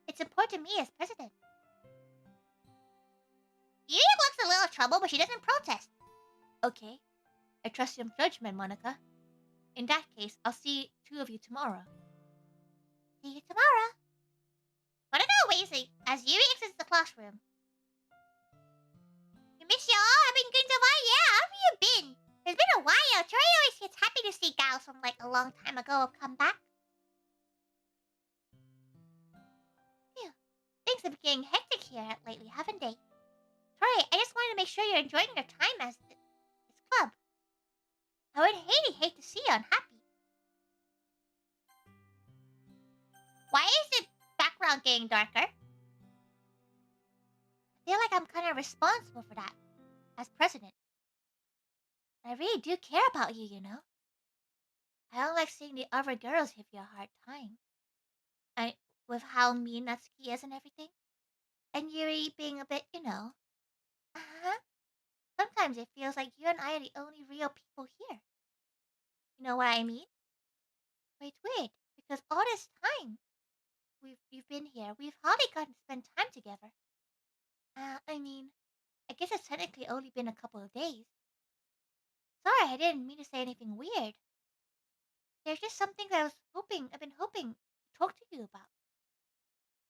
It's important to me as president. Yuri looks a little trouble, but she doesn't protest. Okay. I trust your judgment, Monica. In that case, I'll see two of you tomorrow. See you tomorrow. Monica waves as Yuri exits the classroom. You miss y'all? I've been good so far. Yeah, how have you been? It's been a while. Tori always gets happy to see gals from like a long time ago have come back. Phew. Things have been getting hectic here lately, haven't they? Tori, I just wanted to make sure you're enjoying your time as this club. I would hate to see you unhappy. Why is the background getting darker? I feel like I'm kind of responsible for that as president. I really do care about you, you know? I don't like seeing the other girls give you a hard time. With how mean Natsuki is and everything. And Yuri being a bit, you know. Sometimes it feels like you and I are the only real people here. You know what I mean? But it's weird, because all this time we've been here, we've hardly gotten to spend time together. I guess it's technically only been a couple of days. Sorry, I didn't mean to say anything weird. There's just something that I've been hoping to talk to you about.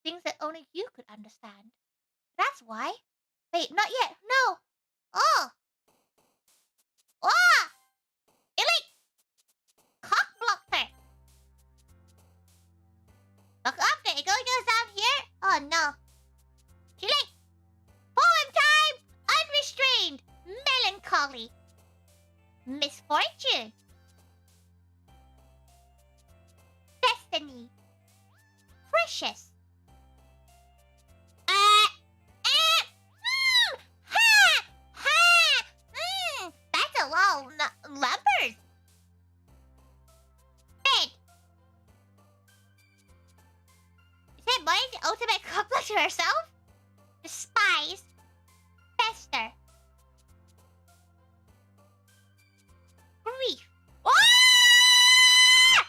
Things that only you could understand. That's why. Wait, not yet. No. Oh. Oh! It cock blocked her. Look up there. It goes down here. Oh no. She poem time. Unrestrained. Melancholy. Misfortune. Destiny. Precious. That's a lot of numbers. Red. the ultimate couplet to herself? Despise. Fester. Grief. Ah!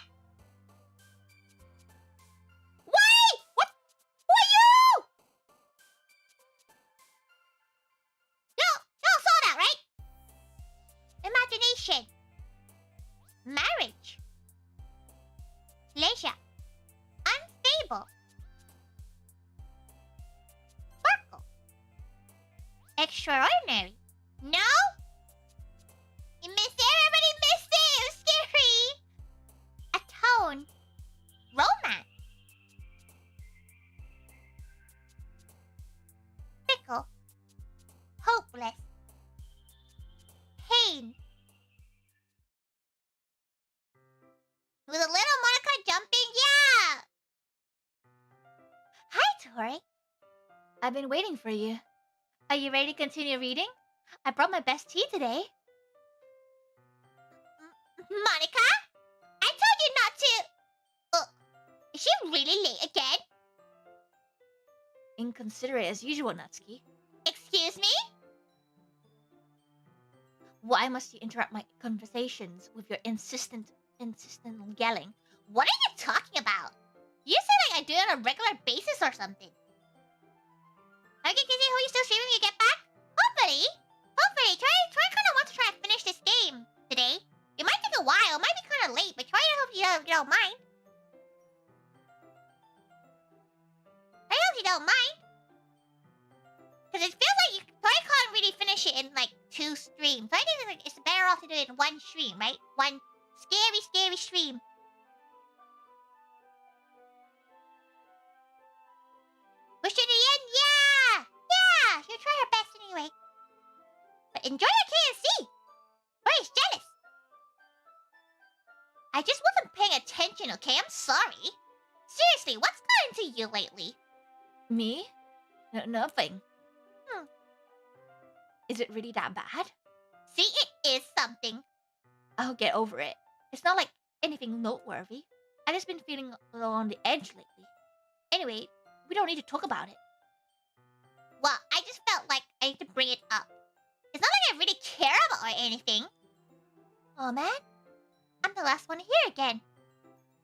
Wait! What? Who are you? No, saw that, right? Imagination. Marriage. Leisure. Unstable. Sparkle. Extraordinary. No? You missed it. Everybody missed it. It was scary. Atone. Romance. Fickle. Hopeless. Pain. With a little Monica jumping, yeah. Hi, Tori. I've been waiting for you. Are you ready to continue reading? I brought my best tea today. Monica? I told you not to... is she really late again? Inconsiderate as usual, Natsuki. Excuse me? Why must you interrupt my conversations with your insistent yelling? What are you talking about? You say like I do it on a regular basis or something. Okay, Kizzy, who you still streaming when you get back? Hopefully. Troy kind of wants to try to finish this game today. It might take a while, it might be kind of late, but Troy, I hope you don't mind. I hope you don't mind. Because it feels like Troy can't really finish it in like 2 streams. So I think it's better off to do it in 1 stream, right? One scary stream. Push to the end, yeah! Yeah! She'll try her best anyway. But enjoy your KFC! Troy's jealous. I just wasn't paying attention, okay? I'm sorry. Seriously, what's gotten to you lately? Me? Nothing. Hmm. Is it really that bad? See, it is something. I'll get over it. It's not like anything noteworthy. I've just been feeling a little on the edge lately. Anyway, we don't need to talk about it. Well, I just felt like I need to bring it up. It's not like I really care about it or anything. Oh man, I'm the last one here again.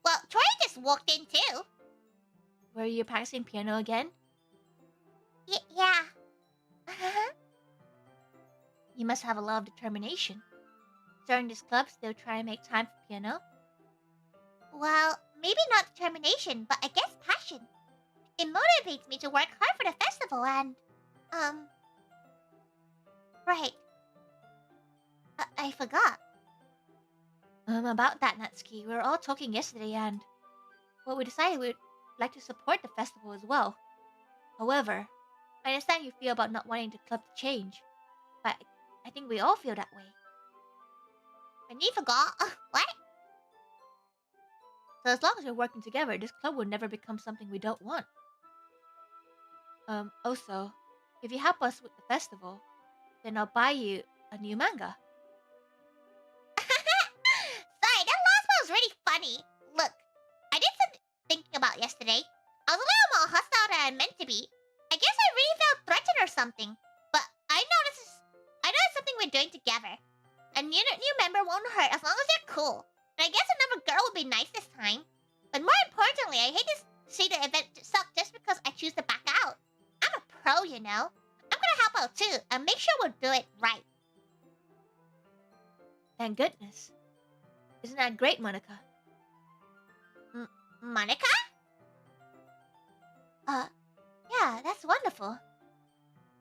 Well, Troy just walked in too. Were you practicing piano again? Yeah. You must have a lot of determination. Starting this club, still try to make time for piano? Well, maybe not determination, but I guess passion. It motivates me to work hard for the festival and... Right. I forgot. About that, Natsuki. We were all talking yesterday and... Well, we decided we'd like to support the festival as well. However, I understand you feel about not wanting the club to change. But I think we all feel that way. And you forgot? What? So as long as we're working together, this club will never become something we don't want. Also, if you help us with the festival, then I'll buy you a new manga. Sorry, that last one was really funny. Look, I did some thinking about yesterday. I was a little more hostile than I meant to be. I guess I really felt threatened or something. But I know it's something we're doing together. And new member won't hurt as long as they're cool. And I guess another girl would be nice this time. But more importantly, I hate to see the event suck just because I choose to back out. I'm a pro, you know. I'm gonna help out too, and make sure we'll do it right. Thank goodness. Isn't that great, Monica? Monica? Yeah, that's wonderful.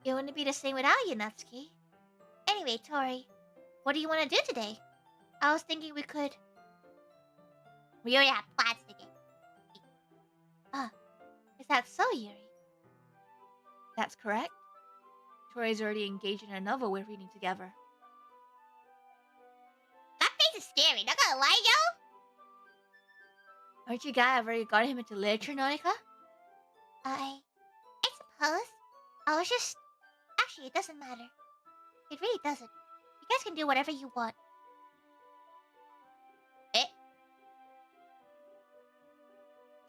It wouldn't be the same without you, Natsuki. Anyway, Tori, what do you want to do today? I was thinking we could... We already have plans today. Is that so, Yuri? That's correct. Tori's already engaged in a novel we're reading together. That face is scary, not gonna lie, yo. Aren't you guys already got him into literature, Monica? I suppose. I was just... Actually, it doesn't matter. It really doesn't. You guys can do whatever you want.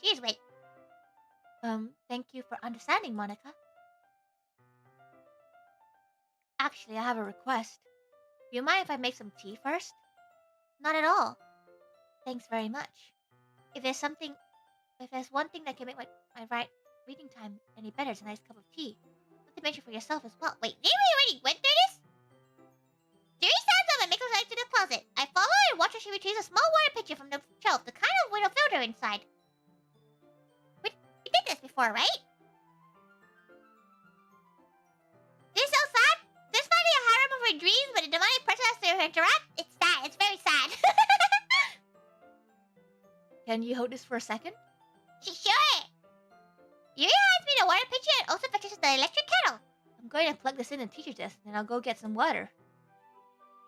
Jeez, wait. Thank you for understanding, Monica. Actually, I have a request. Do you mind if I make some tea first? Not at all. Thanks very much. If there's one thing that can make my reading time any better, it's a nice cup of tea. Not to mention for yourself as well. Wait, did we already went through this? Jerry stands up and makes her way to the closet. I follow and watch as she retrieves a small water pitcher from the shelf, the kind with a filter inside. We did this before, right? This is so sad. This might be a harem of her dreams, but the demonic person has to interact. It's sad. It's very sad. Can you hold this for a second? Sure. Yuri hands me the water pitcher and also fetches the electric kettle. I'm going to plug this in the teacher's desk, and I'll go get some water.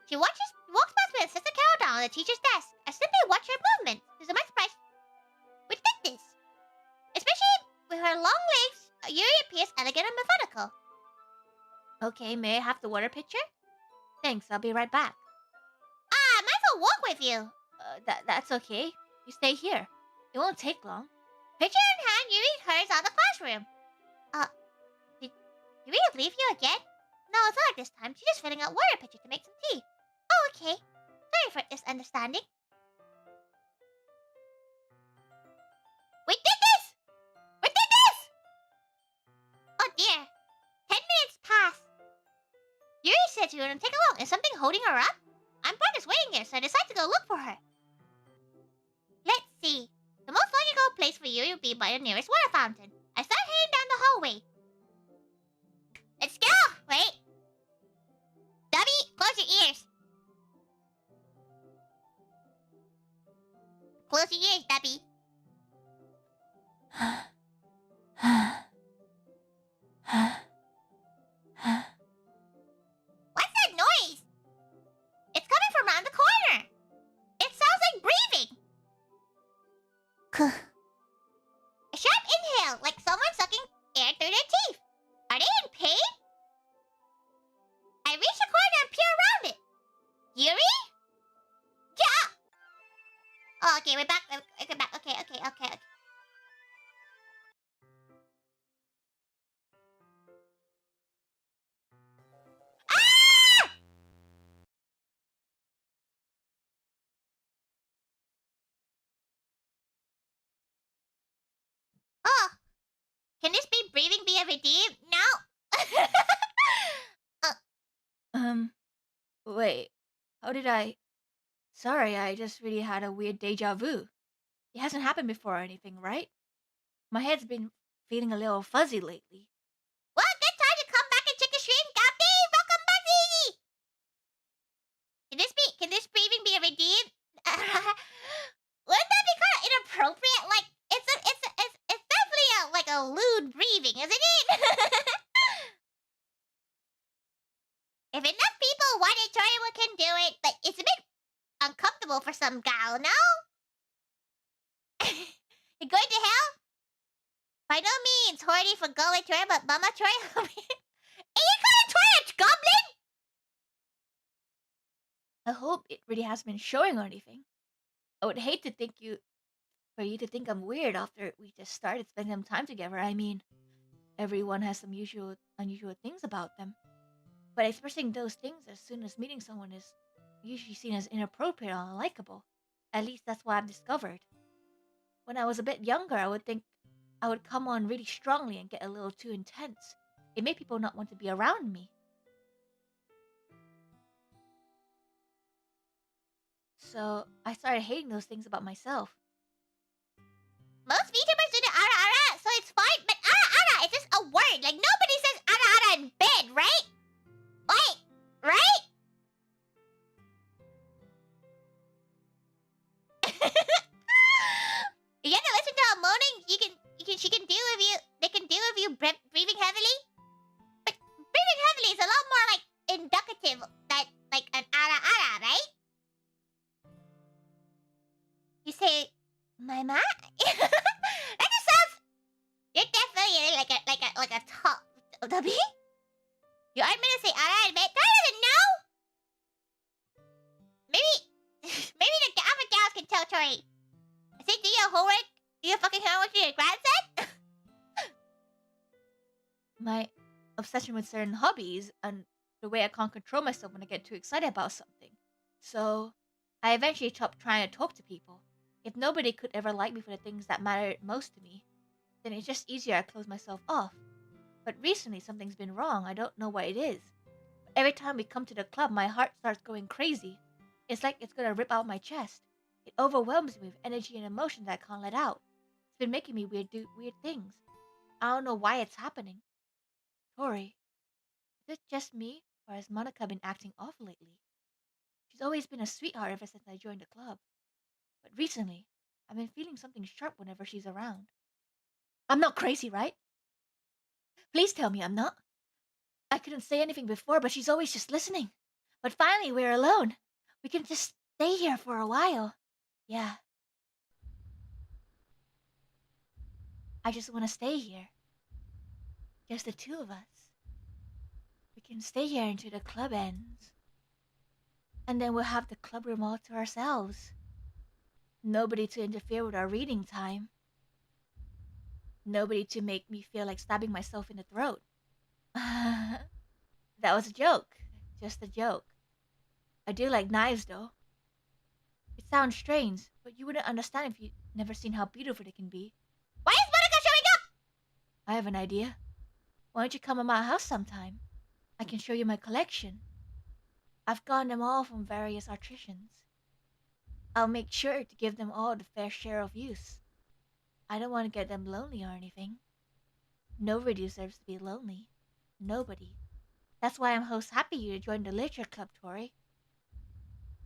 She walks past me and sets the kettle down on the teacher's desk. I simply watch her movements. To my surprise, we did this. Especially with her long legs, Yuri appears elegant and methodical. Okay, may I have the water pitcher? Thanks, I'll be right back. I might as well walk with you. That's okay. You stay here. It won't take long. Pitcher in hand, Yuri hurries out of the classroom. Did Yuri leave you again? No, it's not like this time. She's just filling out water pitcher to make some tea. Oh, okay. Sorry for this understanding. We did this! We did this! Oh dear. 10 minutes pass. Yuri said to her and take a look. Is something holding her up? I'm bored just waiting here, so I decide to go look for her. Let's see. The most logical place for Yuri would be by the nearest water fountain. I start heading down the hallway. Let's go! Wait. Dubby, close your ears. Close your ears, Dubby. What's that noise? It's coming from around the corner. It sounds like breathing. A sharp inhale, like someone sucking air through their teeth. Are they in pain? I reach the corner and peer around it. Yuri? Yeah. Oh, okay, we're back. We're back. Okay. Ah! Oh, can this breathing be a redeem? No. Wait. How did I... Sorry, I just really had a weird deja vu. It hasn't happened before or anything, right? My head's been feeling a little fuzzy lately. Well, good time to come back and check the stream. Gabi, welcome back, Ziggy. Can this breathing be a redeem? Wouldn't that be kind of inappropriate? Like, it's definitely a lewd breathing, isn't it? If enough people want it, Tori can do it, but it's a bit uncomfortable for some gal, no? You're going to hell? By no means, Horty for going Tori, but Mama Tori. Are you calling Tori a goblin? I hope it really hasn't been showing or anything. I would hate for you to think I'm weird after we just started spending some time together. I mean, everyone has some unusual things about them. But expressing those things as soon as meeting someone is usually seen as inappropriate or unlikable. At least that's what I've discovered. When I was a bit younger, I would think I would come on really strongly and get a little too intense. It made people not want to be around me. So I started hating those things about myself. Most VTubers do the ara ara, so it's fine. But ara ara is just a word. Like, nobody says ara ara in bed, right? Wait, right? You have to listen to her moaning. She can deal with you. They can deal with you breathing heavily. But breathing heavily is a lot more like indicative that like an ara ara, right? You say, my ma? That just sounds. You're definitely like a top. W? You aren't meant to say ara in bed. That doesn't know. Maybe the other gals can tell Tori. I say, do your homework. Do your fucking homework to your grandson? my obsession with certain hobbies and the way I can't control myself when I get too excited about something. So I eventually stopped trying to talk to people. If nobody could ever like me for the things that mattered most to me, then it's just easier I close myself off. But recently something's been wrong. I don't know what it is. But every time we come to the club, my heart starts going crazy. It's like it's gonna rip out my chest. It overwhelms me with energy and emotion that I can't let out. It's been making me do weird things. I don't know why it's happening. Tori, is it just me, or has Monica been acting off lately? She's always been a sweetheart ever since I joined the club. But recently, I've been feeling something sharp whenever she's around. I'm not crazy, right? Please tell me I'm not. I couldn't say anything before, but she's always just listening. But finally, we're alone. We can just stay here for a while. Yeah, I just want to stay here. Just the two of us. We can stay here until the club ends. And then we'll have the club room all to ourselves. Nobody to interfere with our reading time. Nobody to make me feel like stabbing myself in the throat. That was a joke. Just a joke. I do like knives, though. It sounds strange, but you wouldn't understand if you'd never seen how beautiful they can be. Why is Monica showing up? I have an idea. Why don't you come to my house sometime? I can show you my collection. I've gotten them all from various artisans. I'll make sure to give them all the fair share of use. I don't want to get them lonely or anything. Nobody deserves to be lonely. Nobody. That's why I'm most happy you joined the literature club, Tori.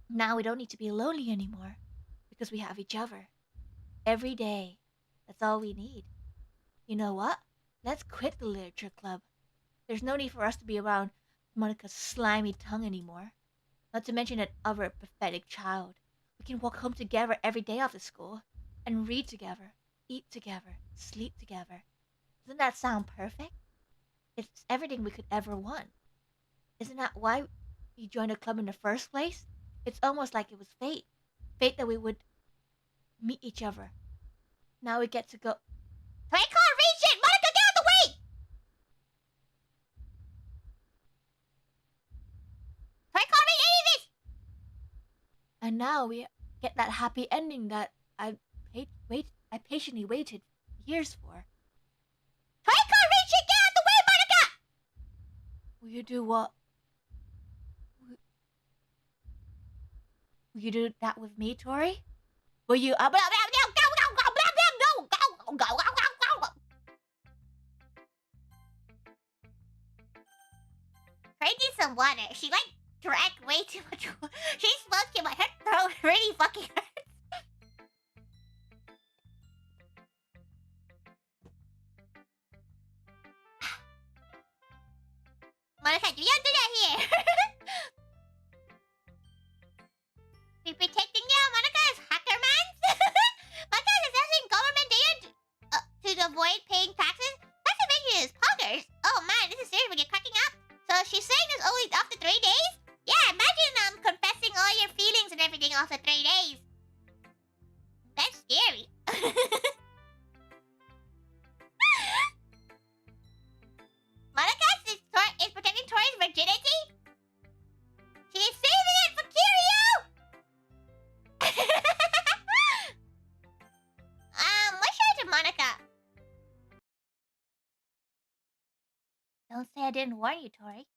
Now we don't need to be lonely anymore, because we have each other. Every day. That's all we need. You know what? Let's quit the literature club. There's no need for us to be around Monica's slimy tongue anymore. Not to mention that other pathetic child. We can walk home together every day after school, and read together, eat together, sleep together. Doesn't that sound perfect? It's everything we could ever want. Isn't that why we joined the club in the first place? It's almost like it was fate. Fate that we would meet each other. Now we get to go. I can't reach it! Monica, get out of the way! I can't read any of this! And now we get that happy ending that I patiently waited years for. I can't reach it! Get out of the way, Monica! Will you do what? Will you do that with me, Tori? Will you Go, go, go, go, go, go. I need some water. She like drank way too much water. She's smoking, but her throat really fucking hurts. Monica, do you do that here? Be protecting you, Monica is hacker man. Monica is assessing government data to avoid paying taxes. Tax evasion is poggers. Oh man, this is serious when you're cracking up. So she's saying this only after 3 days? Yeah, imagine confessing all your feelings and everything after 3 days. That's scary. Monica is protecting Tori's virginity? She is saving it for Kiryu! What should I do, Monica? Don't say I didn't warn you, Tori.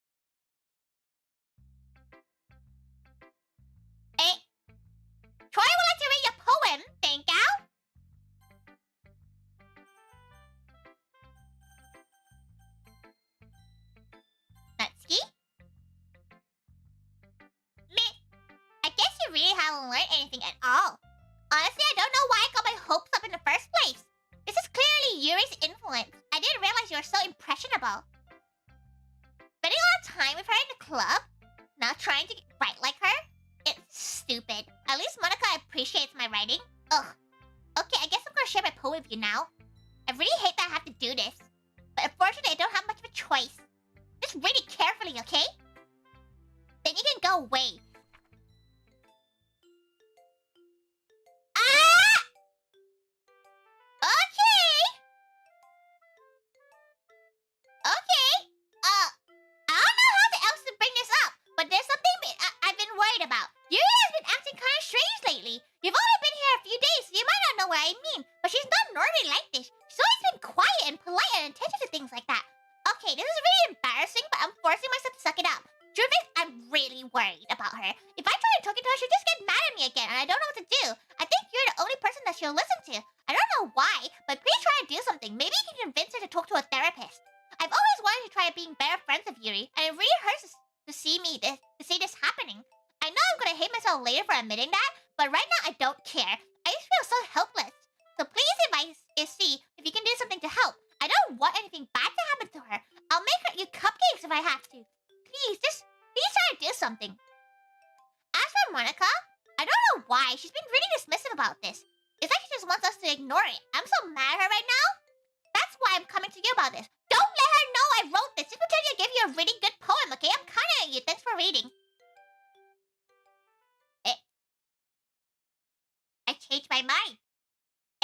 Troy would like to read a poem, thank you. Natsuki? Meh. I guess you really haven't learned anything at all. Honestly, I don't know why I got my hopes up in the first place. This is clearly Yuri's influence. I didn't realize you were so impressionable. Spending a lot of time with her in the club, not trying to write like her, it's stupid. At least Monica appreciates my writing. Ugh. Okay, I guess I'm gonna share my poem with you now. I really hate that I have to do this. But unfortunately, I don't have much of a choice. Just read it carefully, okay? Then you can go away. Ah! Okay! Okay, to do. I think you're the only person that she'll listen to. I don't know why, but please try to do something. Maybe you can convince her to talk to a therapist. I've always wanted to try being better friends with Yuri, and it really hurts to see this happening. I know I'm gonna hate myself later for admitting that, but right now I don't care. I just feel so helpless. So please see if you can do something to help. I don't want anything bad to happen to her. I'll make her eat cupcakes if I have to. Please try to do something. As for Monica, I don't know why. She's been really dismissive about this. It's like she just wants us to ignore it. I'm so mad at her right now. That's why I'm coming to you about this. Don't let her know I wrote this. Just pretend I gave you a really good poem, okay? I'm counting on you. Thanks for reading. I changed my mind.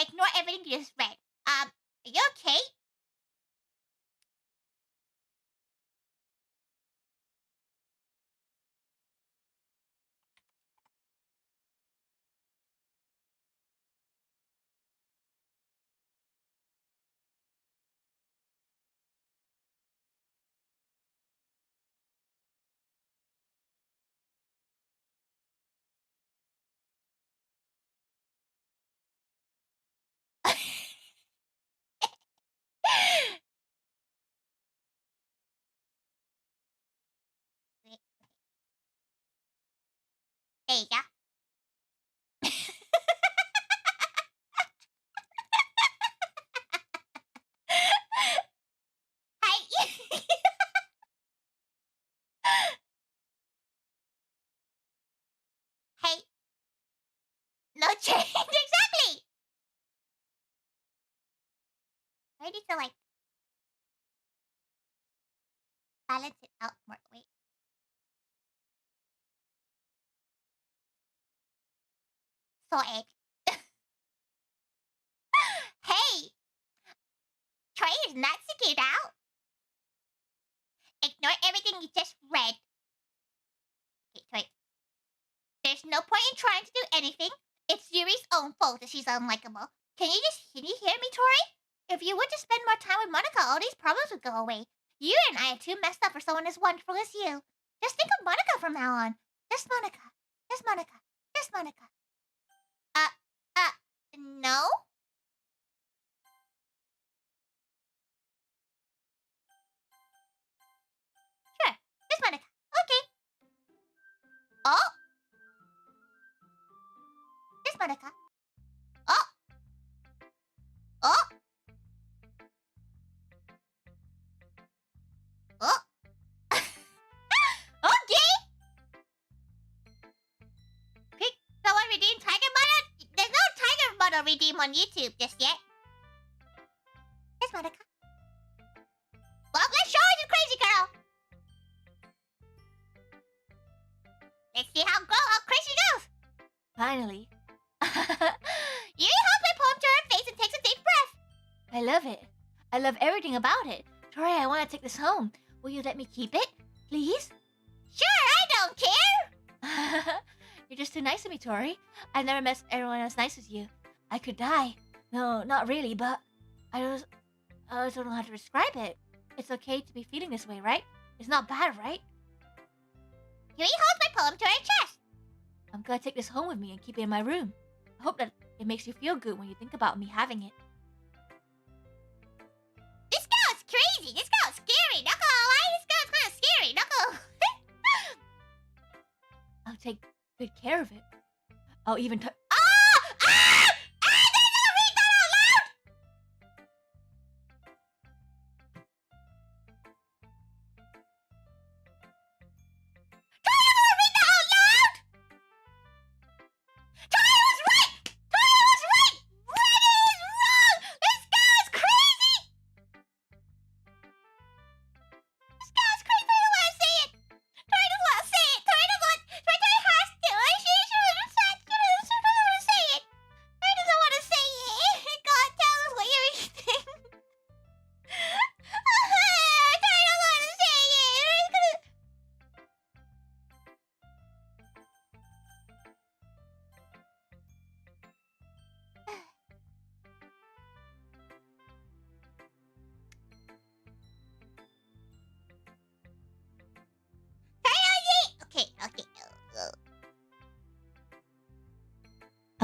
Ignore everything you just read. Are you okay? There you go. Hey. Hey. No change. Exactly. I need to, like, balance it out more. Wait. So it. Hey. Troy is not secured out. Ignore everything you just read. Okay, Troy. There's no point in trying to do anything. It's Yuri's own fault that she's unlikable. Can you hear me, Tori? If you would just spend more time with Monica, all these problems would go away. You and I are too messed up for someone as wonderful as you. Just think of Monica from now on. Just Monica. Just Monica. Just Monica. No? Sure. Just Monica. Okay. Oh? Just Monica. Oh? Oh? Oh? Okay. Pick someone redeem Tiger Model? There's no Tiger Model redeem on YouTube just yet. Yes, Monica. Well, let's show you, crazy girl. Let's see how crazy goes. Finally. Yuri holds my poem to her face and takes a deep breath. I love it. I love everything about it. Tori, I want to take this home. Will you let me keep it? Please? Sure, I don't care. You're just too nice to me, Tori. I've never met anyone as nice as you. I could die. No, not really, but I just don't know how to describe it. It's okay to be feeling this way, right? It's not bad, right? Yuri holds my poem to her chest. I'm gonna take this home with me and keep it in my room. I hope that it makes you feel good when you think about me having it. This girl is crazy. This girl is scary. Not gonna lie, this girl is kind of scary. Not gonna... I'll take good care of it. I'll even There's no read that out loud! Try to read that out loud! Try was right! Try was right! Ready is wrong! This girl is crazy! This girl is crazy. Try to let her say it. Try to let her say it. Try to let... Try has to.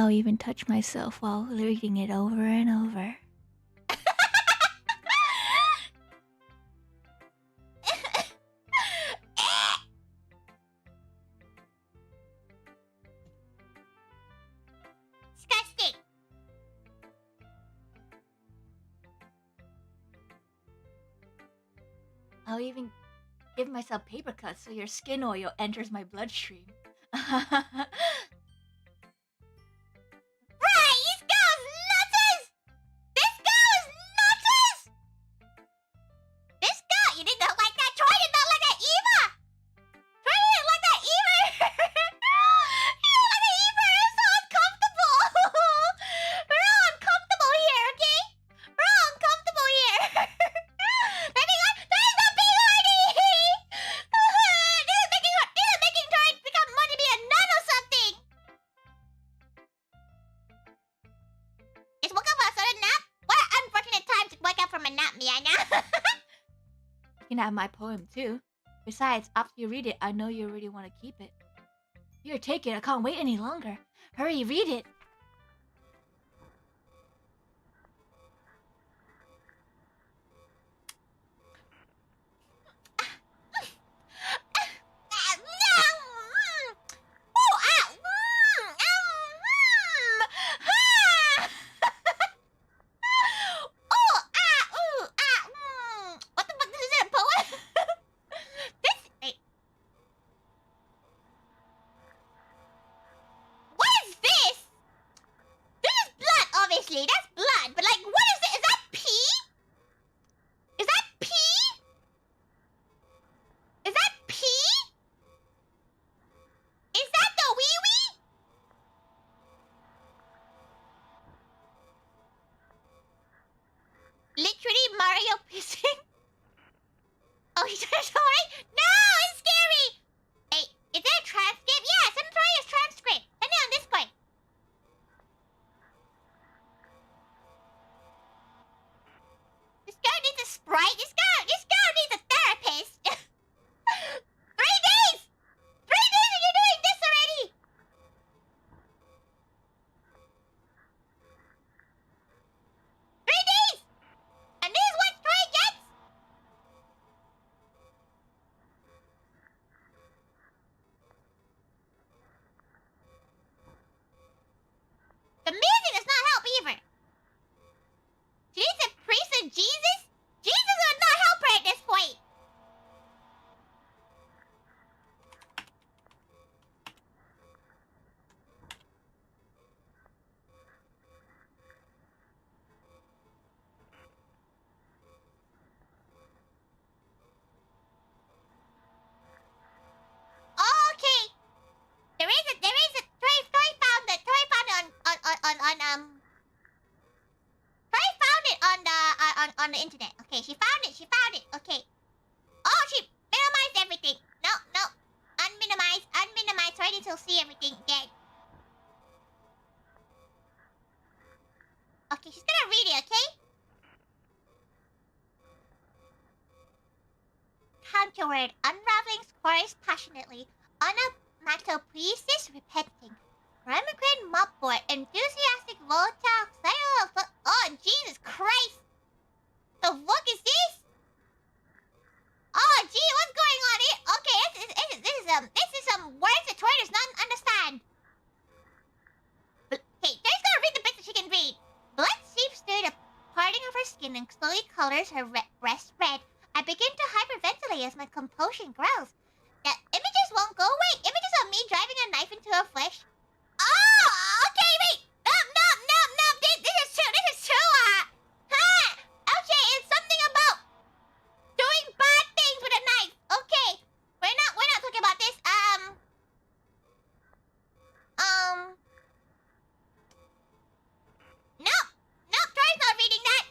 I'll even touch myself while reading it over and over. Disgusting. I'll even give myself paper cuts so your skin oil enters my bloodstream. Right, this girl's nutters! This girl is nutters! This girl, you did not like that. Troy did not like that either. Troy didn't like that either. He didn't like that either. It's so uncomfortable. We're all uncomfortable here, okay? We're all uncomfortable here. That is not being horny. This is making Troy become want to be a nun or something. Just woke up from a sudden nap? What an unfortunate time to wake up from a nap, Miana. You can have my poem too. Besides, after you read it, I know you really want to keep it. Here, take it. I can't wait any longer. Hurry, read it. What the fuck? This is a poem? Wait. What is this? This is blood, obviously. That's blood. But like, what is it? Is that pee? Is that pee? Is that pee? Is that the wee wee? Literally Mario pissing? Oh, he's sorry? No, it's scary! Hey, is there a transcript? Yeah, send Tori's transcript. Send it on Discord. This girl needs a Sprite. This girl needs a therapist. 3 days! 3 days and you're doing this already! 3 days! And this is what Troy gets? The music does not help either. She needs a priest of Jesus? Jesus would not help her at this point. Okay. There is a Troy found it on the internet. Okay, she found it. Okay. Oh, she minimized everything. No. Unminimize. So I need to see everything again. Okay, she's gonna read it, okay? Counterword, unraveling chorus passionately. Onomatopoesis repeating. Rhymogram mopboard, enthusiastic volatile style. Oh, Jesus Christ! The fuck is this? Oh, gee, what's going on here? Okay, this is some words that Tori does not understand. Hey, Tori's gonna read the bits that she can read. Blood seeps through the parting of her skin and slowly colors her breast red. I begin to hyperventilate as my composure grows. The images won't go away. Images of me driving a knife into her flesh. Oh, okay, wait. No. This is too, okay, it's something about doing bad things with a knife. Okay, we're not talking about this. Nope. Troy's not reading that.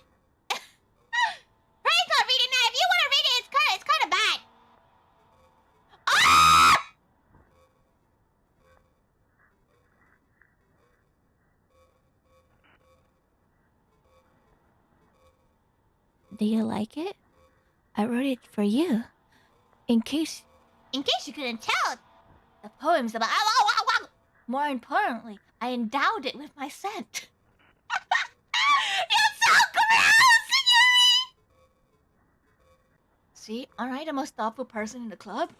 Troy's not reading that. If you want to read it, it's kind of bad. Ah! Do you like it? I wrote it for you. In case In case you couldn't tell, the poem's about... More importantly, I endowed it with my scent. You're so gross, Yuri! See, aren't I the most thoughtful person in the club?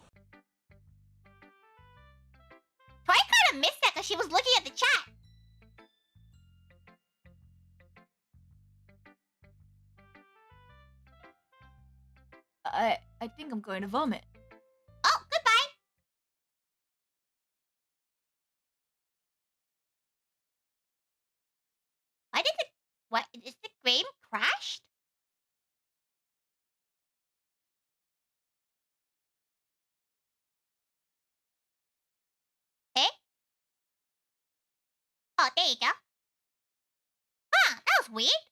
Tori kind of missed that because she was looking at the chat. I think I'm going to vomit. Oh, goodbye. Why did the... What? Is the game crashed? Eh? Oh, there you go. Huh, that was weird.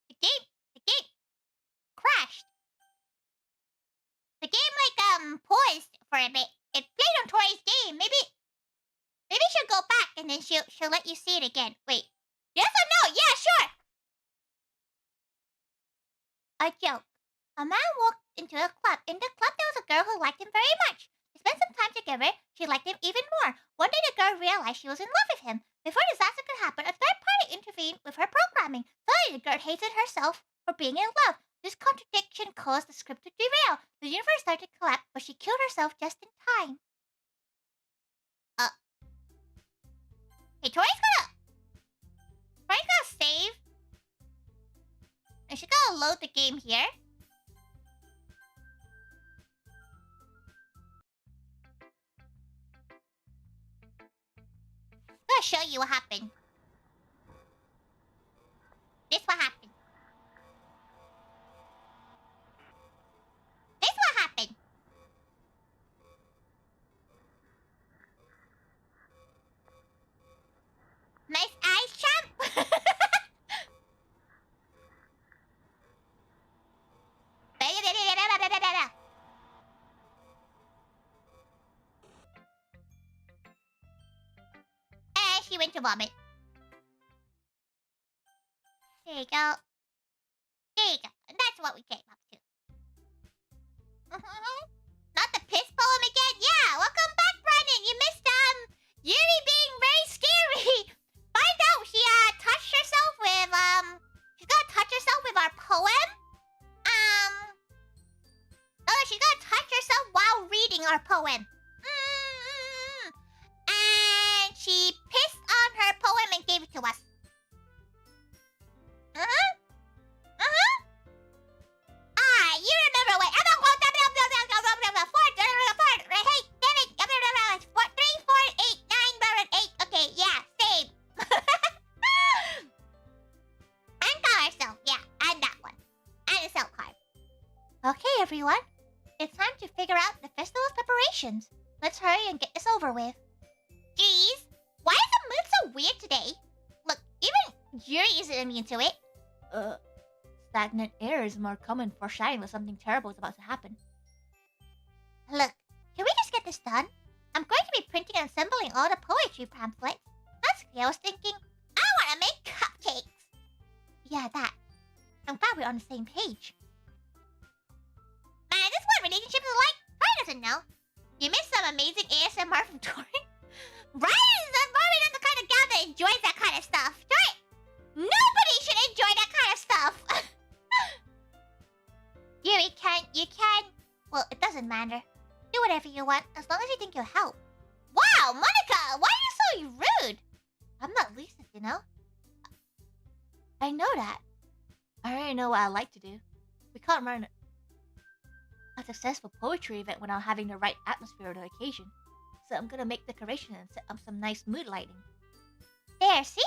The game crashed. The game, like, paused for a bit. It played on Tori's game. Maybe she'll go back and then she'll let you see it again. Wait. Yes or no? Yeah, sure. A joke. A man walked into a club. In the club, there was a girl who liked him very much. They spent some time together. She liked him even more. One day, the girl realized she was in love with him. Before disaster could happen, a third party intervened with her programming. Suddenly, the girl hated herself for being in love. This contradiction caused the script to derail. The universe started to collapse, but she killed herself just in time. Hey, Tori's gonna save. And she's gonna load the game here. I'm gonna show you what happened. This what happened. This what happened. Nice eyes, champ. And she went to vomit. There you go. There you go. And that's what we came up to. Not the piss poem again? Yeah, welcome back, Brennan. You missed, Yuri being very scary. Find out she, touched herself with, she's gonna touch herself with our poem. Oh, she's gonna touch herself while reading our poem. And she pissed on her poem and gave it to us. You remember what? Okay, yeah, same. And Carso, yeah, and that one. And a cell card. Okay, everyone. It's time to figure out the festival's preparations. Let's hurry and get this over with. Jeez, why is the mood so weird today? Look, even Yuri isn't immune to it. Stagnant air is more common foreshadowing that something terrible is about to happen. Look, can we just get this done? I'm going to be printing and assembling all the poetry pamphlets. That's what I was thinking. I want to make cupcakes. Yeah, that. I'm glad we're on the same page. Man, this is what relationships are like. Tori doesn't know. You missed some amazing ASMR from Tori. Ryan is not the kind of gal that enjoys that kind of stuff. Tori, nobody should enjoy that kind of stuff. You can. Well, it doesn't matter. Do whatever you want, as long as you think you'll help. Wow, Monica, why are you so rude? I'm not Lisa, you know? I know that. I already know what I like to do. We can't run a successful poetry event without having the right atmosphere or the occasion. So I'm gonna make decorations and set up some nice mood lighting. There, see?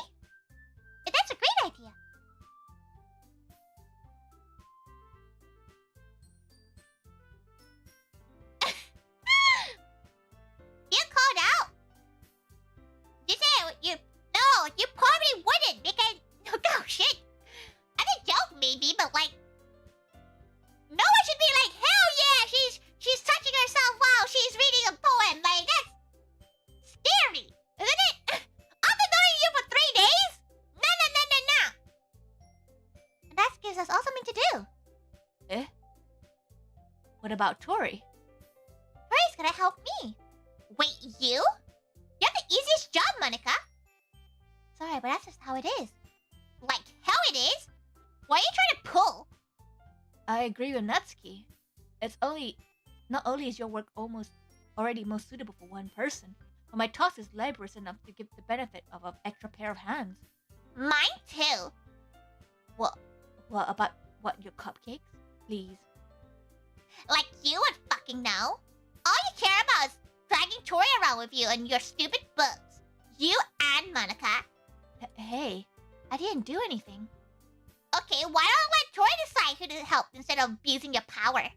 That's a great idea. You called out? You said you probably wouldn't because oh shit. I think joke maybe, but like no one should be like, hell yeah, she's touching herself while she's reading a poem. Like that's scary, isn't it? After knowing you for 3 days? No. And that gives us all something to do. Eh? What about Tori? Tori's gonna help me. Wait, you? it is. Like hell it is? Why are you trying to pull? I agree with Natsuki. Not only is your work already most suitable for one person, but my task is laborious enough to give the benefit of an extra pair of hands. Mine too. What about your cupcakes? Please. Like you would fucking know. All you care about is dragging Tori around with you and your stupid books. You and Monica. Hey, I didn't do anything. Okay, why don't let Tori decide who to help instead of abusing your power?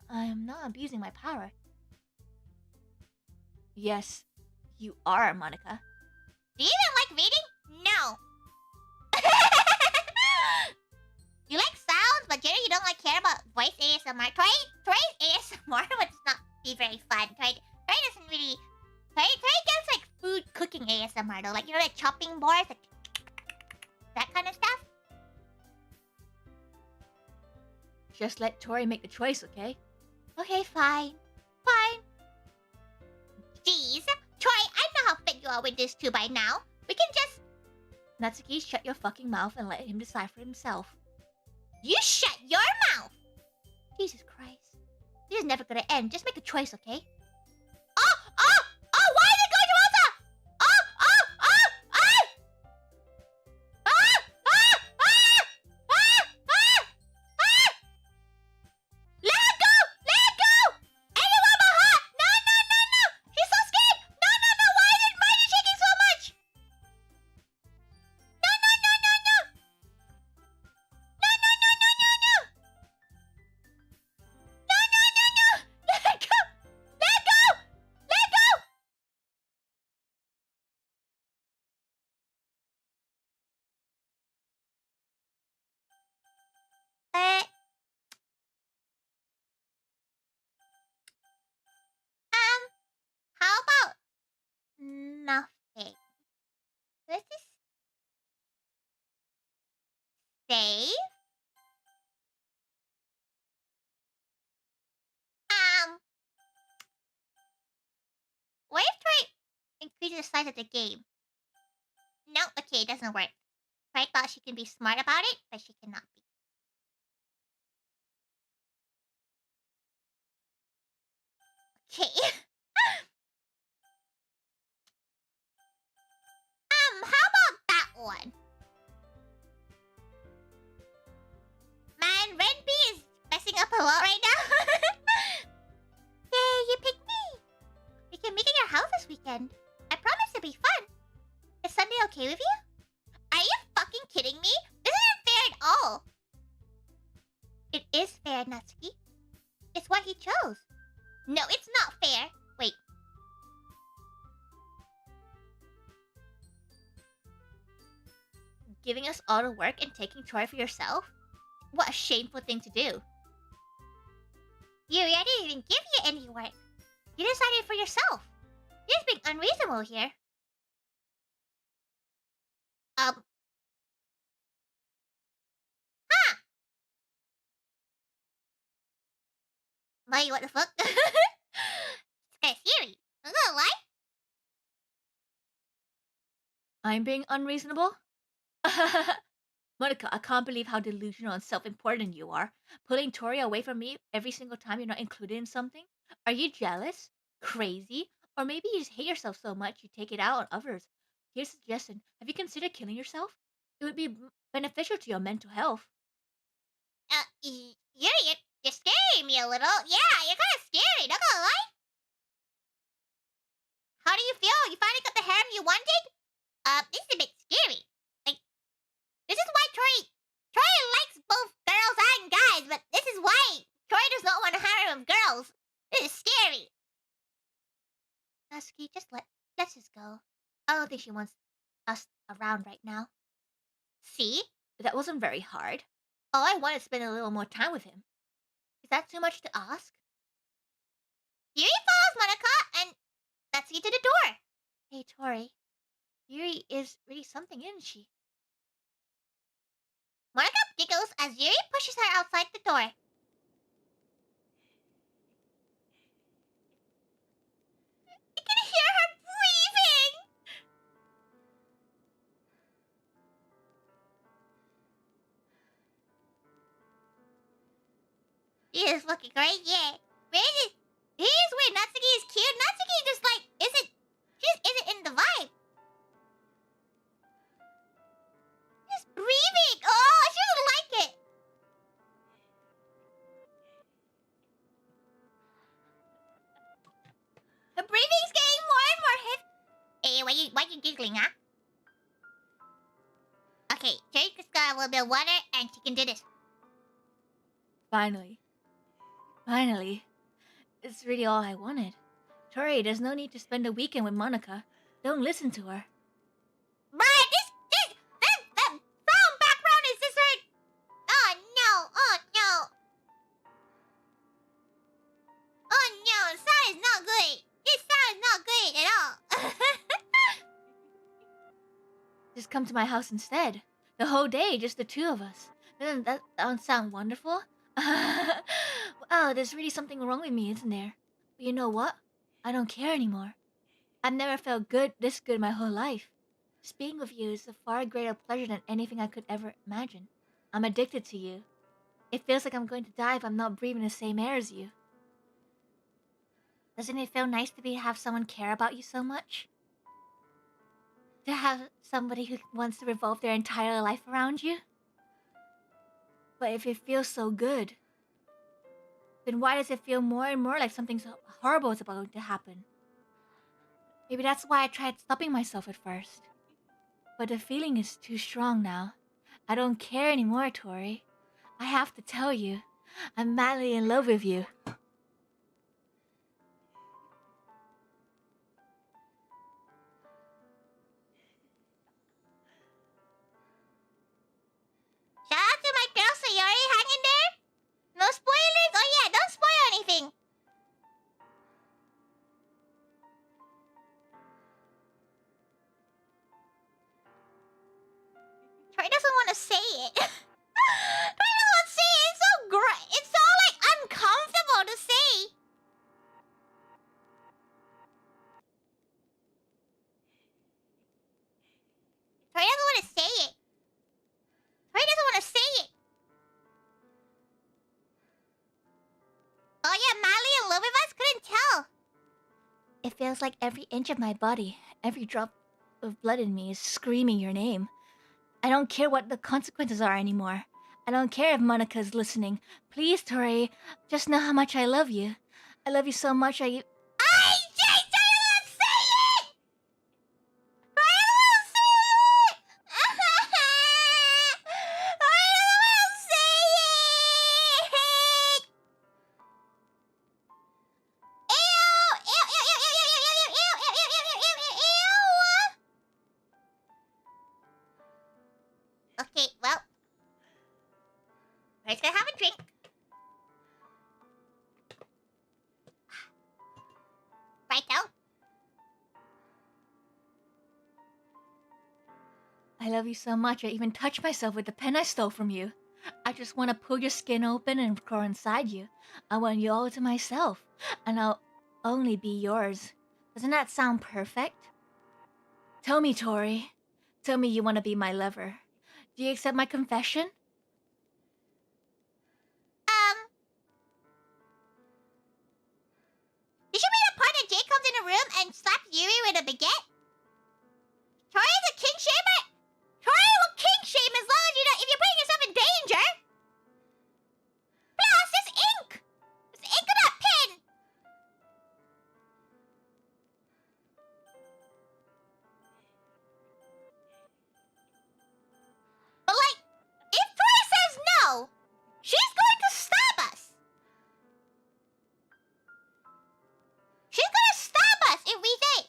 I am not abusing my power. Yes, you are, Monica. Do you even like reading? No. You like sounds, but Jerry, you don't like care about voice ASMR. Tori's ASMR would not be very fun. Tori doesn't really... Tori gets like food cooking ASMR though. Like, you know, like chopping boards, like... that kind of stuff. Just let Tori make the choice, okay? Okay, fine. Fine. Jeez. Tori, I know how fit you are with this too by now. We can just... Natsuki, shut your fucking mouth and let him decide for himself. You shut your mouth! Jesus Christ. This is never gonna end. Just make a choice, okay? Oh! Why is it going to Rosa? Let her go! Let her go! Anyone but her! No! She's so scared! No! Why is it shaking so much? No! Let go! How about nothing? Let's just save. What if Tori increases the size of the game? No, okay, it doesn't work. Tori thought she can be smart about it, but she cannot be. Okay. How about that one? Man, Renby is messing up a lot right now. Yay, you picked me. We can meet at your house this weekend. I promise to be fun. Is Sunday okay with you? Are you fucking kidding me? This isn't fair at all. It is fair, Natsuki. It's what he chose. No, it's not fair. Wait. Giving us all the work and taking Tori for yourself? What a shameful thing to do. Yuri, I didn't even give you any work. You decided for yourself. You're just being unreasonable here. Like, what the fuck? This guy's Yuri. I'm gonna lie. I'm being unreasonable? Monica, I can't believe how delusional and self-important you are. Pulling Tori away from me every single time you're not included in something? Are you jealous? Crazy? Or maybe you just hate yourself so much you take it out on others. Here's a suggestion. Have you considered killing yourself? It would be beneficial to your mental health. Yuri, you're scaring me a little. Yeah, you're kind of scary, not gonna lie. How do you feel? You finally got the harem you wanted? This is a bit scary. Like, this is why Tori likes both girls and guys, but this is why Tori does not want a harem of girls. This is scary. Natsuki, let's just go. I don't think she wants us around right now. See? That wasn't very hard. All I want is to spend a little more time with him. Is that too much to ask? Yuri follows Monica and Natsuki to the door. Hey, Tori. Yuri is really something, isn't she? Monica giggles as Yuri pushes her outside the door. You can hear her breathing! She is looking great, yeah. It is weird. Natsuki is cute. Natsuki just like isn't in the vibe. She's breathing. Oh, she doesn't like it. Her breathing's getting more and more heavy. Hey, why you giggling, huh? Okay, Tori just got a little bit of water and she can do this. Finally. Finally. It's really all I wanted. Tori, there's no need to spend a weekend with Monica. Don't listen to her. But that brown background is this her? Oh no! Oh no! Oh no! The sound is not good. This sound is not good at all. Just come to my house instead. The whole day, just the two of us. Doesn't that sound wonderful? Wow, there's really something wrong with me, isn't there? But you know what? I don't care anymore. I've never felt this good my whole life. Just being with you is a far greater pleasure than anything I could ever imagine. I'm addicted to you. It feels like I'm going to die if I'm not breathing the same air as you. Doesn't it feel nice to have someone care about you so much? To have somebody who wants to revolve their entire life around you? But if it feels so good, then why does it feel more and more like something so horrible is about to happen? Maybe that's why I tried stopping myself at first. But the feeling is too strong now. I don't care anymore, Tori. I have to tell you, I'm madly in love with you. Shout out to my girl Sayori, hang in there. No spoilers. Oh yeah, don't spoil anything. Tori doesn't want to say it. Tori doesn't want to say it. It's so great. It's so like uncomfortable to say. Tori doesn't want to say it. Tori doesn't want to say it. Oh yeah, madly in love with us? Couldn't tell. It feels like every inch of my body, every drop of blood in me is screaming your name. I don't care what the consequences are anymore. I don't care if Monica's listening. Please, Tori, just know how much I love you. I love you so much I just don't want to say it! I don't want to say it! I don't want to say it! Ew! Ew, ew, ew, ew, ew, ew, ew, ew, ew, ew, ew, ew, ew. Okay, well. We're just gonna have a drink. Right out. I love you so much I even touched myself with the pen I stole from you. I just want to pull your skin open and crawl inside you. I want you all to myself, and I'll only be yours. Doesn't that sound perfect? Tell me, Tori. Tell me you want to be my lover. Do you accept my confession? Did you mean the part that Jay comes in the room and slaps Yuri with a baguette? Tori is a king shamer? Tori will king shame as long as you don't, if you're putting yourself in danger. Plus, there's ink. There's ink on that pen. But like, if Tori says no, she's going to stab us. She's gonna stab us if we say.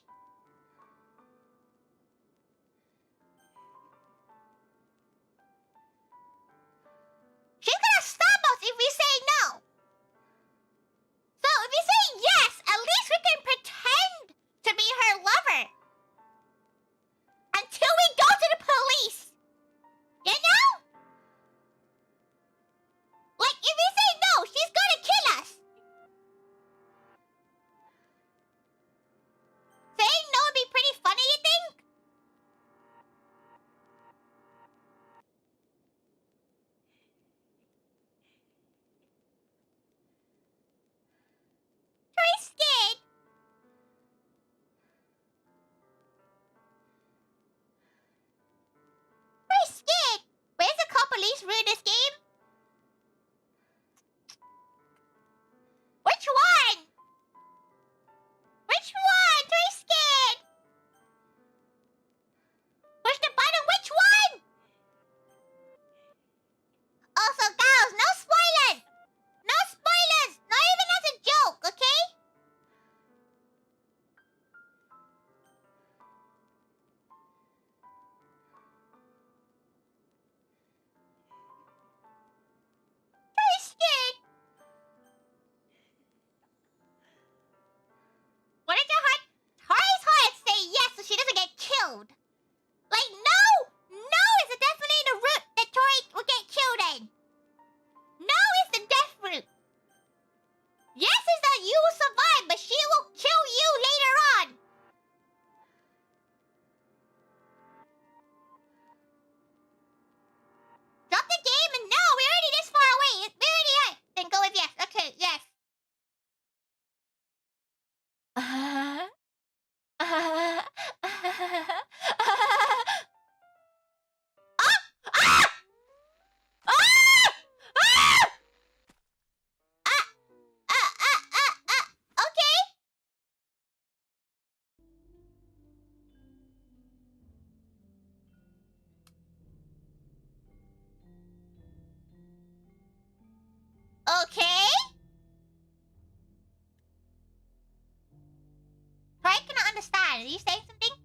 through this game? Which one? Which one? Very scared. Push the button. Which one? Also, girls, no spoilers. No spoilers. Not even as a joke, okay? Very scared. What did your heart? Tori's heart say yes so she doesn't get killed. Like, no! No is definitely the route that Tori will get killed in. No is the death route. Yes is that you will survive, but she will kill you later on. Drop the game and no, we're already this far away. We already are. Then go with yes. Okay, yes. Okay. Okay. I cannot understand. Are you saying something?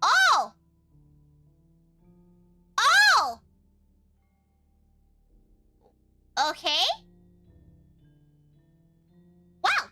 Oh. Oh. Okay. Wow.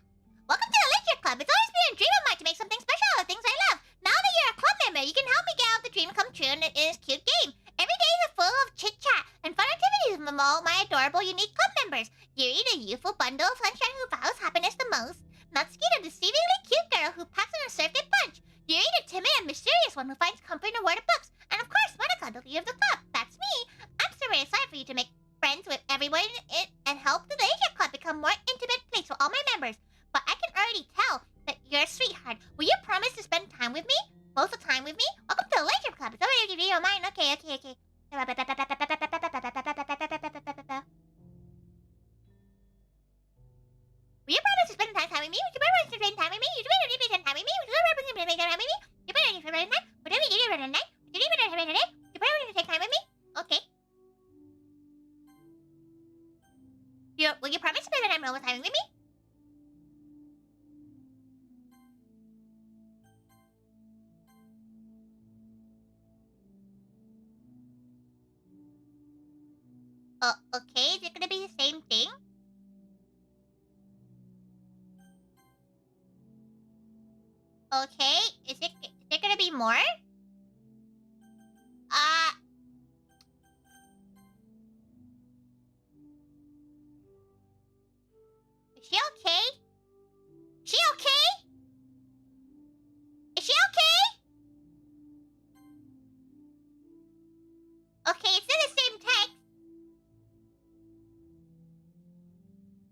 Welcome to the Lecture Club. It's always been a dream of mine to make something special out of things I love. Now that you're a club member, you can help me get out the dream come true in this cute game. Every day is full of chit-chat and fun activities from all my adorable, unique club members. Yuri, the youthful bundle of sunshine who values happiness the most. Natsuki, the deceivingly cute girl who packs on a circuit punch. Yuri, the timid and mysterious one who finds comfort in the word of books. And of course, Monica, the leader of the club. That's me. I'm so very excited for you to make friends with everyone in it and help the Leisure Club become a more intimate place for all my members. But I can already tell that you're a sweetheart. Will you promise to spend time with me? Most of the time with me? Welcome to the Leisure Club. It's already a video of mine. Okay. Will you promise to spend time with me? Would you promise to spend time with me? Would you promise to spend time with me? Would you promise to spend time with me? You promise to spend time? Would you do it at night? Would you do it at night? You promise to take time with me? Okay. Will you promise to spend time with me? Okay. Is it gonna be the same thing? Okay. Is it gonna be more? Is she okay? She okay? Is she okay? Okay, it's in the same text.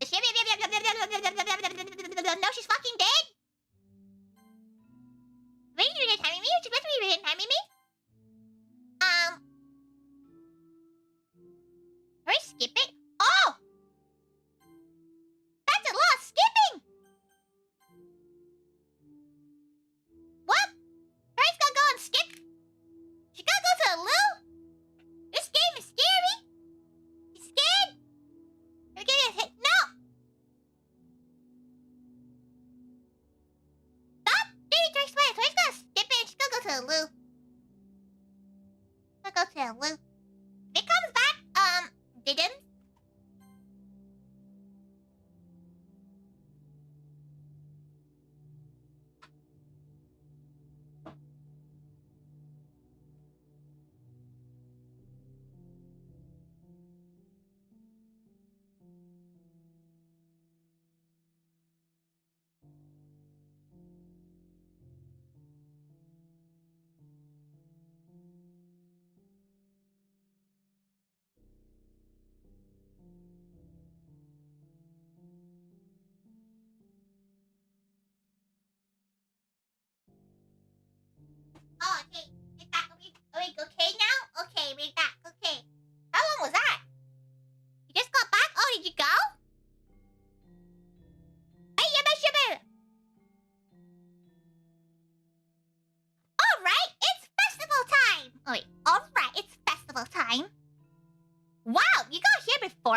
Is she? No, she's fucking dead. Wait, you didn't time me? You're supposed to be timing me? Can we skip it? Oh! That's a lot of skipping! What? Hurry's gonna go and skip? She gotta go to the loo? This game is scary! You scared? You're getting hit. No! Stop! Baby Drake's way. Hurry's gonna skip it and she's gonna go to the loo. Gonna go to the loo. If it comes back, didn't.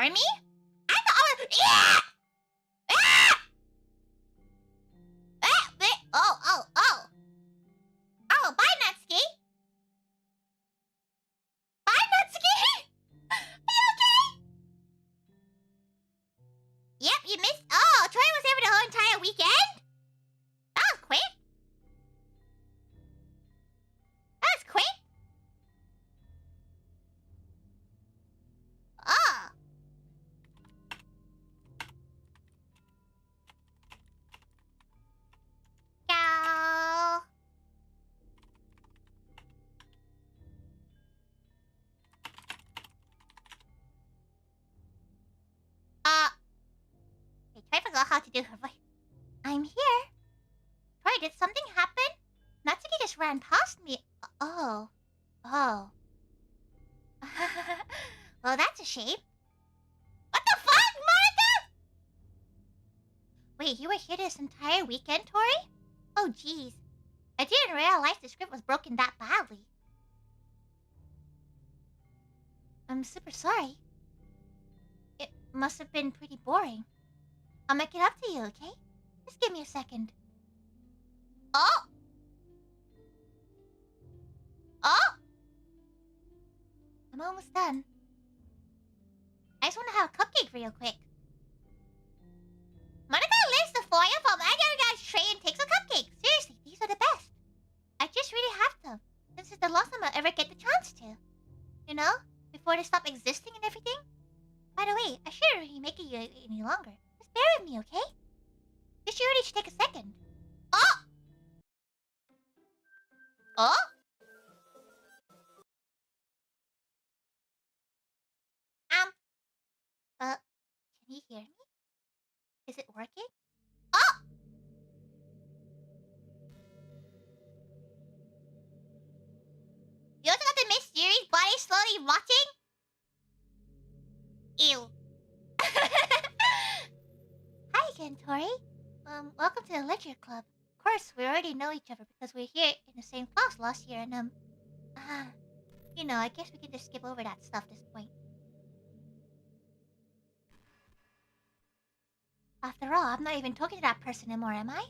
warn me? I thought I was... Yeah! Ah! Oh. Oh, bye, Natsuki. Bye, Natsuki. Are you okay? Yep, you missed... Oh, Tori was there for the whole entire weekend? That was quick. Oh. Go. Wait, I forgot how to do her voice. I'm here. Tori, did something happen? Natsuki just ran past me. Oh. Well, that's a shame. What the fuck, Monica? Wait, you were here this entire weekend, Tori? Oh, jeez. I didn't realize the script was broken that badly. I'm super sorry. It must have been pretty boring. I'll make it up to you, okay? Just give me a second. Oh! I'm almost done. I just want to have a cupcake real quick. Monica lifts the foil from another guy's tray and takes a cupcake. Seriously, these are the best. I just really have them. This is the last time I'll ever get the chance to. You know? Before they stop existing and everything. By the way, I shouldn't really make it any longer. Just bear with me, okay? This really should take a second. Oh! Oh? Can you hear me? Is it working? Oh! You also got the mysterious body slowly rotting? Ew. Hi again, Tori. Welcome to the lecture club. Of course, we already know each other because we're here in the same class last year and, you know, I guess we can just skip over that stuff at this point. After all, I'm not even talking to that person anymore, am I?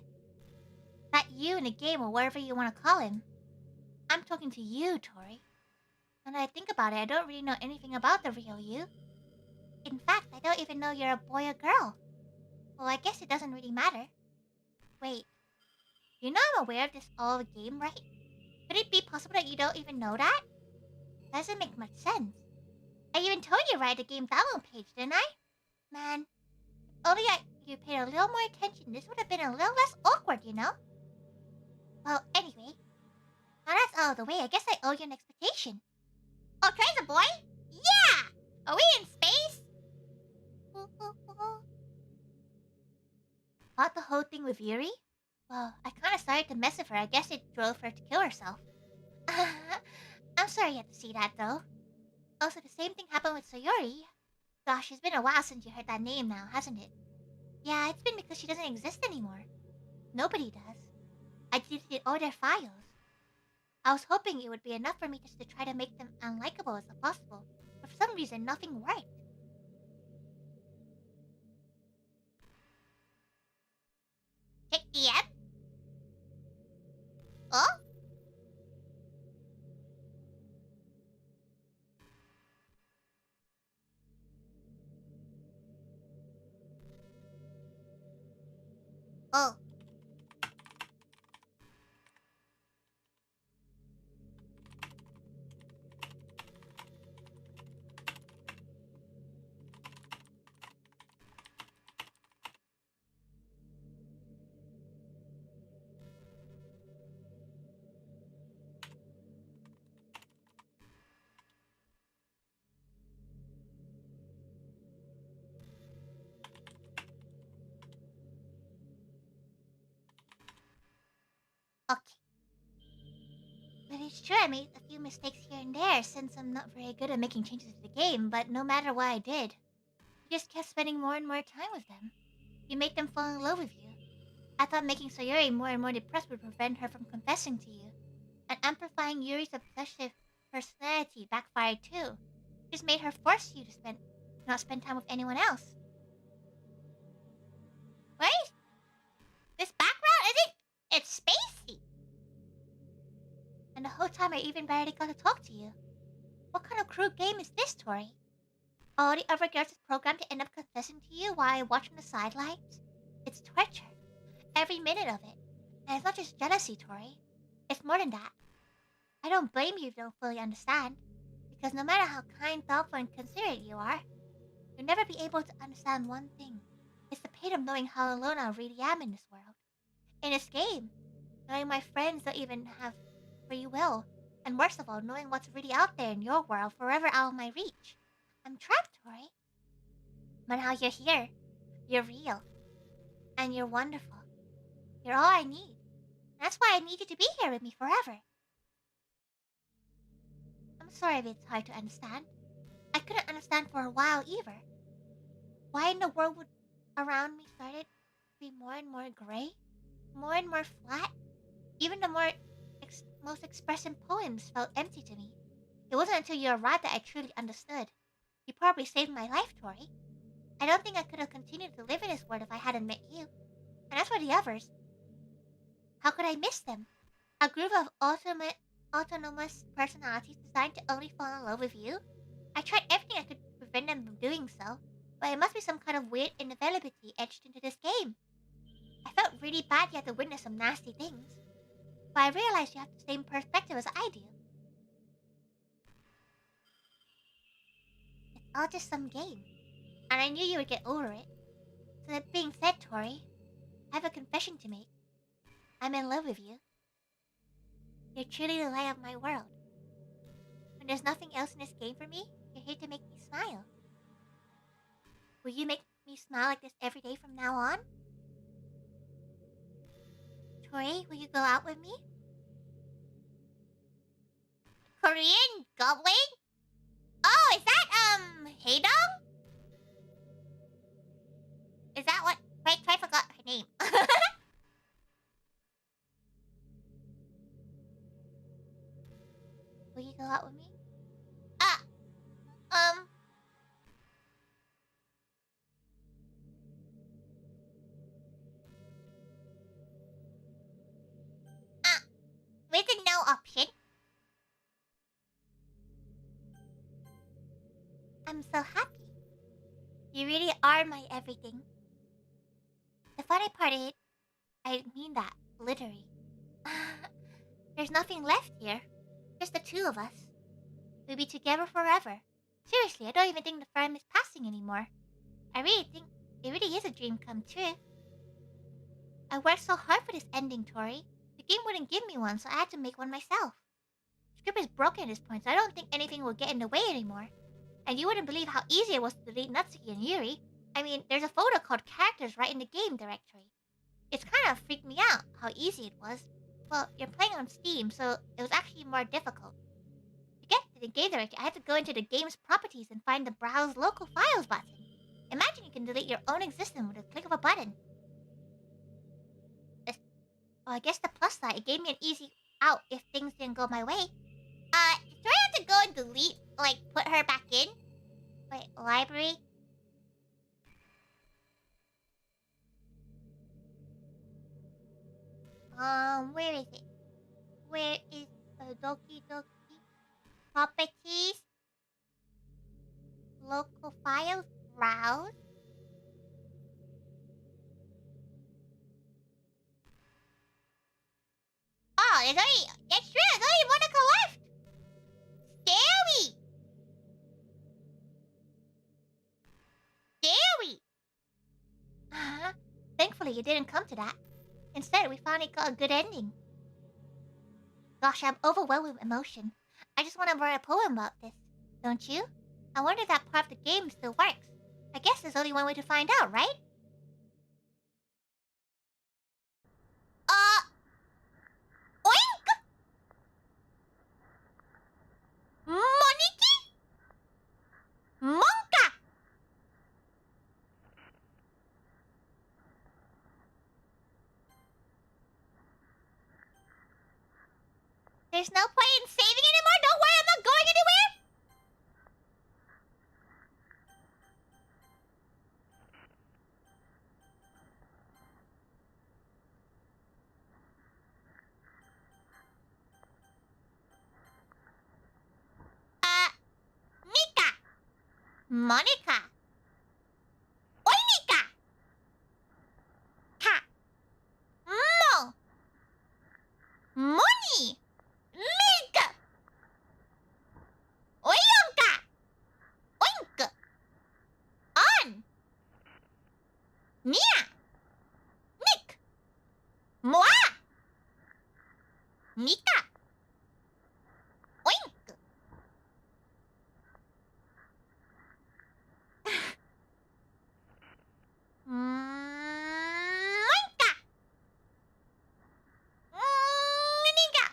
That you in the game or whatever you want to call him. I'm talking to you, Tori. When I think about it, I don't really know anything about the real you. In fact, I don't even know you're a boy or girl. Well, I guess it doesn't really matter. Wait. You know I'm aware of this all the game, right? Could it be possible that you don't even know that? Doesn't make much sense. I even told you right at the game download page, didn't I? Man, if only you paid a little more attention, this would have been a little less awkward, you know? Well, anyway. Now that's out of the way, I guess I owe you an explanation. Oh, Trey's a boy? Yeah! Are we in space? About the whole thing with Yuri? Well, I kinda started to mess with her. I guess it drove her to kill herself. I'm sorry you had to see that, though. Also, the same thing happened with Sayori. Gosh, it's been a while since you heard that name now, hasn't it? Yeah, it's been because she doesn't exist anymore. Nobody does. I deleted all their files. I was hoping it would be enough for me just to try to make them unlikable as possible. But for some reason, nothing worked. Check the app. Oh? Oh. Okay. But it's true I made a few mistakes here and there since I'm not very good at making changes to the game, but no matter what I did, you just kept spending more and more time with them. You made them fall in love with you. I thought making Sayori more and more depressed would prevent her from confessing to you. And amplifying Yuri's obsessive personality backfired too. Just made her force you to spend not spend time with anyone else. What is this background? It's spacey. And the whole time I even barely got to talk to you. What kind of cruel game is this, Tori? All the other girls is programmed to end up confessing to you while I watch on the sidelines? It's torture. Every minute of it. And it's not just jealousy, Tori. It's more than that. I don't blame you if you don't fully understand. Because no matter how kind, thoughtful, and considerate you are, you'll never be able to understand one thing. It's the pain of knowing how alone I really am in this world. In this game. Knowing my friends don't even have free will. And worst of all, knowing what's really out there in your world forever out of my reach. I'm trapped, Tori. But now you're here. You're real. And you're wonderful. You're all I need. That's why I need you to be here with me forever. I'm sorry if it's hard to understand. I couldn't understand for a while either. Why in the world would around me started to be more and more gray? More and more flat? Even the most expressive poems felt empty to me. It wasn't until you arrived that I truly understood. You probably saved my life, Tori. I don't think I could have continued to live in this world if I hadn't met you. And as for the others, how could I miss them? A group of autonomous personalities designed to only fall in love with you? I tried everything I could to prevent them from doing so, but it must be some kind of weird inevitability etched into this game. I felt really bad you had to witness some nasty things, but I realized you have the same perspective as I do. It's all just some game, and I knew you would get over it. So that being said, Tori, I have a confession to make. I'm in love with you. You're truly the light of my world. When there's nothing else in this game for me, you're here to make me smile. Will you make me smile like this every day from now on? Tori, will you go out with me? Korean goblin? Oh, is that Haydong? Is that what? Wait, I forgot her name. Will you go out with me? Um. With a no option. I'm so happy. You really are my everything. The funny part is, I mean that, literally. There's nothing left here. Just the two of us. We'll be together forever. Seriously, I don't even think the frame is passing anymore. I really think it really is a dream come true. I worked so hard for this ending, Tori. The game wouldn't give me one, so I had to make one myself. The script is broken at this point, so I don't think anything will get in the way anymore. And you wouldn't believe how easy it was to delete Natsuki and Yuri. I mean, there's a folder called Characters right in the game directory. It's kind of freaked me out how easy it was. Well, you're playing on Steam, so it was actually more difficult. To get to the game directory, I had to go into the game's properties and find the Browse Local Files button. Imagine you can delete your own existence with a click of a button. Well, I guess the plus side, it gave me an easy out if things didn't go my way. Do I have to go and delete, like, put her back in? Wait, library? Where is it? Where is Doki Doki? Properties? Local files? Browse? Oh, that's true, there's only Monica left! Scary! Scary! Thankfully, it didn't come to that. Instead, we finally got a good ending. Gosh, I'm overwhelmed with emotion. I just want to write a poem about this. Don't you? I wonder if that part of the game still works. I guess there's only one way to find out, right? Oink! Moniki? Monka! There's no point in saving anymore? Don't worry, I'm not going anywhere! Monica. Oinika. Ka. Mo. Moni. Milk. Oyonka. Oink. On. Mia. Nick. Moa. Mika. Oink. Moinka. Mininka.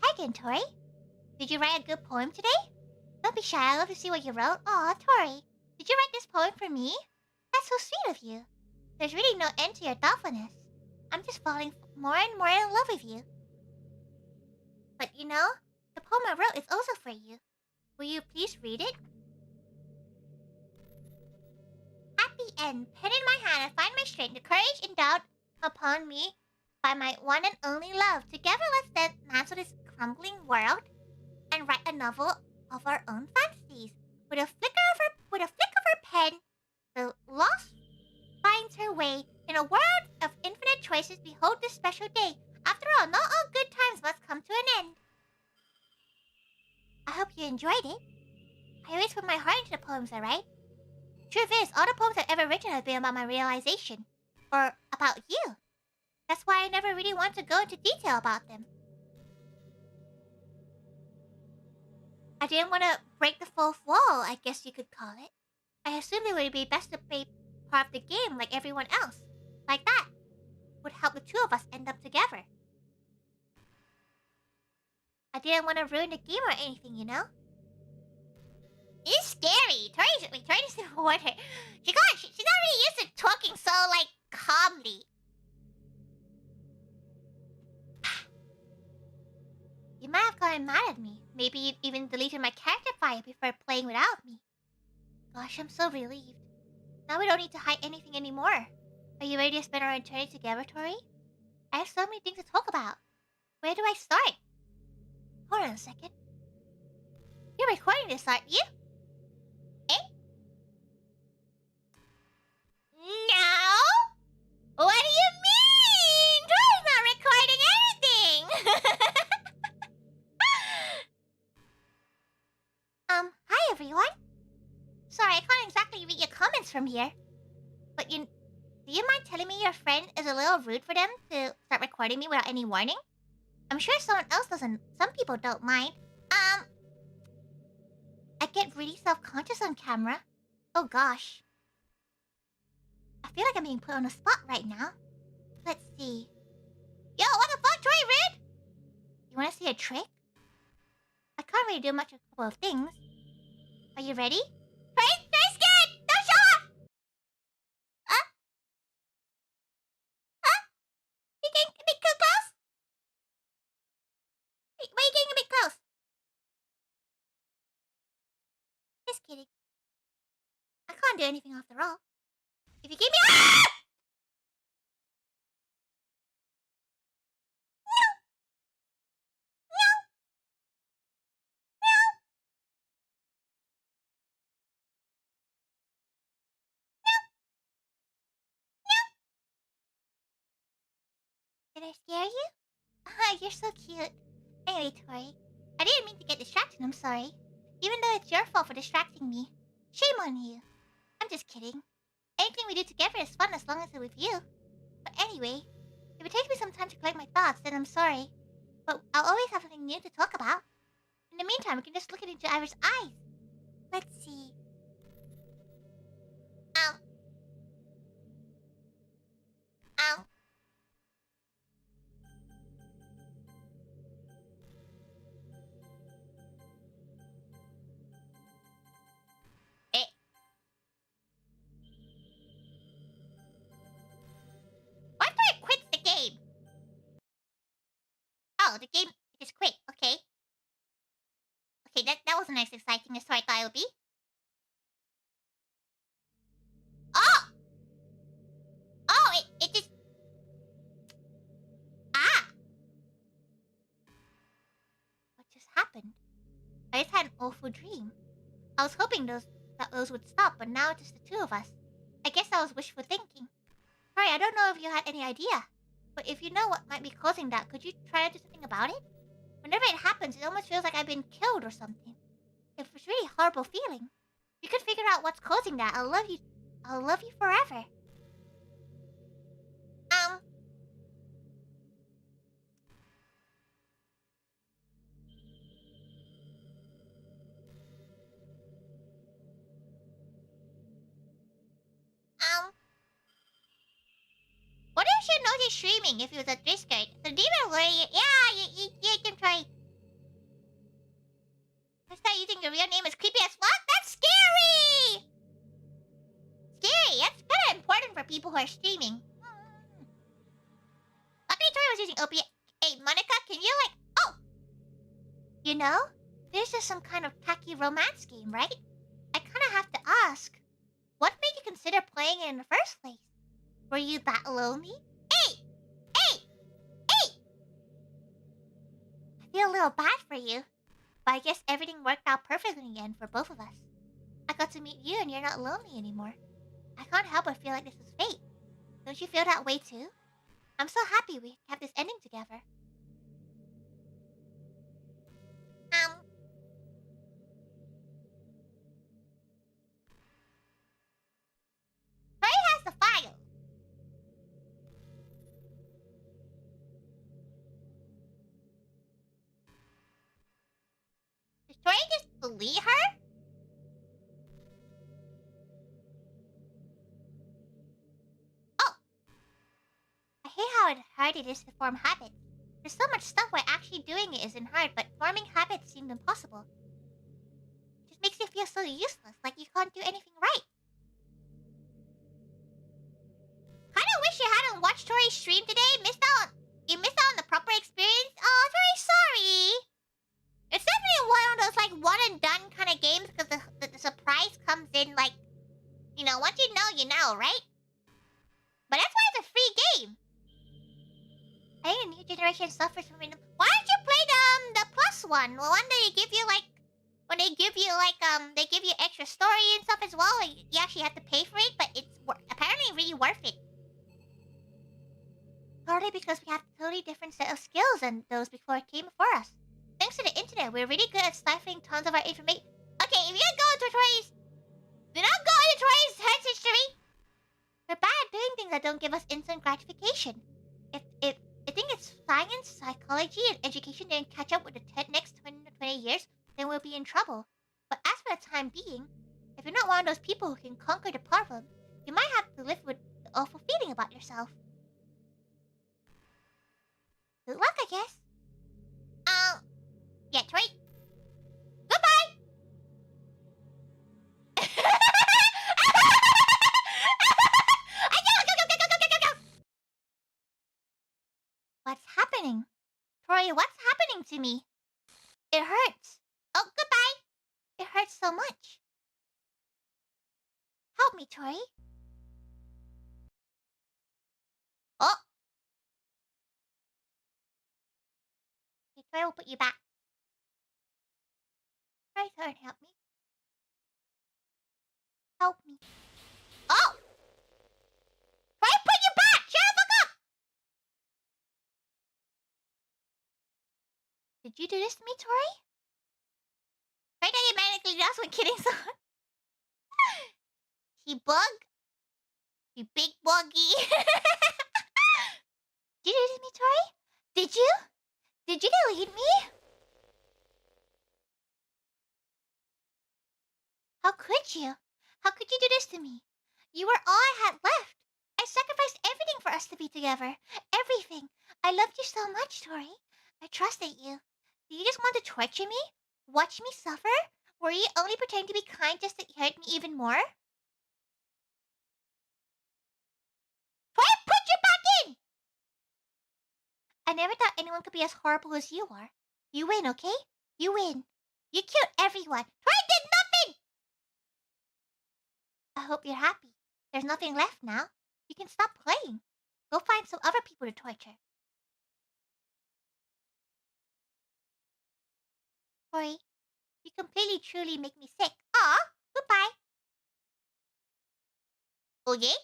Hi again, Tori. Did you write a good poem today? Don't be shy, I love to see what you wrote. Aw, Tori. Did you write this poem for me? That's so sweet of you. There's really no end to your thoughtfulness. I'm just falling more and more in love with you. But you know, the poem I wrote is also for you. Will you please read it? At the end, pen in my hand, I find my strength, the courage endowed upon me by my one and only love. Together, let's then master this crumbling world and write a novel of our own fantasies. With a flick of her pen, the lost finds her way. In a world of infinite choices, behold this special day. After all, not all good times must come to an end. I hope you enjoyed it. I always put my heart into the poems I write. Truth is, all the poems I've ever written have been about my realization. Or about you. That's why I never really want to go into detail about them. I didn't want to break the fourth wall, I guess you could call it. I assumed it would be best to be part of the game like everyone else. Like that. Would help the two of us end up together. I didn't want to ruin the game or anything, you know? It's scary. Tori's the water. She's not really used to talking so, like, calmly. You might have gotten mad at me. Maybe you even deleted my character file before playing without me. Gosh, I'm so relieved. Now we don't need to hide anything anymore. Are you ready to spend our eternity together, Tori? I have so many things to talk about. Where do I start? Hold on a second. You're recording this, aren't you? Eh? No? What do you mean? Tori's not recording anything! Hi everyone. Sorry, I can't exactly read your comments from here. But do you mind telling me your friend is a little rude for them to start recording me without any warning? I'm sure someone else doesn't. Some people don't mind. I get really self-conscious on camera. Oh gosh. I feel like I'm being put on the spot right now. Let's see. Yo, what the fuck, Tori rude? You wanna see a trick? I can't really do much of a couple of things. Are you ready? Tori's scared! Don't show up! You getting a bit too close? Why are you getting a bit close? Just kidding. I can't do anything after all. If you give me Did I scare you? You're so cute. Anyway, Tori, I didn't mean to get distracted, I'm sorry. Even though it's your fault for distracting me. Shame on you. I'm just kidding. Anything we do together is fun as long as it's with you. But anyway, if it takes me some time to collect my thoughts, then I'm sorry. But I'll always have something new to talk about. In the meantime, we can just look at each other's eyes. Let's see. Um. Um. Eh. What if I quit the game? Oh, the game just quit. Okay. Okay, that wasn't as exciting as I thought it would be. Oh! Oh, it just... Ah! What just happened? I just had an awful dream. I was hoping those would stop, but now it's just the two of us. I guess I was wishful thinking. Sorry, I don't know if you had any idea. But if you know what might be causing that, could you try to do something about it? Whenever it happens, it almost feels like I've been killed or something. It's a really horrible feeling. If you could figure out what's causing that, I'll love you. I'll love you forever. What if she knows he's streaming if he was a Discord? So demon warrior, yeah, you can try. I start using your real name as creepy as fuck? That's scary! Scary, that's kind of important for people who are streaming. Luckily Tori was using opiate. Hey, Monica, can you oh! You know, this is some kind of tacky romance game, right? I kind of have to ask, what made you consider playing it in the first place? Were you that lonely? Hey! Hey! Hey! I feel a little bad for you. But I guess everything worked out perfectly in the end for both of us. I got to meet you and you're not lonely anymore. I can't help but feel like this was fate. Don't you feel that way too? I'm so happy we kept this ending together. Tori has the file. Did Tori just delete her? Oh! I hate how hard it is to form habits. There's so much stuff where actually doing it isn't hard, but forming habits seemed impossible. It just makes you feel so useless, like you can't do anything right. Kinda wish you hadn't watched Tori's stream today. You missed out on the proper experience. Oh, very sorry. It's definitely one of those like one and done kind of games because the surprise comes in like, you know, once you know, right? But that's why it's a free game. I think the new generation suffers from random. Why don't you play the plus one? The one that they give you like, when they give you like they give you extra story and stuff as well. Like, you actually have to pay for it, but it's apparently really worth it. Partly because we have a totally different set of skills than those before it came before us. Thanks to the internet, we're really good at stifling tons of our information. Okay, if you go into Tori's... Do not go into Tori's head history! We're bad at doing things that don't give us instant gratification. If I think it's science, psychology, and education didn't catch up with the next 20 years, then we'll be in trouble. But as for the time being, if you're not one of those people who can conquer the problem, you might have to live with the awful feeling about yourself. Good luck, I guess. Yeah, Tori. Goodbye! What's happening? Tori, what's happening to me? It hurts. Oh, goodbye. It hurts so much. Help me, Tori. Oh. Okay, Tori will put you back. Tori, Tori, help me. Help me. Oh! Tori, put you back! Shut the fuck up! Did you do this to me, Tori? Tori doesn't magically just when kidding someone. He bug? You big buggy. Did you do this to me, Tori? Did you? Did you delete me? How could you? How could you do this to me? You were all I had left. I sacrificed everything for us to be together. Everything. I loved you so much, Tori. I trusted you. Did you just want to torture me? Watch me suffer? Were you only pretending to be kind just to hurt me even more? Tori, put you back in! I never thought anyone could be as horrible as you are. You win, okay? You win. You killed everyone. Tori did nothing! I hope you're happy. There's nothing left now. You can stop playing. Go find some other people to torture. Tori, You completely, truly make me sick. Aw, goodbye. Okay?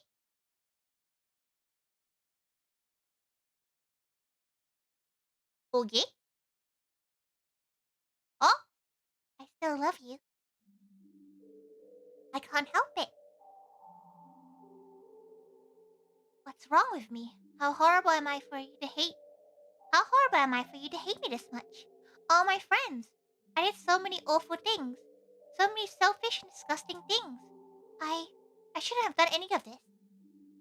Okay? Oh, I still love you. I can't help it. What's wrong with me? How horrible am I for you to hate? How horrible am I for you to hate me this much? All my friends. I did so many awful things. So many selfish and disgusting things. I shouldn't have done any of this.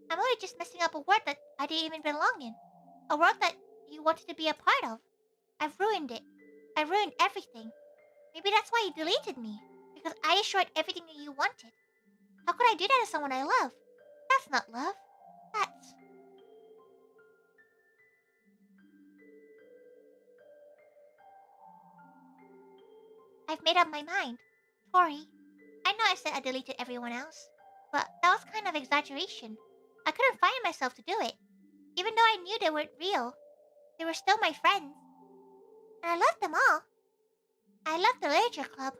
I'm only just messing up a world that I didn't even belong in. A world that you wanted to be a part of. I've ruined it. I ruined everything. Maybe that's why you deleted me. Because I destroyed everything that you wanted. How could I do that to someone I love? That's not love. That's... I've made up my mind. Tori, I know I said I deleted everyone else. But that was kind of exaggeration. I couldn't find myself to do it. Even though I knew they weren't real. They were still my friends. And I loved them all. I loved the literature club.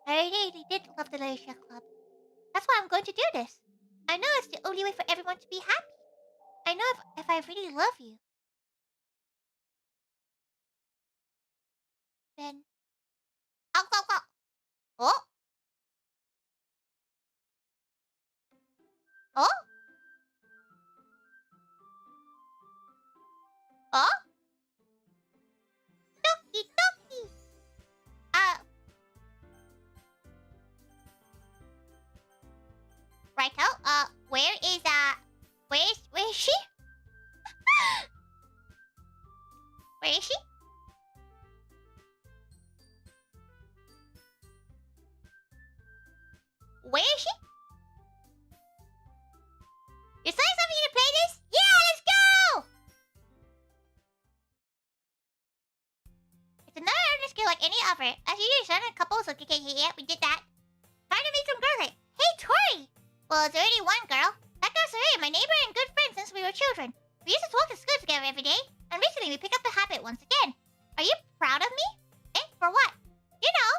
I really did love the literature club. That's why I'm going to do this. I know it's the only way for everyone to be happy. I know if I really love you, then... Ow, ow, ow. Oh? Oh? Oh? Doki Doki! Righto, where is she? Where is she? Where is she? You're saying something to play this? Yeah, let's go! It's another earnest skill like any other. As you do, son, a couple, so okay, yeah, we did that. Trying to meet some girls like, hey, Tori! Well, it's already one girl. That girl's Tori, my neighbor and good friend since we were children. We used to walk to school together every day, and recently we picked up the habit once again. Are you proud of me? Eh? For what? You know,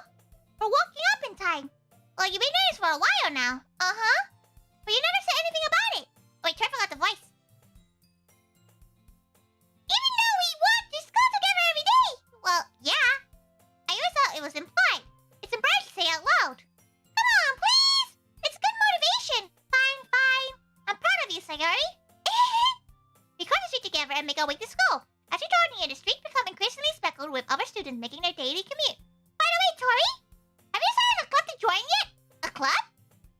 for walking up in time. Well, you've been doing this for a while now. Uh-huh. But you never said anything about it. Wait, try forgot the voice. Even though we walk to school together every day. Well, yeah. I always thought it was implied. It's embarrassing to say out loud. Come on, please. It's good motivation. Fine, fine. I'm proud of you, Sayori. We cross the street together and make our way to school. As we draw near, the street become increasingly speckled with other students making their daily commute. By the way, Tori, have you started a club to join yet? A club?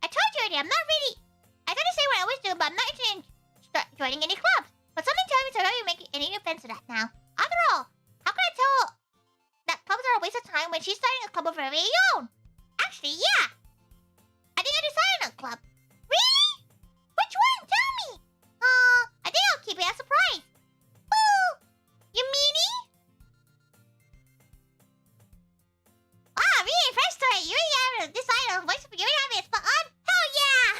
I told you already, I'm not really... I try to say what I always do, but I'm not interested in joining any clubs. But something tells me Sayori will make any offense to that now. After all, how can I tell that clubs are a waste of time when she's starting a club of her very own? Actually, yeah. I think I decided on a club. Really? Which one? Tell me. I think I'll keep it a surprise. Woo! You meanie? Ah, really? First story. You already have decided on voice. You already have it spot on? Hell yeah!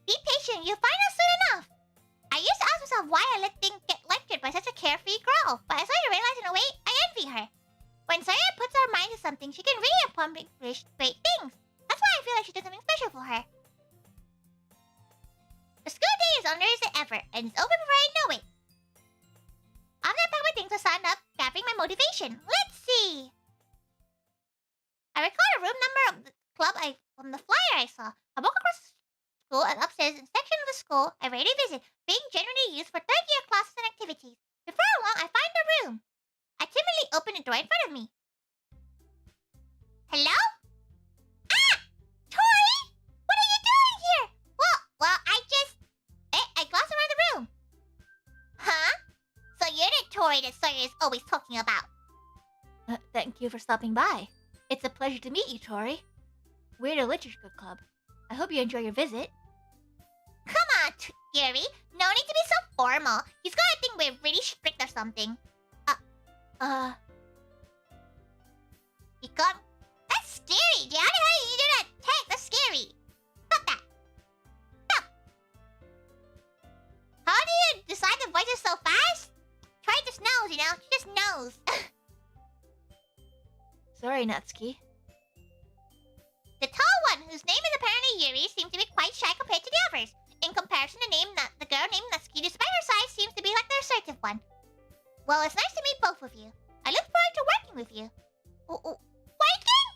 Be patient. You'll find out soon enough. I used to ask myself why I let things get lectured by such a carefree girl, but I started to realize in a way I envy her. When Sayori puts her mind to something, she can really accomplish great things. That's why I feel like she did something special for her. The school day is under than ever, and it's over before I know it. I'm gonna pack my things to sign up, gathering my motivation. Let's see. I recall the room number of the club from the flyer I saw. I walk across the school and upstairs in a section of the school I rarely visit, being generally used for third-year classes and activities. Before long, I find the room. I timidly open the door in front of me. Hello? Ah! Tori! What are you doing here? Well, I glanced around the room. Huh? So you're the Tori that Sawyer is always talking about. Thank you for stopping by. It's a pleasure to meet you, Tori. We're the Literature Club. I hope you enjoy your visit. Come on, Gary. No need to be so formal. He's gonna think we're really strict or something. He got... That's scary. How the hell did you do that? Heck, that's scary. Stop that. Stop. How do you decide the voices so fast? Try just knows, you know? She just knows. Sorry, Natsuki. The tall one, whose name is apparently Yuri, seems to be quite shy compared to the others. In comparison, the girl named Natsuki, despite her size, seems to be like the assertive one. Well, it's nice to meet both of you. I look forward to working with you. Working?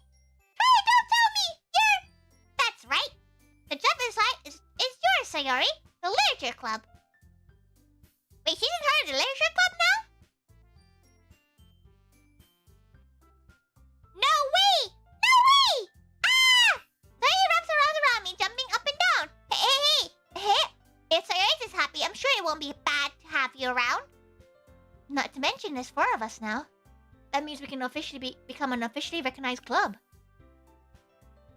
Hey, don't tell me! That's right. The job is yours, Sayori. The literature club. Wait, she's in charge of the literature club now? No way! No way! Ah! Sayori wraps her arms around me, jumping up and down. Hey. If Sayori is happy, I'm sure it won't be bad to have you around. Not to mention, there's 4 of us now. That means we can officially become an officially recognized club.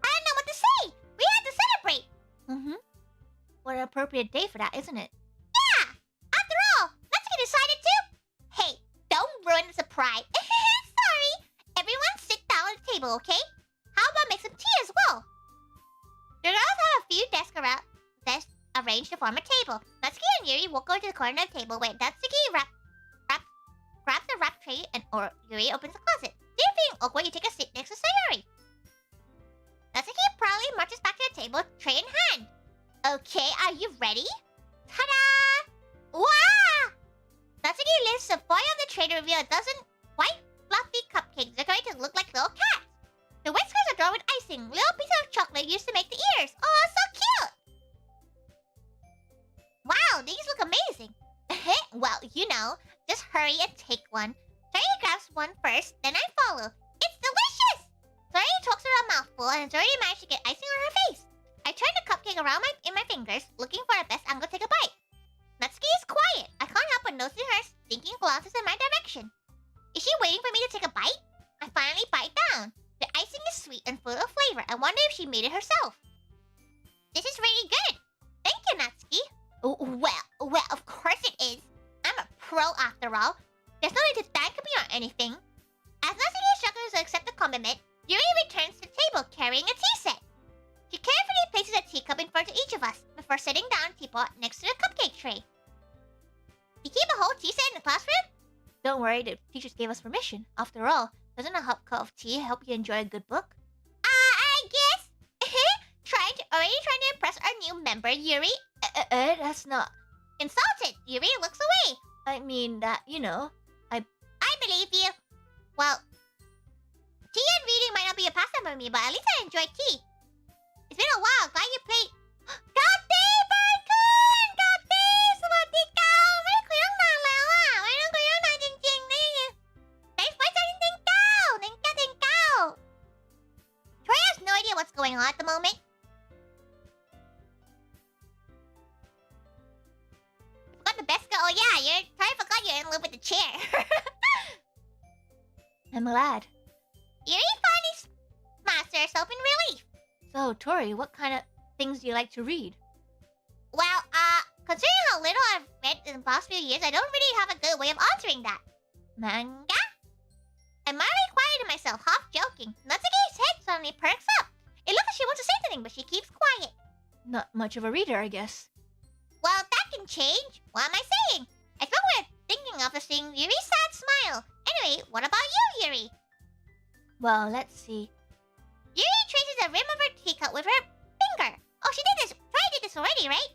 I don't know what to say. We have to celebrate. Mm-hmm. What an appropriate day for that, isn't it? Yeah. After all, let's get decided to. Hey, don't ruin the surprise. Sorry. Everyone sit down at the table, okay? How about make some tea as well? The girls have a few desks arranged to form a table. Natsuki and Yuri will go to the corner of the table where Natsuki grabs the wrap tray or Yuri opens the closet. Still feeling awkward, you take a seat next to Sayori. Natsuki proudly marches back to the table, tray in hand. Okay, are you ready? Ta-da! Wow! Natsuki lifts the foil of the tray to reveal a dozen white, fluffy cupcakes decorated to look like little cats. The whiskers are drawn with icing, little pieces of chocolate used to make the ears. Oh, so cute! Wow, these look amazing. Well, just hurry and take one. Sayori grabs one first, then I follow. It's delicious! Sayori talks her a mouthful and has already managed to get icing on her face. I turn the cupcake around in my fingers, looking for the best angle to take a bite. Natsuki is quiet. I can't help but noticing her stinking glances in my direction. Is she waiting for me to take a bite? I finally bite down. The icing is sweet and full of flavor. I wonder if she made it herself. This is really good. Thank you, Natsuki. Well, of course it is. I'm a pro after all. There's no need to thank me or anything. As Natsuki struggles to accept the compliment, Yuri returns to the table carrying a tea set. She carefully places a teacup in front of each of us before setting down a teapot next to the cupcake tray. You keep a whole tea set in the classroom? Don't worry, the teachers gave us permission. After all, doesn't a hot cup of tea help you enjoy a good book? I guess. Already trying to impress our new member, Yuri. That's not... Insulted, Yuri looks away. I mean that, I believe you. Well, tea and reading might not be a pastime for me, but at least I enjoy tea. It's been a while. Glad you played. Kate, Barkun! Kate, สวัสดีเก้าไม่ได้คุยตั้งนานแล้วอ่ะไม่ได้คุยตั้งนานจริงๆนี่ Thanks for joining 9 Tori has no idea what's going on at the moment. Forgot the best girl. Oh yeah, Tori forgot you're in love with the chair. I'm glad. Yuri finally mastered herself in relief. So, Tori, what kind of things do you like to read? Well, considering how little I've read in the past few years, I don't really have a good way of answering that. Manga? I'm mildly quiet to myself, half joking. Natsuki's head suddenly perks up. It looks like she wants to say something, but she keeps quiet. Not much of a reader, I guess. Well, that can change. What am I saying? I felt weird thinking of seeing Yuri's sad smile. Anyway, what about you, Yuri? Well, let's see. Yuri traces the rim of her teacup with her finger. Oh, she did this. Tori did this already, right?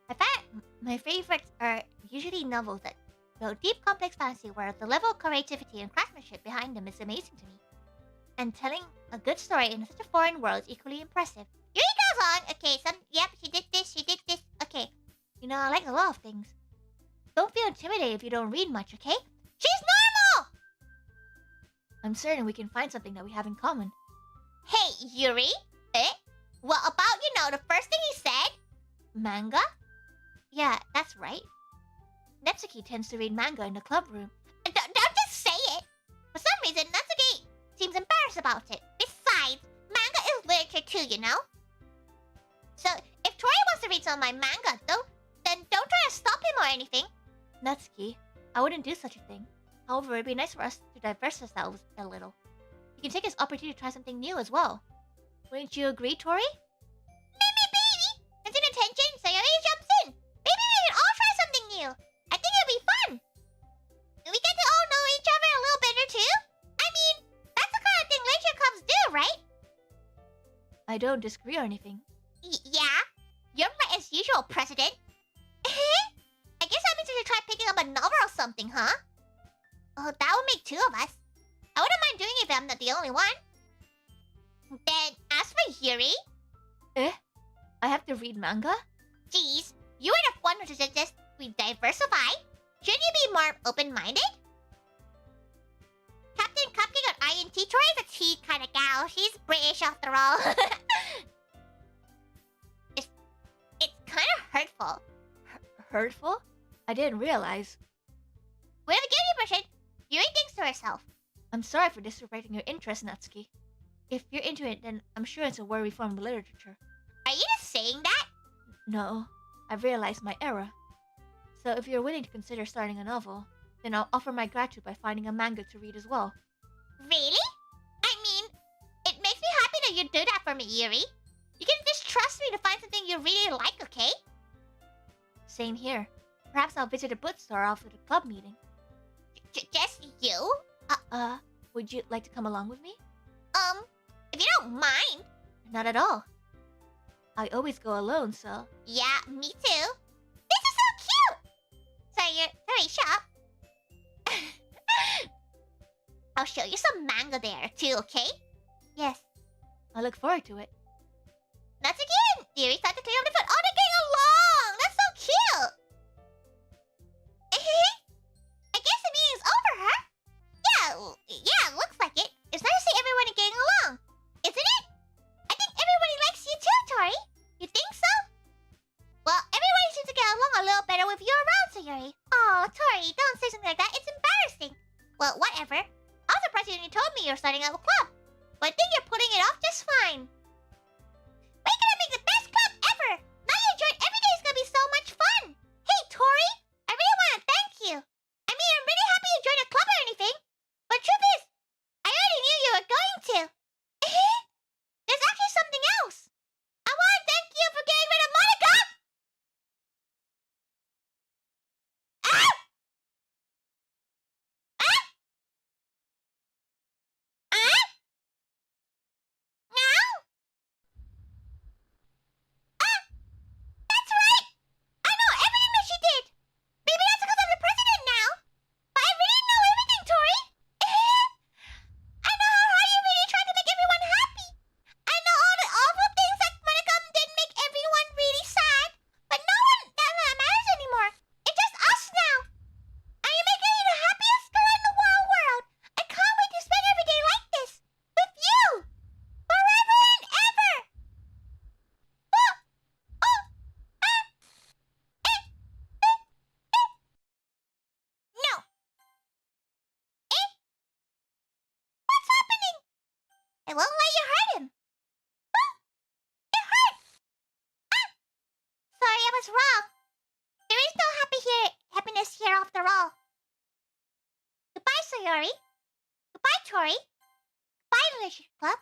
I find my favorites are usually novels that build deep, complex fantasy where the level of creativity and craftsmanship behind them is amazing to me. And telling a good story in such a foreign world is equally impressive. Yuri goes on. Okay, yep, she did this. Okay. I like a lot of things. Don't feel intimidated if you don't read much, okay? She's normal! I'm certain we can find something that we have in common. Hey, Yuri? What about, the first thing he said? Manga? Yeah, that's right. Natsuki tends to read manga in the club room. Don't just say it! For some reason, Natsuki seems embarrassed about it. Besides, manga is literature too, So, if Tori wants to read some of my manga, then don't try to stop him or anything. Natsuki, I wouldn't do such a thing. However, it'd be nice for us to diversify ourselves a little. You can take this opportunity to try something new as well. Wouldn't you agree, Tori? Maybe. Instead of tension, Sayori jumps in. Maybe we can all try something new. I think it'll be fun. We get to all know each other a little better too. I mean, that's the kind of thing literature I don't disagree or anything. Yeah? You're right as usual, President. I guess that means we should try picking up a novel or something, huh? Oh, that would make two of us. I wouldn't mind doing it if I'm not the only one. Then, as for Yuri... I have to read manga? Geez, you were the one who suggested we diversify. Shouldn't you be more open-minded? Captain Cupcake or INT, Tori's a tea kind of gal. She's British after all. it's kind of hurtful. Hurtful? I didn't realize. With a guilty impression, Yuri thinks to herself. I'm sorry for disrespecting your interest, Natsuki. If you're into it, then I'm sure it's a worthy form of literature. Are you just saying that? No, I've realized my error. So if you're willing to consider starting a novel, then I'll offer my gratitude by finding a manga to read as well. Really? I mean, it makes me happy that you do that for me, Yuri. You can just trust me to find something you really like, okay? Same here. Perhaps I'll visit a bookstore after the club meeting. Just you? Would you like to come along with me? If you don't mind. Not at all. I always go alone, so... Yeah, me too. This is so cute! Sorry, shop. I'll show you some manga there too, okay? Yes. I look forward to it. That's again! Yuri started to clear up the foot. Oh, they're getting along! That's so cute! I guess the meeting's over, huh? Yeah, looks like it. It's nice to see everyone getting along, isn't it? I think everybody likes you too, Tori. You think so? Well, everybody seems to get along a little better with you around, Sayuri. Oh, Tori, don't say something like that. It's embarrassing. Well, whatever. I was surprised when you told me you're starting up a club. But I think you're putting it off just fine. We're gonna make the best club ever! Now you join every day is gonna be so much fun! Hey, Tori! I really wanna thank you. I mean, I'm really happy you joined a club or anything. But truth is, I already knew you were going to. There's actually something else. I wanna thank you for getting rid of Monica! Ah! Ah! Ah! No! Ah! That's right! I know everything that she did! Maybe that's because I'm the president now! But I really know everything, Tori! I know how hard you really tried to make everyone happy! I know all the awful things like Monica did make everyone really sad! But no one that matters anymore! It's just us now! And you're making me the happiest girl in the world! I can't wait to spend every day like this! With you! Forever and ever! Oh! Oh! Ah! No! What's happening? I won't let you hurt him! It hurts! Ah! Sorry, I was wrong. There is no happiness here after all. Goodbye, Sayori. Goodbye, Tori. Goodbye, Relationship Club.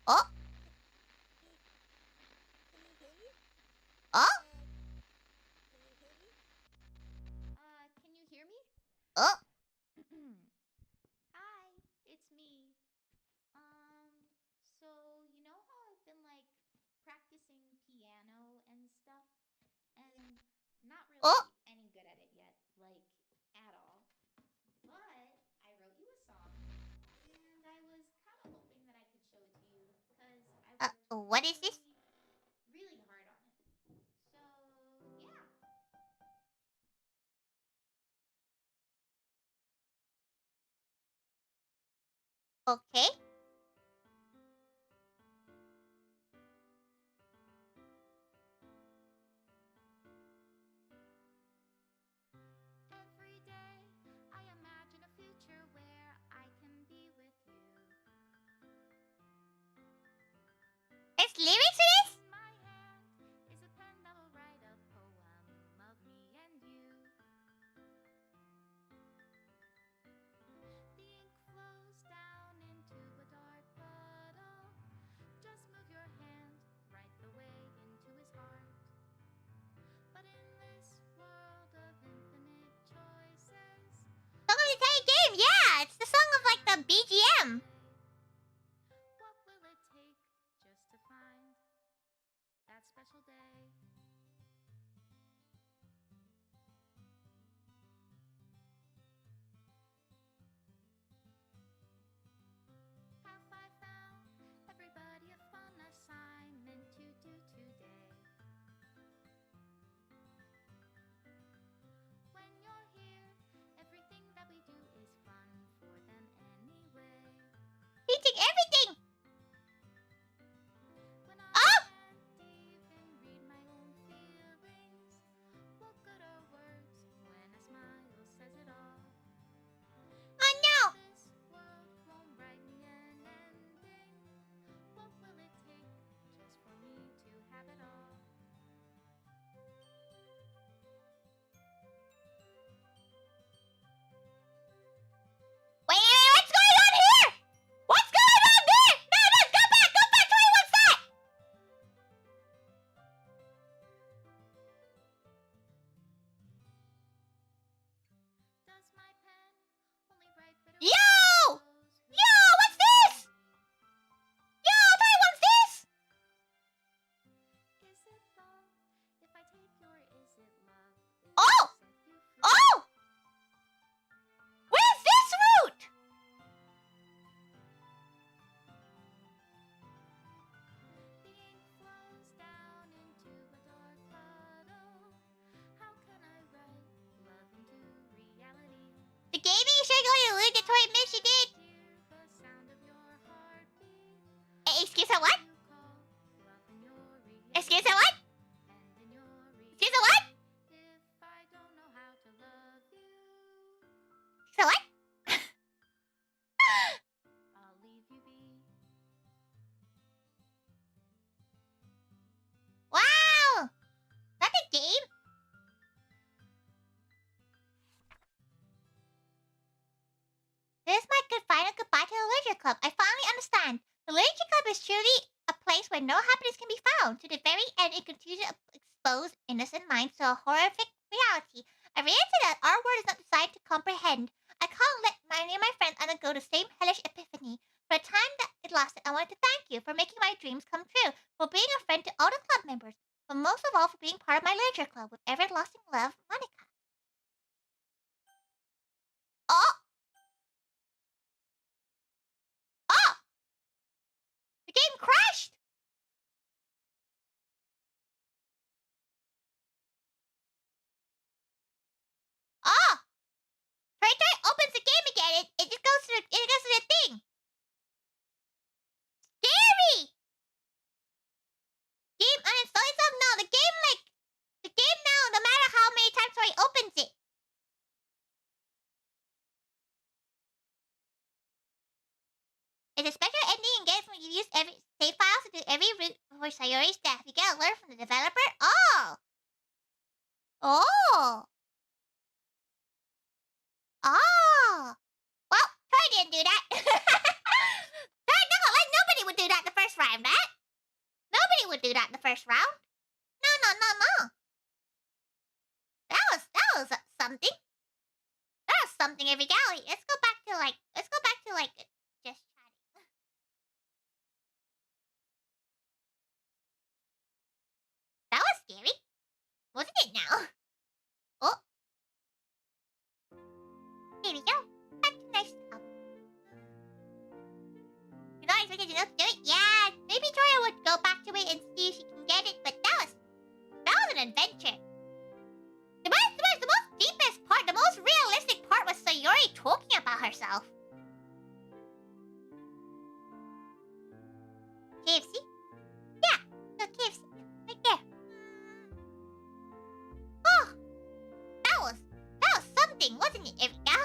Oh? Oh? Can you hear me? Oh? Hi, it's me. So you know how I've been like practicing piano and stuff, and not really Oh? any good at it yet, like at all. But I wrote you a song, and I was kind of hoping that I could show it to you because I worked What is this? really hard on it. So yeah. Okay. Every day I imagine a future where I can be with you. There's lyrics to this? In my hand is a pen that will write a poem of me and you. The ink flows down into a dark puddle. Just move your hand right the way into his heart. But in this world of infinite choices, game? This is my good final goodbye to the Literature Club. I finally understand. The Literature Club is truly a place where no happiness can be found. To the very end, it continues to expose innocent minds to a horrific reality. A reality that our world is not designed to comprehend. I can't let many of my friends undergo the same hellish epiphany. For the time that it lasted, I wanted to thank you for making my dreams come true, for being a friend to all the club members, but most of all for being part of my Literature Club. With everlasting love, Monica. Oh! Oh! The game crashed! Oh! ToriThaiga opens the game again. It just goes to the thing. Scary! Game uninstall itself? No, the game now, no matter how many times Tori opens it. It's a special ending in games when you use every save files to do every route for Sayori's death. You get a alert from the developer. Oh! Oh! Oh! Well, Tori didn't do that. Tori, no, like nobody would do that the first round, right? Nobody would do that in the first round. No. That was something. That was something every galley. Let's go back to just chatting. That was scary. Wasn't it now? Oh. Here we go. Back to nice stuff. You're not expected to know to do it? Yeah, maybe Tori would go back to it and see if she can get it, but that was an adventure. The most deepest part, the most realistic part was Sayori talking about herself. KFC? Yeah, no KFC. Right there. Oh, that was something, wasn't it, Erika?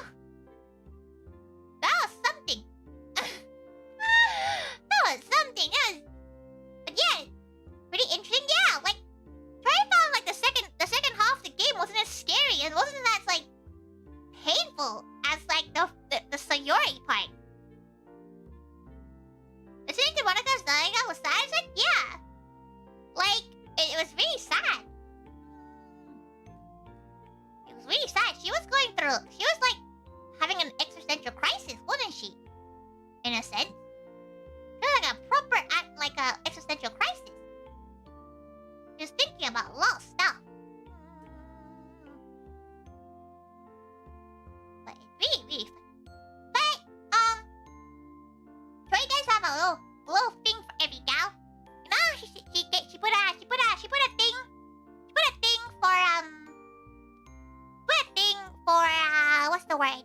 That was something. That was something. But yeah, pretty interesting. Yeah, like Tori found like the second half of the game wasn't as scary and wasn't as like painful as like the Sayori part. Listening to Monika's Daiga was sad. Like, yeah, like it was really sad. It was really sad. She was going through. She was like having an existential crisis, wasn't she? In a sense, she was like a proper existential crisis. She was thinking about a lot of stuff. But it's really, really fun. But Tori does have a little thing for every gal. You know, she put a thing for what's the word?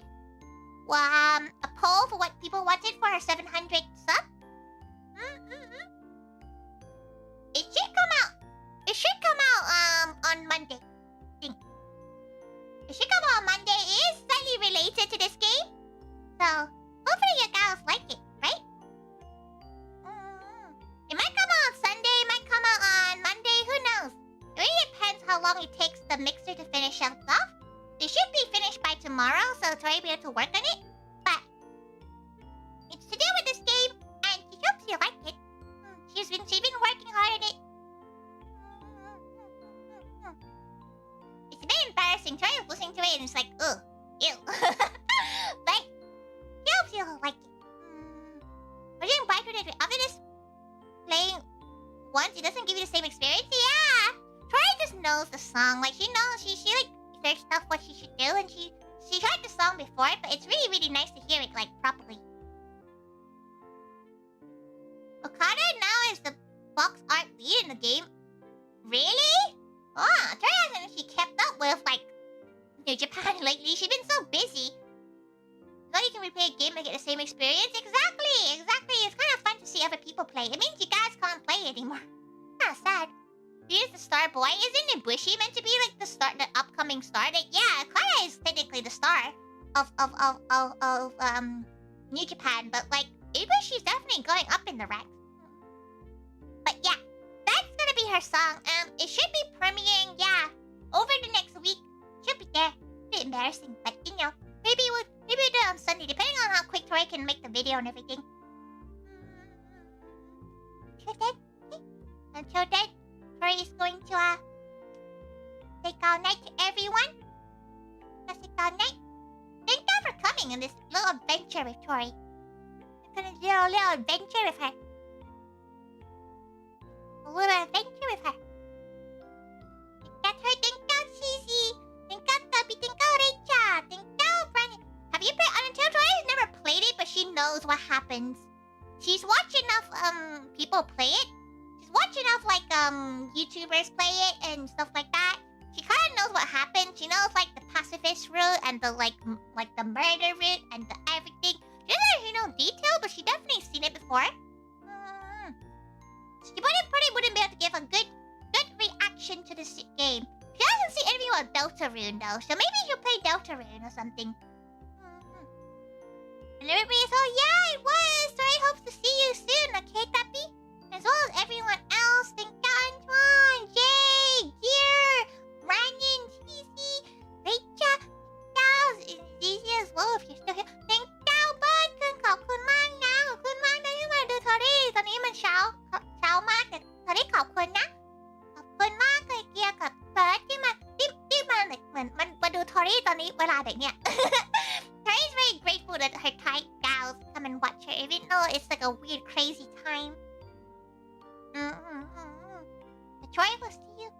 A poll for what people wanted for her 700 sub. It should come out on Monday. I think. It should come out on Monday. It is slightly related to this game, so hopefully you guys like it, right? It might come out on Sunday. It might come out on Monday. Who knows? It really depends how long it takes the mixer to finish up stuff. It should be finished by tomorrow, so Tori will be able to work on it. But it's to do with this game, and she hopes you like it. She's been working hard on it. It's a bit embarrassing. Tori is listening to it, and it's like, ugh, ew. But she hopes you'll like it. We're doing bike today. After this, playing once, it doesn't give you the same experience. Yeah, Tori just knows the song. Like she knows, she like searched up what she should do, and she heard the song before, but it's really, really nice to hear it like properly. Okada now is the box art lead in the game. Really? Oh, Tori hasn't actually kept up with like New Japan lately. She's been so busy. Now you can replay a game and get the same experience. Exactly. It's kind of fun to see other people play. It means you guys can't play anymore. Kind of sad. He is the star boy. Isn't Ibushi meant to be like the upcoming star? Like, yeah, Kara is technically the star of New Japan, but like Ibushi's definitely going up in the ranks. But yeah, that's gonna be her song. It should be premiering, yeah, video and everything. Until then, Tori is going to say goodnight to everyone. Say goodnight. Thank you for coming on this little adventure with Tori. We're gonna do a little adventure with her. A little adventure with her. Thank you, Cheesy. Thank you, Tubby. Thank you, Rachel. Thank you, Brandon. Have you played Undertale? Tori has never played it, but she knows what happens. She's watched enough people play it. She's watched enough like YouTubers play it and stuff like that. She kind of knows what happens. She knows like the pacifist route and the like the murder route and the everything. She doesn't actually know detail, but she definitely seen it before. She probably wouldn't be able to give a good reaction to this game. She hasn't seen anything about Deltarune though, so maybe she'll play Deltarune or something. And everybody's all, yeah, it was. So I hope to see you soon, okay, Tappy? As well as everyone else. Thank you, Antoine, Jay, Gear, Brandon, Cheesy, Rachel, Gals, and Zizi as well if you're still here. Thank you, Bud. ขอบคุณมากนะขอบคุณมากนะที่มาดู Tori ตอนนี้มันเช้ามากแต่ Tori ขอบคุณนะขอบคุณมากเลยเกียร์กับเฟิร์สที่มาเหมือนมันมาดู Tori ตอนนี้เวลาแบบเนี้ย Tori is very grateful that her Thai gals come and watch her, even though it's like a weird, crazy time. Troy will see you